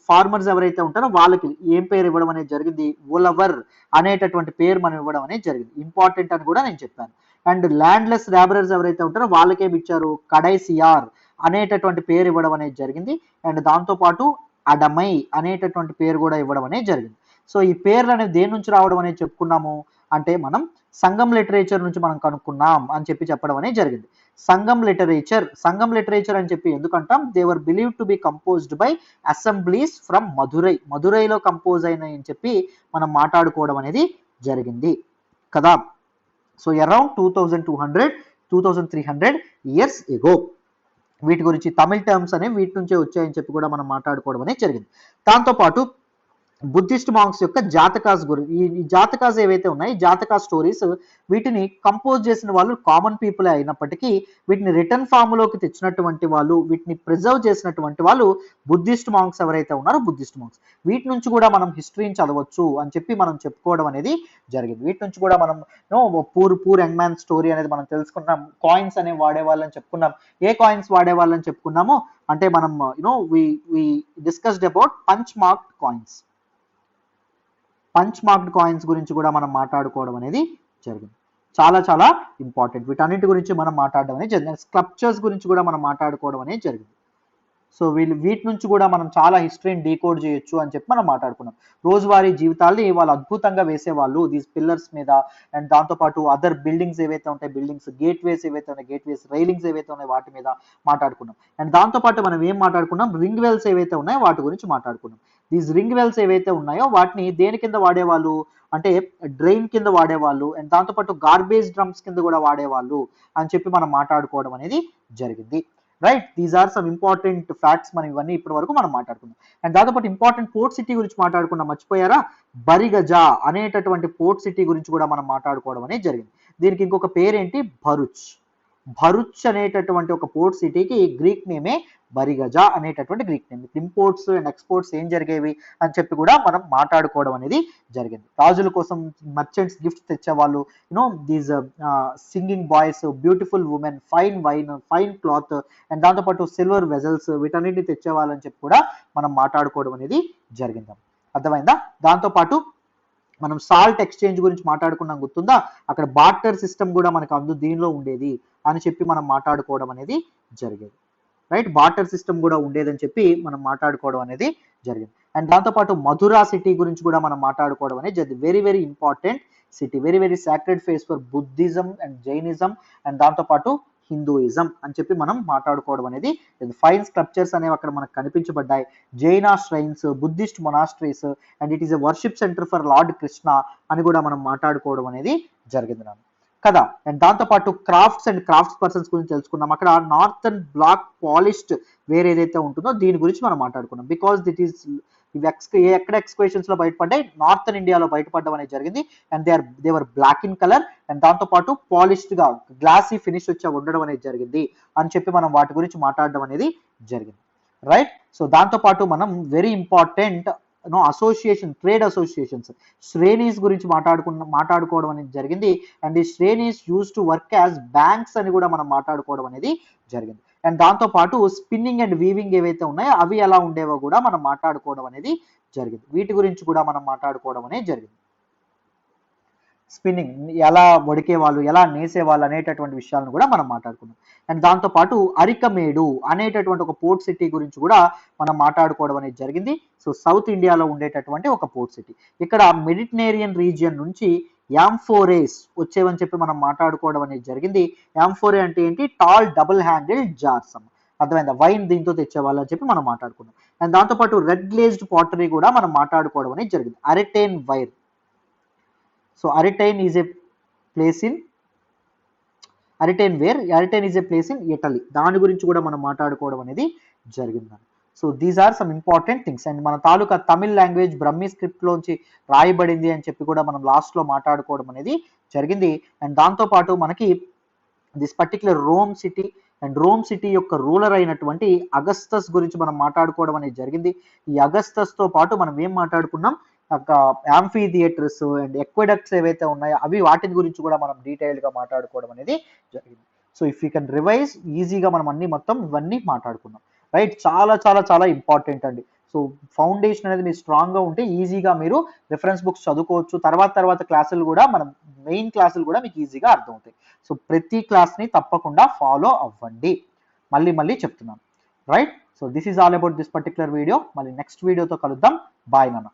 ఫార్మర్స్ ఎవరైతే ఉంటారో వాళ్ళకి ఏం పేరు ఇవ్వడం అనేది జరిగింది? ఉలవర్ అనేటటువంటి పేరు మనం ఇవ్వడం అనేది జరిగింది. ఇంపార్టెంట్ అని కూడా నేను చెప్పాను. అండ్ ల్యాండ్లెస్ లేబరర్స్ ఎవరైతే ఉంటారో వాళ్ళకేమి ఇచ్చారు? కడైసియార్ అనేటటువంటి పేరు ఇవ్వడం అనేది జరిగింది. అండ్ దాంతో పాటు అడమై అనేటటువంటి పేరు కూడా ఇవ్వడం అనేది జరిగింది. సో ఈ పేర్లు అనేది దేని నుంచి రావడం అనేది చెప్పుకున్నాము అంటే మనం సంగం లిటరేచర్ నుంచి మనం కనుక్కున్నాం అని చెప్పడం అనేది జరిగింది. సంగం లిటరేచర్ అని చెప్పి ఎందుకంటాం? They were believe to be composed by assemblies from మధురైలో కంపోజ్ అయినాయి అని చెప్పి మనం మాట్లాడుకోవడం అనేది జరిగింది కదా. So around 2200-2300 years ago. వీటి గురించి తమిళ్ టర్మ్స్ అనేవి వీటి నుంచే వచ్చాయని చెప్పి కూడా మనం మాట్లాడుకోవడం అనేది జరిగింది. దాంతోపాటు బుద్ధిస్ట్ మాంక్స్ యొక్క జాతకాస్ గురించి, ఈ జాతకాస్ ఏవైతే ఉన్నాయి జాతకా స్టోరీస్, వీటిని కంపోజ్ చేసిన వాళ్ళు కామన్ పీపుల్ అయినప్పటికీ వీటిని రిటర్న్ ఫామ్ లోకి తెచ్చినటువంటి వాళ్ళు, వీటిని ప్రిజర్వ్ చేసినటువంటి వాళ్ళు బుద్ధిస్ట్ మాంక్స్ ఎవరైతే ఉన్నారో బుద్ధిస్ట్ మాంక్స్. వీటి నుంచి కూడా మనం హిస్టరీని చదవచ్చు అని చెప్పి మనం చెప్పుకోవడం అనేది జరిగింది. వీటి నుంచి కూడా మనం పూర్ యంగ్ మ్యాన్ స్టోరీ అనేది మనం తెలుసుకున్నాం. కాయిన్స్ అనేవి వాడేవాళ్ళని చెప్పుకున్నాం. ఏ కాయిన్స్ వాడేవాళ్ళని చెప్పుకున్నామో అంటే మనం we discussed about punch marked coins గురించి కూడా మనం మాట్లాడుకోవడం అనేది జరిగింది. చాలా చాలా ఇంపార్టెంట్. వీటన్నిటి గురించి మనం మాట్లాడడం అనేది జరిగింది. స్కల్ప్చర్స్ గురించి కూడా మనం మాట్లాడుకోవడం అనేది జరిగింది. సో వీటి నుంచి కూడా మనం చాలా హిస్టరీని డీకోడ్ చేయొచ్చు అని చెప్పి మనం మాట్లాడుకున్నాం. రోజువారీ జీవితాల్ని వాళ్ళు అద్భుతంగా వేసేవాళ్ళు దీస్ పిల్లర్స్ మీద. అండ్ దాంతోపాటు అదర్ బిల్డింగ్స్ ఏవైతే ఉంటాయి, బిల్డింగ్స్ గేట్వేస్ ఏవైతే ఉన్నాయి, గేట్వేస్ రైలింగ్స్ ఏవైతే ఉన్నాయి వాటి మీద మాట్లాడుకున్నాం. అండ్ దాంతోపాటు మనం ఏం మాట్లాడుకున్నాం, రింగ్ వెల్స్ ఏవైతే ఉన్నాయో వాటి గురించి మాట్లాడుకున్నాం. దీస్ రింగ్ వెల్స్ ఏవైతే ఉన్నాయో వాటిని దేని కింద వాడేవాళ్ళు అంటే డ్రైన్ కింద వాడేవాళ్ళు. అండ్ దాంతోపాటు గార్బేజ్ డ్రమ్స్ కింద కూడా వాడేవాళ్ళు అని చెప్పి మనం మాట్లాడుకోవడం అనేది జరిగింది. Right, these are some important facts. మనం ఇవన్నీ ఇప్పటి వరకు మనం మాట్లాడుకున్నాం. అండ్ దాంతోపాటు ఇంపార్టెంట్ పోర్ట్ సిటీ గురించి మాట్లాడుకున్నాం, మర్చిపోయారా? బరిగజా అనేటటువంటి పోర్ట్ సిటీ గురించి కూడా మనం మాట్లాడుకోవడం అనేది జరిగింది. దీనికి ఇంకొక పేరేంటి, భరుచ్. భరుచ్ అనేటటువంటి ఒక పోర్ట్ సిటీకి గ్రీక్ నేమే బరిగజా అనేటటువంటి Greek name. Imports and exports ఏం జరిగేవి అని చెప్పి కూడా మనం మాట్లాడుకోవడం అనేది జరిగింది. రాజుల కోసం మర్చెంట్స్ గిఫ్ట్స్ తెచ్చేవాళ్ళు, you know these singing boys, beautiful women, fine wine, fine cloth, and దాంతోపాటు సిల్వర్ వెజల్స్, వీటన్నిటిని తెచ్చేవాళ్ళని చెప్పి కూడా మనం మాట్లాడుకోవడం అనేది జరిగింది. అర్థమైందా? దాంతోపాటు మనం సాల్ట్ ఎక్స్చేంజ్ గురించి మాట్లాడుకున్నాం, గుర్తుందా? అక్కడ బార్టర్ సిస్టమ్ కూడా మనకు దీనిలో ఉండేది అని చెప్పి మనం మాట్లాడుకోవడం అనేది జరిగేది. రైట్, బార్టర్ సిస్టమ్ కూడా ఉండేదని చెప్పి మనం మాట్లాడుకోవడం అనేది జరిగింది. అండ్ దాంతోపాటు మధురా సిటీ గురించి కూడా మనం మాట్లాడుకోవడం అనేది జరిగింది. Very very important city, very very sacred face for Buddhism and Jainism and దాంతోపాటు హిందూయిజం అని చెప్పి మనం మాట్లాడుకోవడం అనేది. ఫైన్ స్కల్ప్చర్స్ అనేవి అక్కడ మనకు కనిపించబడ్డాయి. Jaina shrines, Buddhist monasteries, and it is a worship centre for lord Krishna అని కూడా మనం మాట్లాడుకోవడం అనేది జరిగింది కదా. అండ్ దాంతోపాటు క్రాఫ్ట్స్ అండ్ క్రాఫ్ట్స్ పర్సన్స్ గురించి తెలుసుకున్నాం. అక్కడ నార్థన్ బ్లాక్ పాలిష్డ్ వేర్ ఏదైతే ఉంటుందో దీని గురించి మనం మాట్లాడుకున్నాం. బికాస్ దిట్ ఈస్ ఇవి ఎక్కడ ఎక్స్క్వేషన్స్ లో బయటపడ్డాయి, నార్థన్ ఇండియాలో బయటపడడం అనేది జరిగింది. And they were black in colour and దాంతోపాటు పాలిష్డ్ గా గ్లాసీ ఫినిష్ వచ్చి ఉండడం అనేది జరిగింది అని చెప్పి మనం వాటి గురించి మాట్లాడడం అనేది జరిగింది. రైట్, సో దాంతోపాటు మనం very important association, trade associations, shrenis గురించి మాట్లాడుకోవడం అనేది జరిగింది. అండ్ ఈ shrenis use to work as banks అని కూడా మనం మాట్లాడుకోవడం అనేది జరిగింది. అండ్ దాంతోపాటు స్పిన్నింగ్ అండ్ వీవింగ్ ఏవైతే ఉన్నాయో అవి ఎలా ఉండేవో కూడా మనం మాట్లాడుకోవడం అనేది జరిగింది. వీటి గురించి కూడా మనం మాట్లాడుకోవడం అనేది జరిగింది. స్పిన్నింగ్ ఎలా వడికేవాళ్ళు, ఎలా నేసేవాళ్ళు అనేటటువంటి విషయాలను కూడా మనం మాట్లాడుకున్నాం. అండ్ దాంతోపాటు అరికమేడు అనేటటువంటి ఒక పోర్ట్ సిటీ గురించి కూడా మనం మాట్లాడుకోవడం అనేది జరిగింది. సో సౌత్ ఇండియాలో ఉండేటటువంటి ఒక పోర్ట్ సిటీ. ఇక్కడ మెడిటరేనియన్ రీజియన్ నుంచి యాంఫోరేస్ వచ్చేవని చెప్పి మనం మాట్లాడుకోవడం అనేది జరిగింది. యాంఫోరే అంటే ఏంటి, టాల్ డబుల్ హ్యాండిల్ జార్స్. అర్థమైందా? వైన్ దీంతో తెచ్చేవాళ్ళు అని చెప్పి మనం మాట్లాడుకున్నాం. అండ్ దాంతోపాటు రెడ్ గ్లేజ్డ్ పాటరీ కూడా మనం మాట్లాడుకోవడం అనేది జరిగింది. Arretine ware. So Arretine is a place in Arretine is a place in Italy. దాని గురించి కూడా మనం మాట్లాడుకోవడం అనేది జరిగింది. So these are some important things. And మన తాలూకా తమిళ్ లాంగ్వేజ్ బ్రహ్మి స్క్రిప్ట్ లోంచి రాయబడింది అని చెప్పి కూడా మనం లాస్ట్ లో మాట్లాడుకోవడం అనేది జరిగింది. అండ్ దాంతోపాటు మనకి this particular Rome city and Rome city యొక్క రూలర్ అయినటువంటి అగస్తస్ గురించి మనం మాట్లాడుకోవడం అనేది జరిగింది. ఈ అగస్తస్ తో పాటు మనం ఏం మాట్లాడుకున్నాం, యాంఫీ థియేటర్స్ అండ్ ఎక్విడక్ట్స్ ఏవైతే ఉన్నాయో అవి వాటి గురించి కూడా మనం డీటెయిల్డ్ గా మాట్లాడుకోవడం అనేది జరిగింది. So if you can revise ఈజీగా మనం ఇవన్నీ మాట్లాడుకున్నాం. రైట్, చాలా చాలా చాలా ఇంపార్టెంట్ అండి. సో ఫౌండేషన్ అనేది మీరు స్ట్రాంగ్ గా ఉంటే ఈజీగా మీరు రిఫరెన్స్ బుక్స్ చదువుకోవచ్చు. తర్వాత క్లాసులు కూడా మెయిన్ క్లాసులు కూడా మీకు ఈజీగా అర్థమవుతాయి. సో ప్రతి క్లాస్ ని తప్పకుండా ఫాలో అవ్వండి. మళ్ళీ చెప్తున్నాను. Right, so this is all about this particular video. మళ్ళీ నెక్స్ట్ వీడియోతో కలుద్దాం. బాయ్ నాన్న.